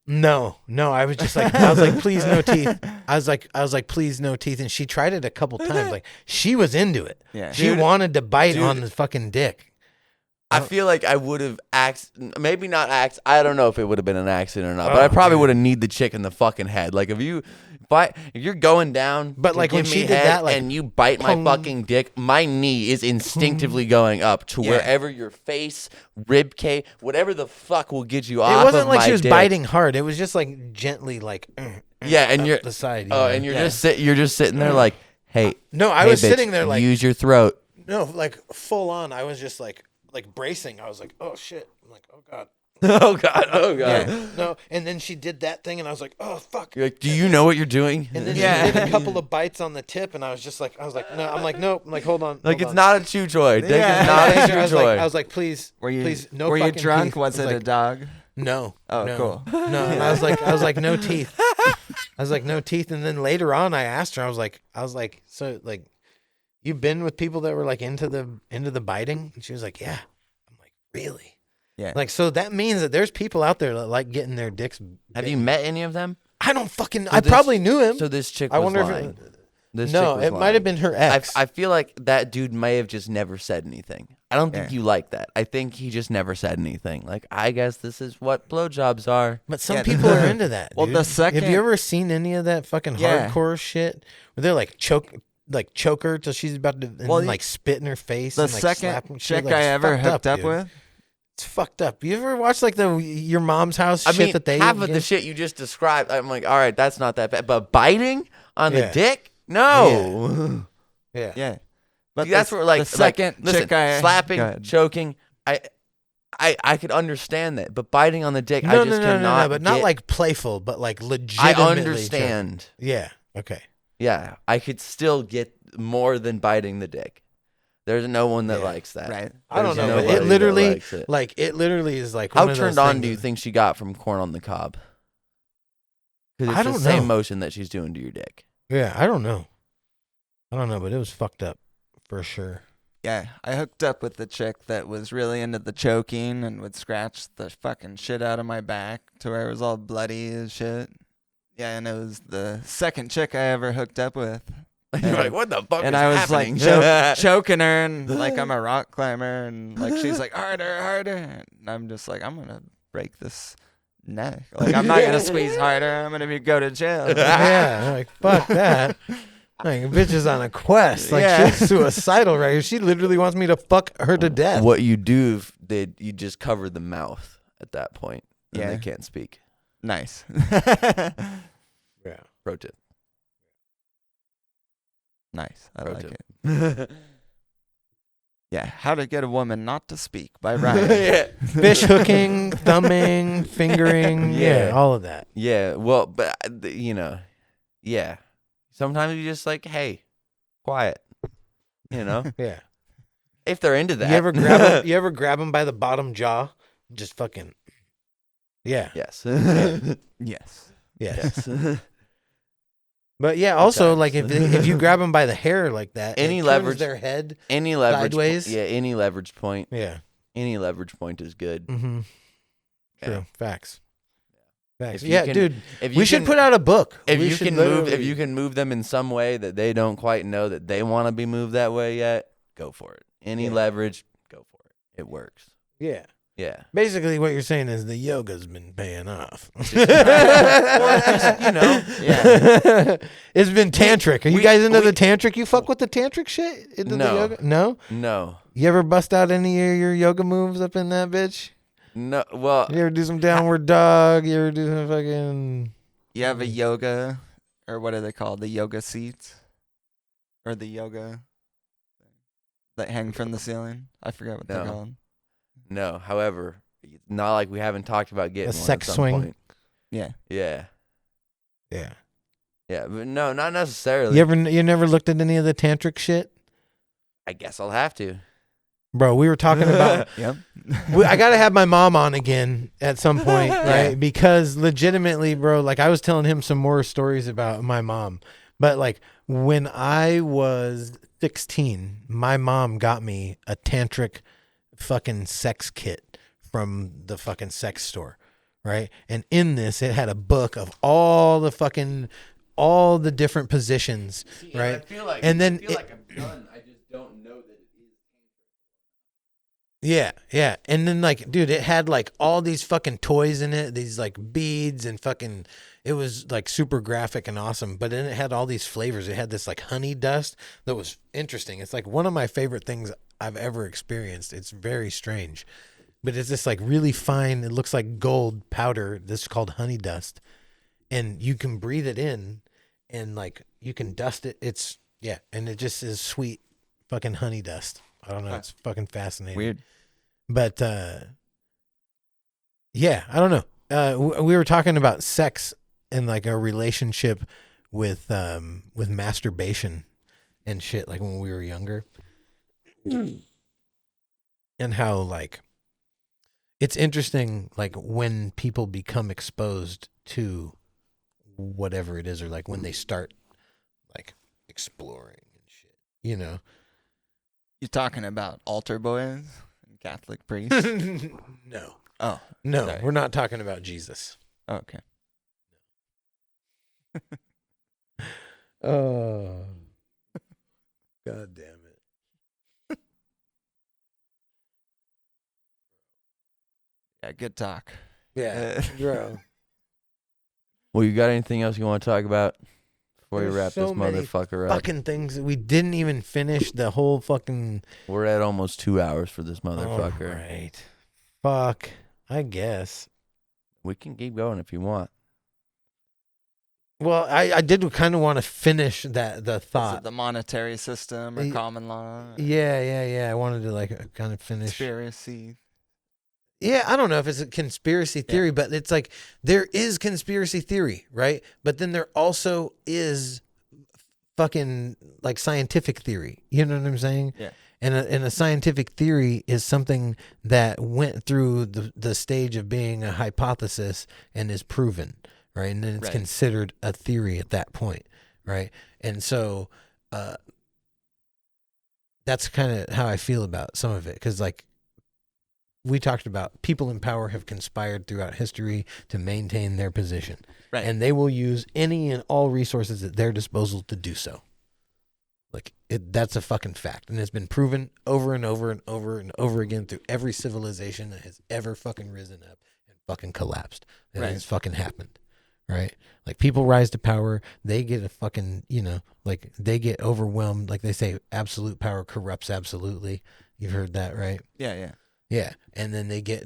No. I was just like, I was like, please no teeth. I was like, please no teeth. And she tried it a couple times. Like she was into it. Yeah. She Dude, wanted to bite on the fucking dick. I feel like I would have maybe not I don't know if it would have been an accident or not, but I probably dude. would have kneed the chick in the fucking head. Like if you if you're going down, But, to like, when give she me did head that, like, and you bite my pong. fucking dick, my knee is instinctively going up to Yeah. wherever your face, rib cage, whatever the fuck will get you It off wasn't of like my she was dick. biting hard. It was just like gently, like Yeah, and up you're the side. oh, and you're Yeah. just sitting there like, hey, No, I hey, was bitch, sitting there like use your throat. no, like full on. I was just like bracing. I was like, oh shit. I'm like, oh god. Oh god, oh god. Yeah. No, and then she did that thing, and I was like, oh fuck. You're like, do you know what you're doing? And then Yeah. she did a couple of bites on the tip, and I was like, no. I'm like, nope. I'm like, hold on. Like hold it's on. not a chew toy. Dick Yeah. is not a I chew was toy. like, please, please, no. Were you fucking drunk? teeth. Was I it like, a dog? No. Oh, no, cool. No, and I was like, no teeth. I was like, no teeth. And then later on, I asked her, I was like, so like, you've been with people that were like into the biting? And she was like, yeah. I'm like, really? Yeah. Like, so that means that there's people out there that like getting their dicks. Have you met any of them? I don't fucking. So I this- probably knew him. So this chick I was wonder lying. if it, This no, chick was it might lying. have been her ex. I feel like that dude may have just never said anything. I don't think Yeah. you like that. I think he just never said anything. Like, I guess this is what blowjobs are. But some Yeah. people are into that. Well, dude. the have second- you ever seen any of that fucking Yeah. hardcore shit where they're like choke her till she's about to and Well, then, like spit in her face? The and, like, slap second and shit? chick Like, I it's ever fucked hooked up dude. with. It's fucked up. You ever watch like your mom's house I shit mean, that they half of the get? shit you just described, I'm like, all right, that's not that bad. But biting on the Yeah. dick? No. Yeah. Yeah. But See, that's the, where like the second listen, chick I slapping, Go ahead. choking. I could understand that, but biting on the dick, No, I just no, cannot. but not get- like playful, but like I legitimately. understand. choking. Yeah. Okay. Yeah, I could still get more than biting the dick. There's no one that Yeah. likes that. Right. I don't There's know. But nobody it that literally, likes it. like, it literally is like. How one of those turned on things do you that- think she got from corn on the cob? Because I it's the don't same know. motion that she's doing to your dick. Yeah, I don't know. But it was fucked up for sure. Yeah, I hooked up with the chick that was really into the choking and would scratch the fucking shit out of my back to where it was all bloody as shit. Yeah, and it was the second chick I ever hooked up with. You're like, what the fuck And is I was happening? like choking her and like I'm a rock climber and like she's like harder, harder. And I'm just like, I'm gonna break this neck. Like I'm not gonna squeeze harder. I'm gonna go to jail. Yeah, like fuck that. Like, bitch is on a quest. Like, Yeah. she's suicidal right here. She literally wants me to fuck her to death. What you do, you just cover the mouth at that point, and Yeah. they can't speak. Nice. Yeah. Pro tip. Nice. I Pro like tip. it. Yeah. How to Get a Woman Not to Speak by Ryan. yeah. Fish hooking, thumbing, fingering. Yeah. Yeah. All of that. Yeah. Well, but yeah. Sometimes you just like, hey, quiet. Yeah. If they're into that. You ever grab them by the bottom jaw? Just fucking. Yeah. Yes. Yes. Yes. yes. But yeah, also Sometimes. like if you grab them by the hair like that, Any it turns leverage- their head. Any leverage. Sideways? Yeah. Any leverage point. Yeah. Any leverage point is good. Mm-hmm. Yeah. True. Facts. Facts. If you Yeah, can- dude. If you We should can- put out a book. If We you should can move, if literally- you can move them in some way that they don't quite know that they want to be moved that way yet, go for it. Any Yeah. leverage, go for it. It works. Yeah. Yeah. Basically, what you're saying is the yoga's been paying off. Or just, yeah. It's been tantric. Are you we- guys into we- the tantric? You fuck with the tantric shit? Into No. the yoga? No? No. You ever bust out any of your yoga moves up in that bitch? No. Well, You ever do some downward dog? You ever do some fucking... You have a yoga, or what are they called? The yoga seats? Or the yoga that hang from the ceiling? I forgot what they're No. called. no. However, it's not like we haven't talked about getting A one at sex some swing? point. Yeah. Yeah. Yeah. Yeah. But no, not necessarily. You never looked at any of the tantric shit? I guess I'll have to. Bro, we were talking about... Yep. I gotta have my mom on again at some point, right? Because legitimately, bro, like I was telling him some more stories about my mom, but like when I was 16, my mom got me a tantric fucking sex kit from the fucking sex store, right? And in this, it had a book of all the different positions, right? I feel like And then I've done. I just don't know that it is. Yeah, yeah. And then like, dude, it had like all these fucking toys in it, these like beads and fucking it was like super graphic and awesome. But then it had all these flavors. It had this like honey dust that was interesting. It's like one of my favorite things I've ever experienced. It's very strange. But it's this like really fine, it looks like gold powder. This is called honey dust. And you can breathe it in and like you can dust it. It's yeah, and it just is sweet fucking honey dust. I don't know. It's fucking fascinating. Weird. But yeah, I don't know. We were talking about sex and like a relationship with masturbation and shit, like when we were younger, and how like it's interesting, like when people become exposed to whatever it is, or like when they start like exploring and shit, you know. You talking about altar boys and Catholic priests? No. Oh, No, sorry. we're not talking about Jesus. Okay. Oh, God damn it. Yeah, good talk. Yeah, bro. Well, you got anything else you want to talk about before we There's wrap so this many motherfucker up? Fucking things that we didn't even finish the whole fucking. We're at almost 2 hours for this motherfucker. All right. Fuck. I guess. We can keep going if you want. Well, I did kind of want to finish the Is it thought. the monetary system or Ye- common law? Yeah. I wanted to like kind of finish. Conspiracy. Yeah, I don't know if it's a conspiracy theory, but it's like there is conspiracy theory, right? But then there also is fucking like scientific theory. You know what I'm saying? Yeah. And a scientific theory is something that went through the stage of being a hypothesis and is proven, right? And then it's Right. considered a theory at that point, right? And so that's kind of how I feel about some of it, because like we talked about, people in power have conspired throughout history to maintain their position, Right. and they will use any and all resources at their disposal to do so. Like that's a fucking fact, and it's been proven over and over and over and over again through every civilization that has ever fucking risen up and fucking collapsed. That Right. has fucking happened, right? Like people rise to power, they get a fucking, like they get overwhelmed. Like they say, absolute power corrupts absolutely. You've heard that, right? Yeah. Yeah, and then they get,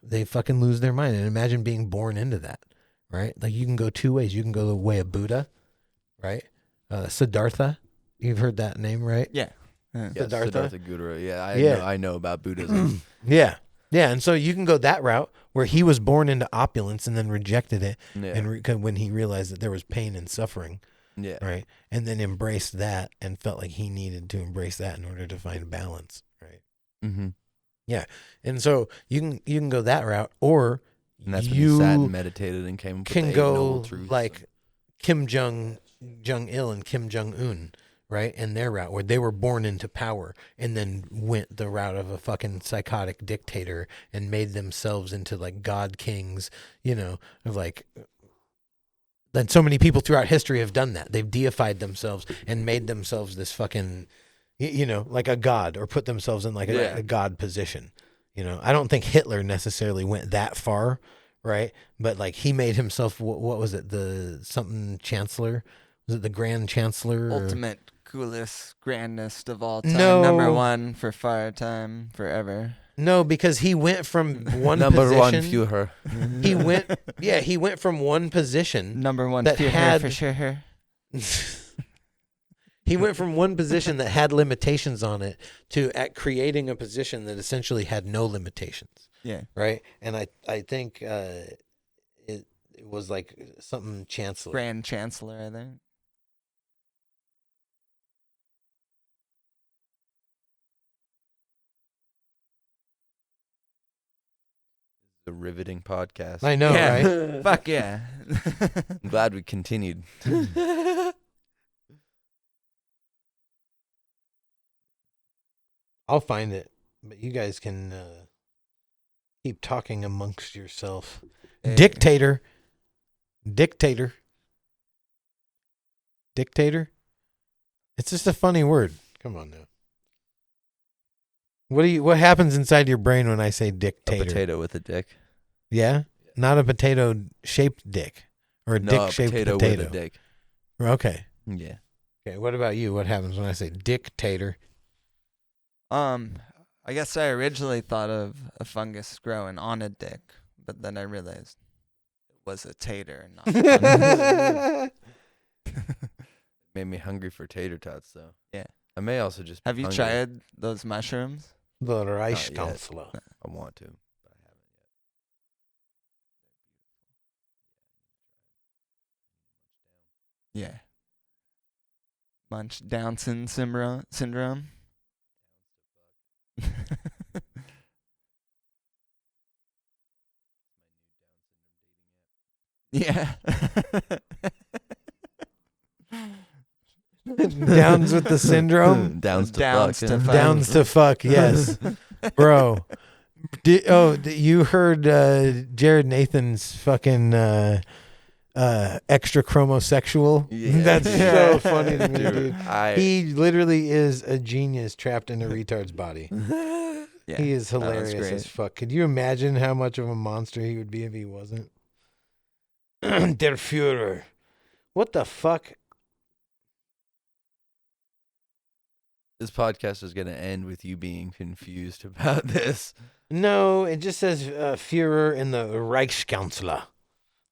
they fucking lose their mind. And imagine being born into that, right? Like you can go two ways. You can go the way of Buddha, right? Siddhartha, you've heard that name, right? Yeah. Yes, Siddhartha? Siddhartha Gautama. Yeah, Yeah. I know about Buddhism. Yeah, and so you can go that route where he was born into opulence and then rejected it, Yeah. and when he realized that there was pain and suffering, Yeah. right? And then embraced that and felt like he needed to embrace that in order to find balance, right? Mm-hmm. And so you can go that route, or And that's when you he sat and meditated and came up with the can Eight go Noble Truths. like Kim Jong Il and Kim Jong Un, right? And their route where they were born into power and then went the route of a fucking psychotic dictator and made themselves into like god kings, of like. And so many people throughout history have done that. They've deified themselves and made themselves this fucking, like a god, or put themselves in like a god position. I don't think Hitler necessarily went that far, right? But like he made himself, what was it? The something chancellor? Was it the grand chancellor? Ultimate, coolest, grandest of all time. No. Number one for fire time, forever. No, because he went from one Number one position. Führer. He went from one position. Number one That Führer had- for sure. He went from one position that had limitations on it to at creating a position that essentially had no limitations, Yeah. right? And I think it was like something chancellor. Grand Chancellor, I think. The riveting podcast. I know, Yeah. right? Fuck yeah. I'm glad we continued. I'll find it, but you guys can keep talking amongst yourself. Hey. Dictator. It's just a funny word. Come on now. What happens inside your brain when I say A dictator? potato with a dick. Yeah? Not a potato shaped dick or a No, dick a shaped potato potato. with a dick. Okay. Yeah. Okay, what about you? What happens when I say dictator? I guess I originally thought of a fungus growing on a dick, but then I realized it was a tater, not a fungus. Made me hungry for tater tots, though. Yeah. I may also just. Be Have you hungry. tried those mushrooms? The Not Reich yet. Counselor. I want to, but I haven't Yeah. Munch Down syndrome. Yeah. Downs with the yet. syndrome. Downs to Downs fuck. to fuck. Downs to fuck, yes. Bro. You heard Jared Nathan's fucking extra chromosexual? Yeah. That's Yeah. so funny to me, Dude, dude. I. He literally is a genius trapped in a retard's body. Yeah. He is that was hilarious great. as fuck. Could you imagine how much of a monster he would be if he wasn't? Der Führer. What the fuck? This podcast is gonna end with you being confused about this. No, it just says Führer in the Reichskanzler.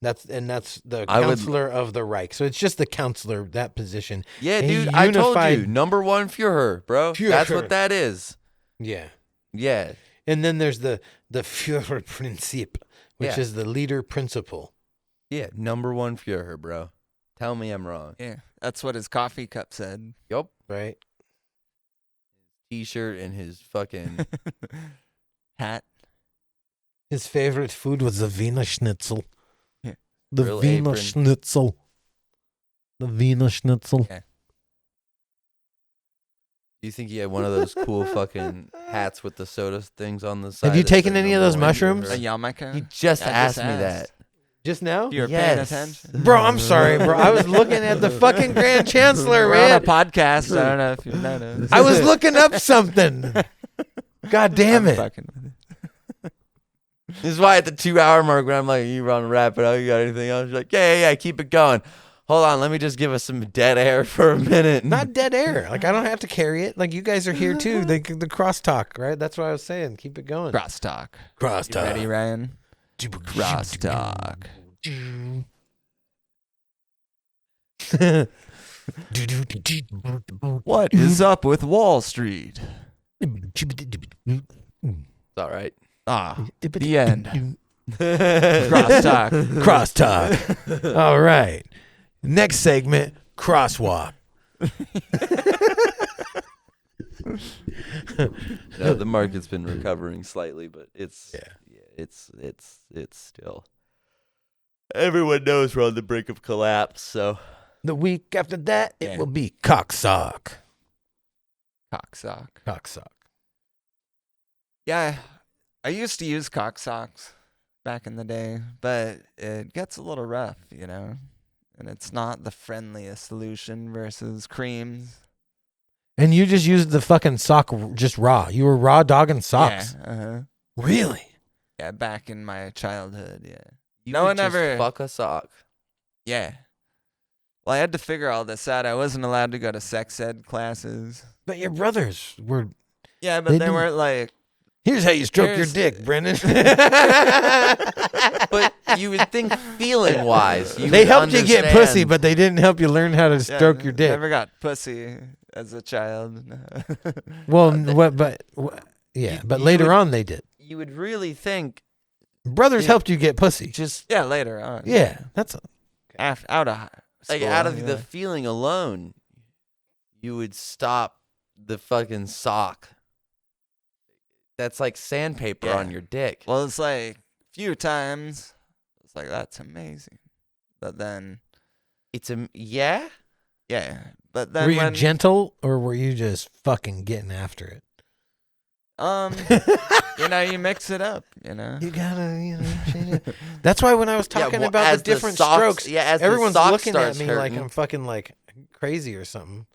That's the I would- counselor of the Reich. So it's just the counselor, that position. Yeah, And he dude. I told you, unified- number one Führer, bro. That's Führer. what that is. Yeah. Yeah. And then there's the Führerprinzip, which Yeah. is the leader principle. Yeah. Number one Führer, bro. Tell me I'm wrong. Yeah. That's what his coffee cup said. Yup. Right? T-shirt and his fucking. Hat. His favorite food was the Wiener Schnitzel. Yeah. The Grill Wiener apron. Schnitzel. The Wiener Schnitzel. Yeah. Do you think he had one of those cool fucking hats with the soda things on the side? Have you that taken said any of number those one mushrooms? A Führer? yarmulke. He just I asked just me asked. that. Just now? You were paying Yes. attention. Bro, I'm sorry, bro. I was looking at the fucking Grand Chancellor, We're on a man. podcast. I don't know if you noticed. I was looking up something. God damn I'm it. fucking with it. This is why at the 2-hour mark when I'm like, you want to wrap it up? You got anything else? You're like, yeah, keep it going. Hold on, let me just give us some dead air for a minute. Not dead air. Like, I don't have to carry it. Like, you guys are here too. The crosstalk, right? That's what I was saying. Keep it going. Crosstalk. Crosstalk. You ready, Ryan? Crosstalk. What is up with Wall Street? It's all right. Ah, the end. Crosstalk. Crosstalk. All right. Next segment, crosswalk. No, the market's been recovering slightly, but it's it's still. Everyone knows we're on the brink of collapse, so The week after that, it Yeah. will be cocksock. Cocksock. Cocksock. Yeah, I used to use cock socks back in the day, but it gets a little rough, you know? And it's not the friendliest solution versus creams. And you just used the fucking sock just raw. You were raw dogging socks. Yeah, uh-huh. Really? Yeah, back in my childhood, yeah. you No would one just ever- fuck a sock. Yeah. Well, I had to figure all this out. I wasn't allowed to go to sex ed classes. But your brothers were. Yeah, but They they do- weren't like, Here's how you stroke your Here's- dick, Brennan. But you would think feeling wise, They helped you get pussy, but they didn't help you learn how to yeah, stroke your dick. Never got pussy as a child. Well, they- yeah, You- but you later would- on they did. you would really think Brothers Yeah. helped you get pussy. just Yeah, later on. Yeah, that's Out of like school, out of yeah. the feeling alone, you would stop the fucking sock. That's like sandpaper Yeah. on your dick. Well, it's like a few times. It's like, that's amazing. But then, It's a yeah. yeah. But then were you when, gentle or were you just fucking getting after it? you know, you mix it up, you know. You gotta, change it. That's why when I was talking well, about as the different socks- strokes, yeah, as the everyone's sock looking at starts me like hurting. I'm fucking like crazy or something.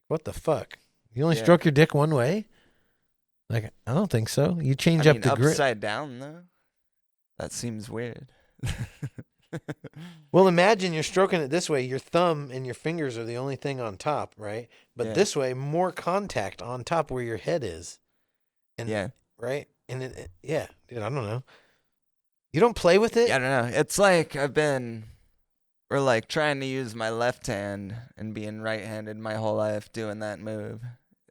What the fuck? You only Yeah. stroke your dick one way? Like, I don't think so. You change I up mean, the grip. upside down though. That seems weird. Well, imagine you're stroking it this way. Your thumb and your fingers are the only thing on top, right? But Yeah. this way, more contact on top where your head is. And Yeah. right? And yeah, dude, I don't know. You don't play with it? Yeah, I don't know. It's like we're like trying to use my left hand and being right-handed my whole life doing that move.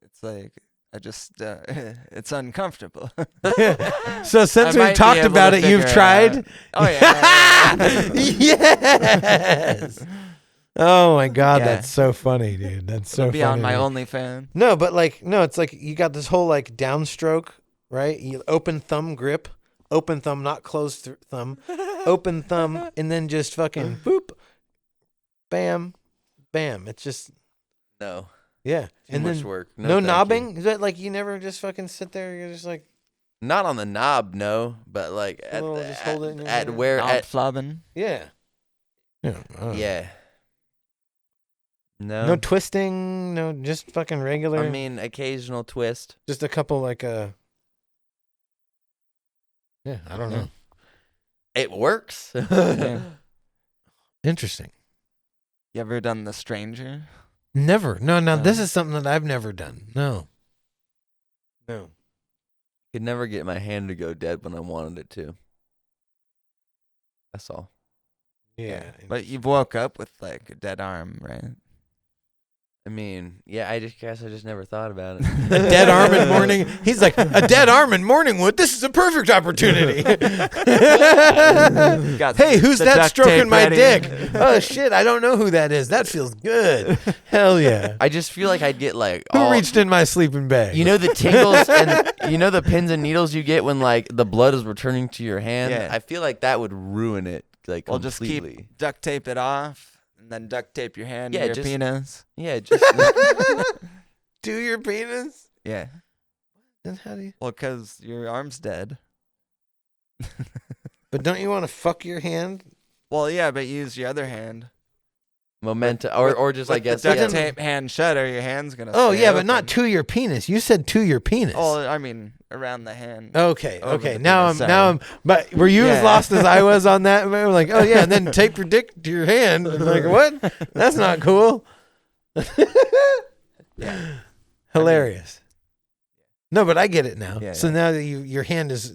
It's like I just it's uncomfortable. So since I we've might talked be able about to it, you've figure it tried? out. Oh yeah. Yes. Oh my God, Yeah. that's so funny, dude. That's so It'll be funny. on my dude. OnlyFans. No, but like, no, it's like you got this whole like downstroke, right? You open thumb grip, open thumb, not closed thumb, open thumb, and then just fucking boop, bam, bam. It's just, No. yeah. Too and much then work. no thank you. knobbing? Is that like you never just fucking sit there? You're just like, Not on the knob, no. But like A little, just hold it in your at hand. where Knob at flubbing. yeah. Yeah. I don't know. yeah. No. No twisting, no, just fucking regular. I mean, occasional twist. just a couple like yeah, I don't know. It works. Yeah. Interesting. You ever done the stranger? Never. No, No. this is something that I've never done. No. Could never get my hand to go dead when I wanted it to. That's all. Yeah. But you've woke up with like a dead arm, right? I mean, yeah, I just never thought about it. A dead arm in morning. He's like, a dead arm in Morningwood. This is a perfect opportunity. Got Hey, who's the that duct stroking tape my ready. dick? Oh shit, I don't know who that is. That feels good. Hell yeah. I just feel like I'd get like Who all, reached in my sleeping bag? you know, the tingles and you know the pins and needles you get when like the blood is returning to your hand. Yeah. I feel like that would ruin it like Well, just completely. keep duct tape it off, and then duct tape your hand Yeah, to your just- penis. Yeah, just Do your penis? Yeah. Then how do you? Well, because your arm's dead. But don't you want to fuck your hand? Well, yeah, but use your other hand. momentum, or just I With the guess duct yeah. tape hand shut, or your hand's gonna. Oh stay yeah, but not open. to your penis. You said to your penis. Oh, I mean around the hand. Okay, Over okay. the Now penis, I'm. But were you as Yeah. lost as I was on that? I'm like, oh yeah, and then tape your dick to your hand. I'm like, what? That's not cool. Yeah. Hilarious. No, but I get it now. Yeah, So yeah. now that your hand is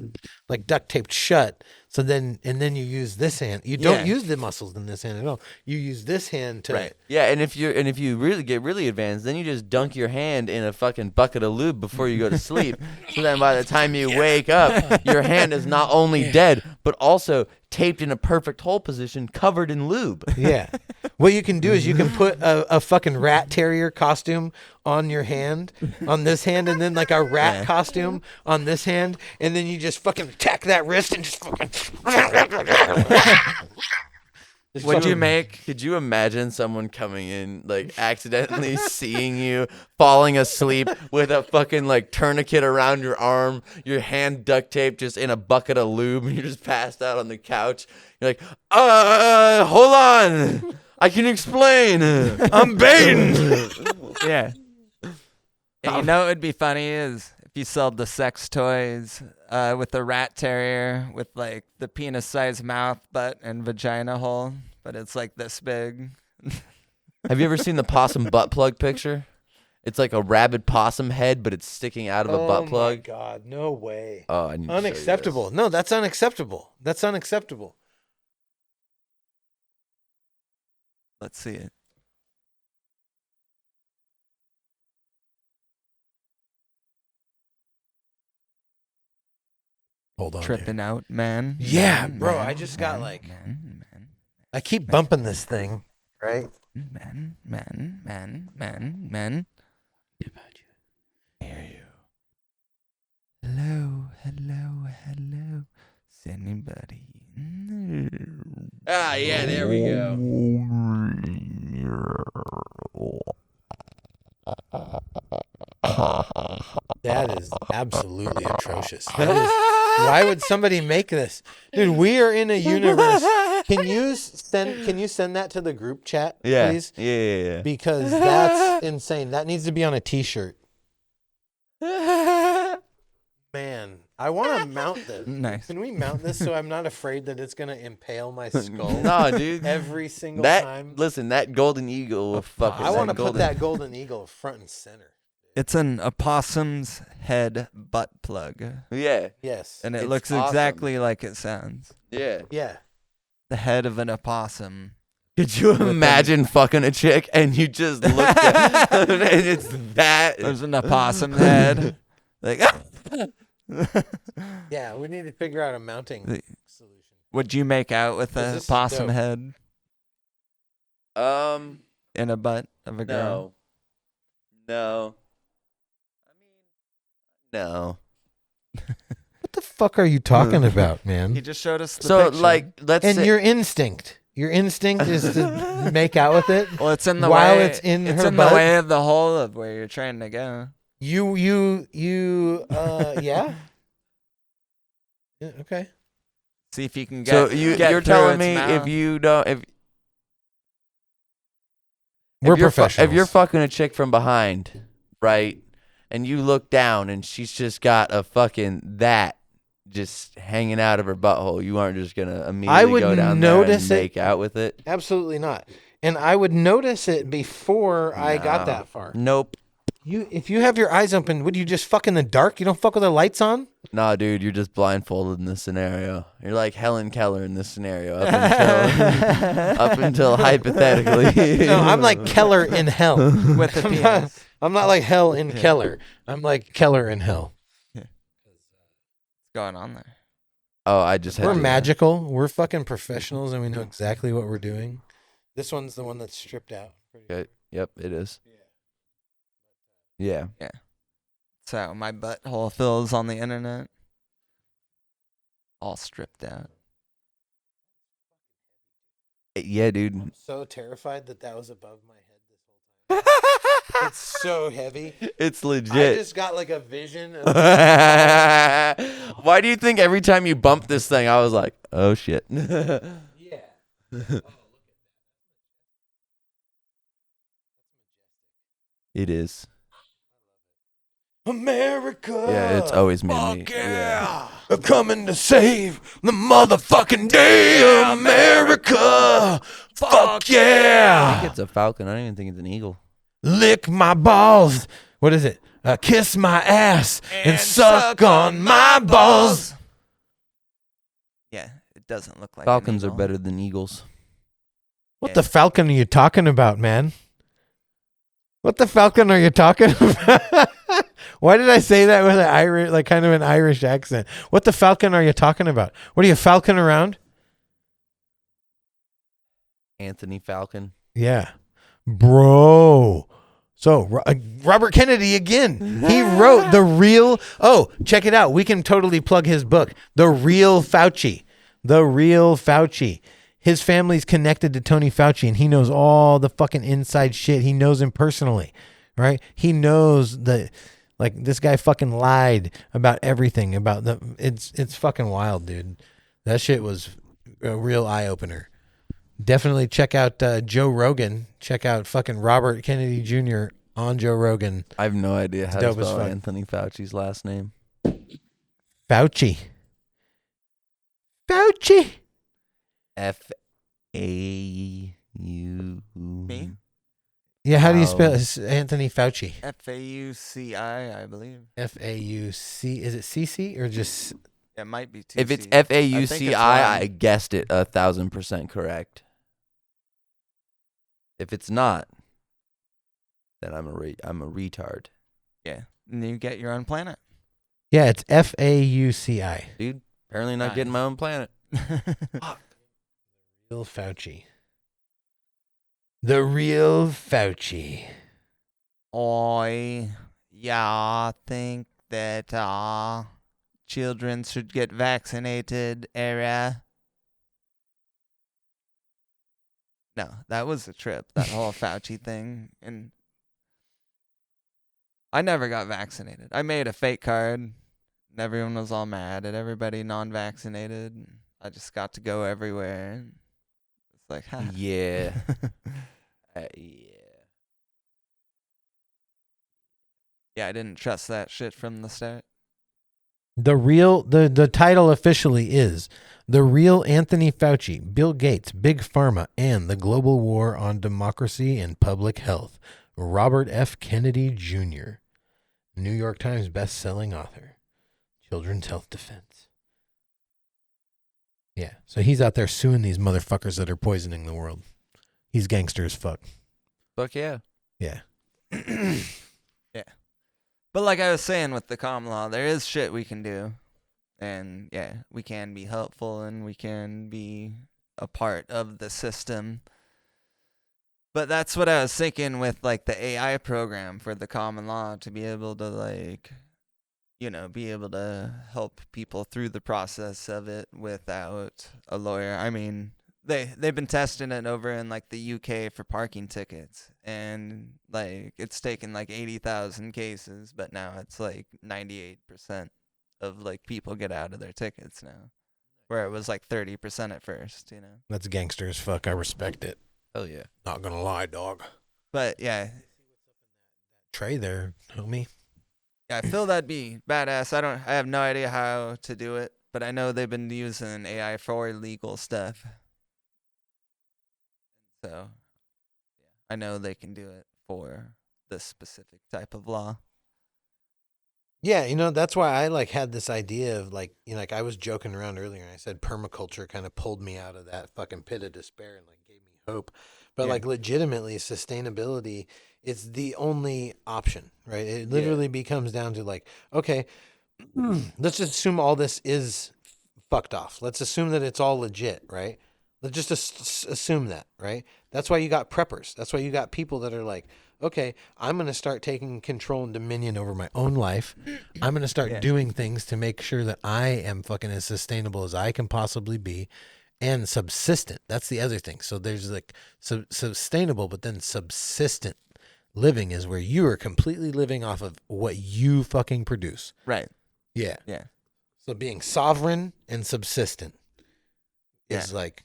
like duct taped shut. So then you use this hand. You don't Yeah. use the muscles in this hand at all. You use this hand to. Right. Yeah, and if you really get really advanced, then you just dunk your hand in a fucking bucket of lube before you go to sleep. So then by the time you wake up, your hand is not only dead, but also taped in a perfect hole position, covered in lube. Yeah. What you can do is you can put a fucking rat terrier costume on your hand, on this hand, and then like a rat costume on this hand, and then you just fucking tack that wrist and just fucking. What'd you make? Could you imagine someone coming in, like accidentally seeing you falling asleep with a fucking like tourniquet around your arm, your hand duct taped just in a bucket of lube, and you're just passed out on the couch? You're like, hold on, I can explain. I'm Bane. Yeah. And you know what would be funny is if you sold the sex toys with the rat terrier with like the penis-sized mouth, butt, and vagina hole, but it's like this big. Have you ever seen the possum butt plug picture? It's like a rabid possum head, but it's sticking out of a butt Oh plug. my god! No way. Oh, I need to show you this. Unacceptable. No, that's unacceptable. That's unacceptable. Let's see it. Hold on. Tripping out, man. Yeah, Man, bro, man, I just got, man, like- man, I keep bumping this thing, right? man, man, man, man, man. Hear you. Hello, hello, hello. Is anybody in there? Ah, yeah, there we go. That is absolutely atrocious. That is, why would somebody make this? Dude, we are in a universe. Can you send that to the group chat, Yeah, please? yeah. Because that's insane. That needs to be on a t-shirt. Man, I want to mount this. Nice. Can we mount this so I'm not afraid that it's gonna impale my skull? No, dude. Every single That time. listen, that golden eagle will fucking. I want to that put golden- that golden eagle front and center. It's an opossum's head butt plug, Yeah, Yes. and it It's looks awesome. exactly like it sounds. yeah. Yeah. The head of an opossum. Could you imagine fucking a chick and you just look at and it's that? There's an opossum head. Like, Yeah, we need to figure out a mounting solution. would you make out with This a is possum dope. head in a butt of a girl? No. I mean, no. What the fuck are you talking about, man? He just showed us the So picture. like, let's And say, your instinct is to make out with it. well, it's in the while way. it's in it's her in butt? the way of the hole of where you're trying to go. Yeah. Yeah, okay. See if you can get. so get you're through telling its me mouth. if you don't if We're you're professionals. if you're fucking a chick from behind, right, and you look down and she's just got a fucking that just hanging out of her butthole, you aren't just gonna immediately would go down notice there it. and make out with it. Absolutely not. And I would notice it before I got No. that far. Nope. If you have your eyes open, would you just fuck in the dark? You don't fuck with the lights on? Nah, dude, you're just blindfolded in this scenario. You're like Helen Keller in this scenario up until up until hypothetically. No, I'm like Keller in hell. with the penis. I'm not like hell in Keller. I'm like Keller in hell. What's going on there? Oh, I just had We're to- magical. We're fucking professionals, and we know exactly what we're doing. This one's the one that's stripped out. Okay. Yep, it is. Yeah. So my butthole fills on the internet, all stripped out. Yeah, dude. I'm so terrified that was above my head this whole time. It's so heavy. It's I legit. just got like a vision of Why do you think every time you bump this thing, I was like, oh shit? yeah. It is. America. Yeah, it's always made me. Fuck yeah. I'm coming to save the motherfucking day, America. Fuck I yeah. think it's a falcon. I don't even think it's an eagle. Lick my balls. What is it? Kiss my ass and suck on my balls. Yeah, it doesn't look like an Falcons are eagle. better than eagles. What the falcon are you talking about, man? What the falcon are you talking about? Why did I say that with an Irish, like kind of an Irish accent? What the falcon are you talking about? What are you falcon around? Anthony Falcon. Yeah, bro. So Robert Kennedy again. He wrote the real. Oh, check it out. We can totally plug his book, The Real Fauci. The Real Fauci. His family's connected to Tony Fauci, and he knows all the fucking inside shit. He knows him personally, right? He knows that, like, this guy fucking lied about everything about the. It's fucking wild, dude. That shit was a real eye opener. Definitely check out Joe Rogan. Check out fucking Robert Kennedy Jr. on Joe Rogan. I have no idea how to dope as spell fuck. Anthony Fauci's last name. Fauci. Fauci. F-A-U. Me? Yeah, how do you spell Wow. it? Anthony Fauci? Fauci, I believe. F-A-U-C. Is it C-C or just... It might be two. If it's Cs. F-A-U-C-I, I wrong. guessed it 1,000% correct. If it's not, then I'm a retard. Yeah, and you get your own planet. Yeah, it's F-A-U-C-I. Dude, apparently not Nice. getting my own planet. Real Fauci. The Real Fauci. I think that children should get vaccinated. Era. No, that was a trip. That whole Fauci thing, and I never got vaccinated. I made a fake card, and everyone was all mad at everybody non-vaccinated. And I just got to go everywhere. And it's like, ha. Yeah. Yeah. Yeah, I didn't trust that shit from the start. The title officially is The Real Anthony Fauci, Bill Gates, Big Pharma, and the Global War on Democracy and Public Health. Robert F. Kennedy Jr., New York Times best-selling author. Children's Health Defense. Yeah, so he's out there suing these motherfuckers that are poisoning the world. He's gangster as fuck. Fuck yeah. Yeah. Yeah. But like I was saying with the common law, there is shit we can do. And yeah, we can be helpful and we can be a part of the system. But that's what I was thinking with like the AI program for the common law, to be able to like, you know, be able to help people through the process of it without a lawyer. I mean, they've been testing it over in like the UK for parking tickets, and like it's taken like 80,000 cases, but now it's like 98% of like people get out of their tickets now, where it was like 30% at first, you know. That's gangster as fuck. I respect it. Hell yeah. Not gonna lie, dog. But yeah, Trey there, homie. I feel that'd be badass. I have no idea how to do it, but I know they've been using AI for legal stuff. So, yeah, I know they can do it for this specific type of law. Yeah, you know, that's why I like had this idea of like, you know, like I was joking around earlier and I said permaculture kind of pulled me out of that fucking pit of despair and like gave me hope. But Yeah. like legitimately sustainability is the only option, right? It literally becomes down to like, okay, let's just assume all this is fucked off. Let's assume that it's all legit, right? Let's just assume that, right? That's why you got preppers. That's why you got people that are like, okay, I'm going to start taking control and dominion over my own life. I'm going to start doing things to make sure that I am fucking as sustainable as I can possibly be and subsistent. That's the other thing. So there's like sustainable, but then subsistent living is where you are completely living off of what you fucking produce. Right. Yeah. Yeah. So being sovereign and subsistent is like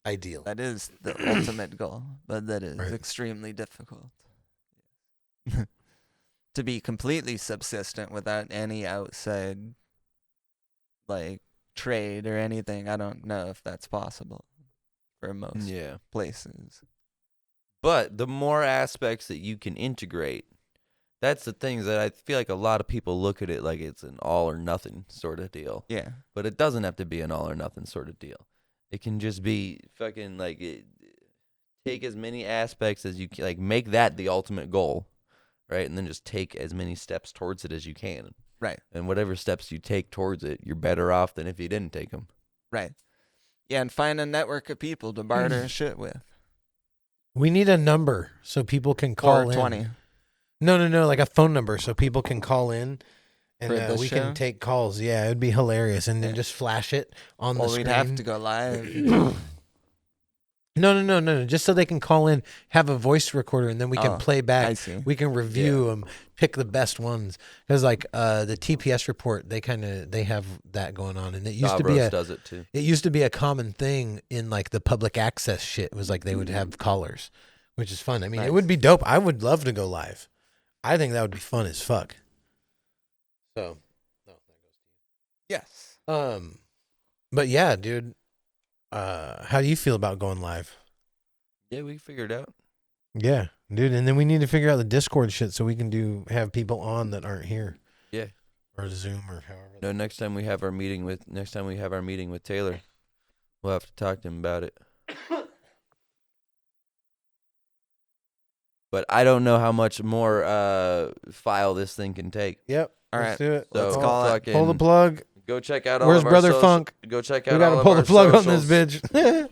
ideal. That is the ultimate goal, but that is Right. extremely difficult. To be completely subsistent without any outside like trade or anything, I don't know if that's possible for most places. But the more aspects that you can integrate, that's the things that I feel like a lot of people look at it like it's an all or nothing sort of deal. Yeah. But it doesn't have to be an all or nothing sort of deal. It can just be fucking like take as many aspects as you can, like make that the ultimate goal, right? And then just take as many steps towards it as you can. Right. And whatever steps you take towards it, you're better off than if you didn't take them. Right. Yeah, and find a network of people to barter shit with. We need a number so people can call in. 420. No, like a phone number so people can call in and For the we show? can take calls. Yeah, it'd be hilarious. And then just flash it on the Well, screen. we'd have to go live. No. Just so they can call in, have a voice recorder, and then we can play back. I see. We can review them, pick the best ones. Because like the TPS report, they have that going on, and it used to be does it too. It used to be a common thing in like the public access shit. It was like they would have callers, which is fun. I mean, it would be dope. I would love to go live. I think that would be fun as fuck. So, Yes. but yeah, dude. How do you feel about going live? Yeah, we figured it out. Yeah, dude. And then we need to figure out the Discord shit so we can have people on that aren't here. Yeah. Or Zoom or however. No, next time we have our meeting with Taylor, we'll have to talk to him about it. But I don't know how much more file this thing can take. Yep. All Let's right. do it. So Let's call it. fucking Pull the plug. Go check out all Where's of our Brother social- Funk? Go check We out gotta all pull of the our plug on this socials.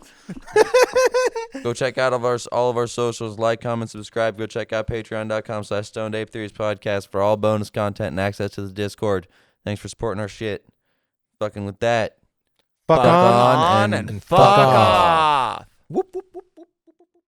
bitch. Go check out all of our socials. Like, comment, subscribe. Go check out patreon.com/StoneDave3's podcast for all bonus content and access to the Discord. Thanks for supporting our shit. Fucking with that. Fuck Fuck on on and and fuck fuck off. off. Whoop whoop.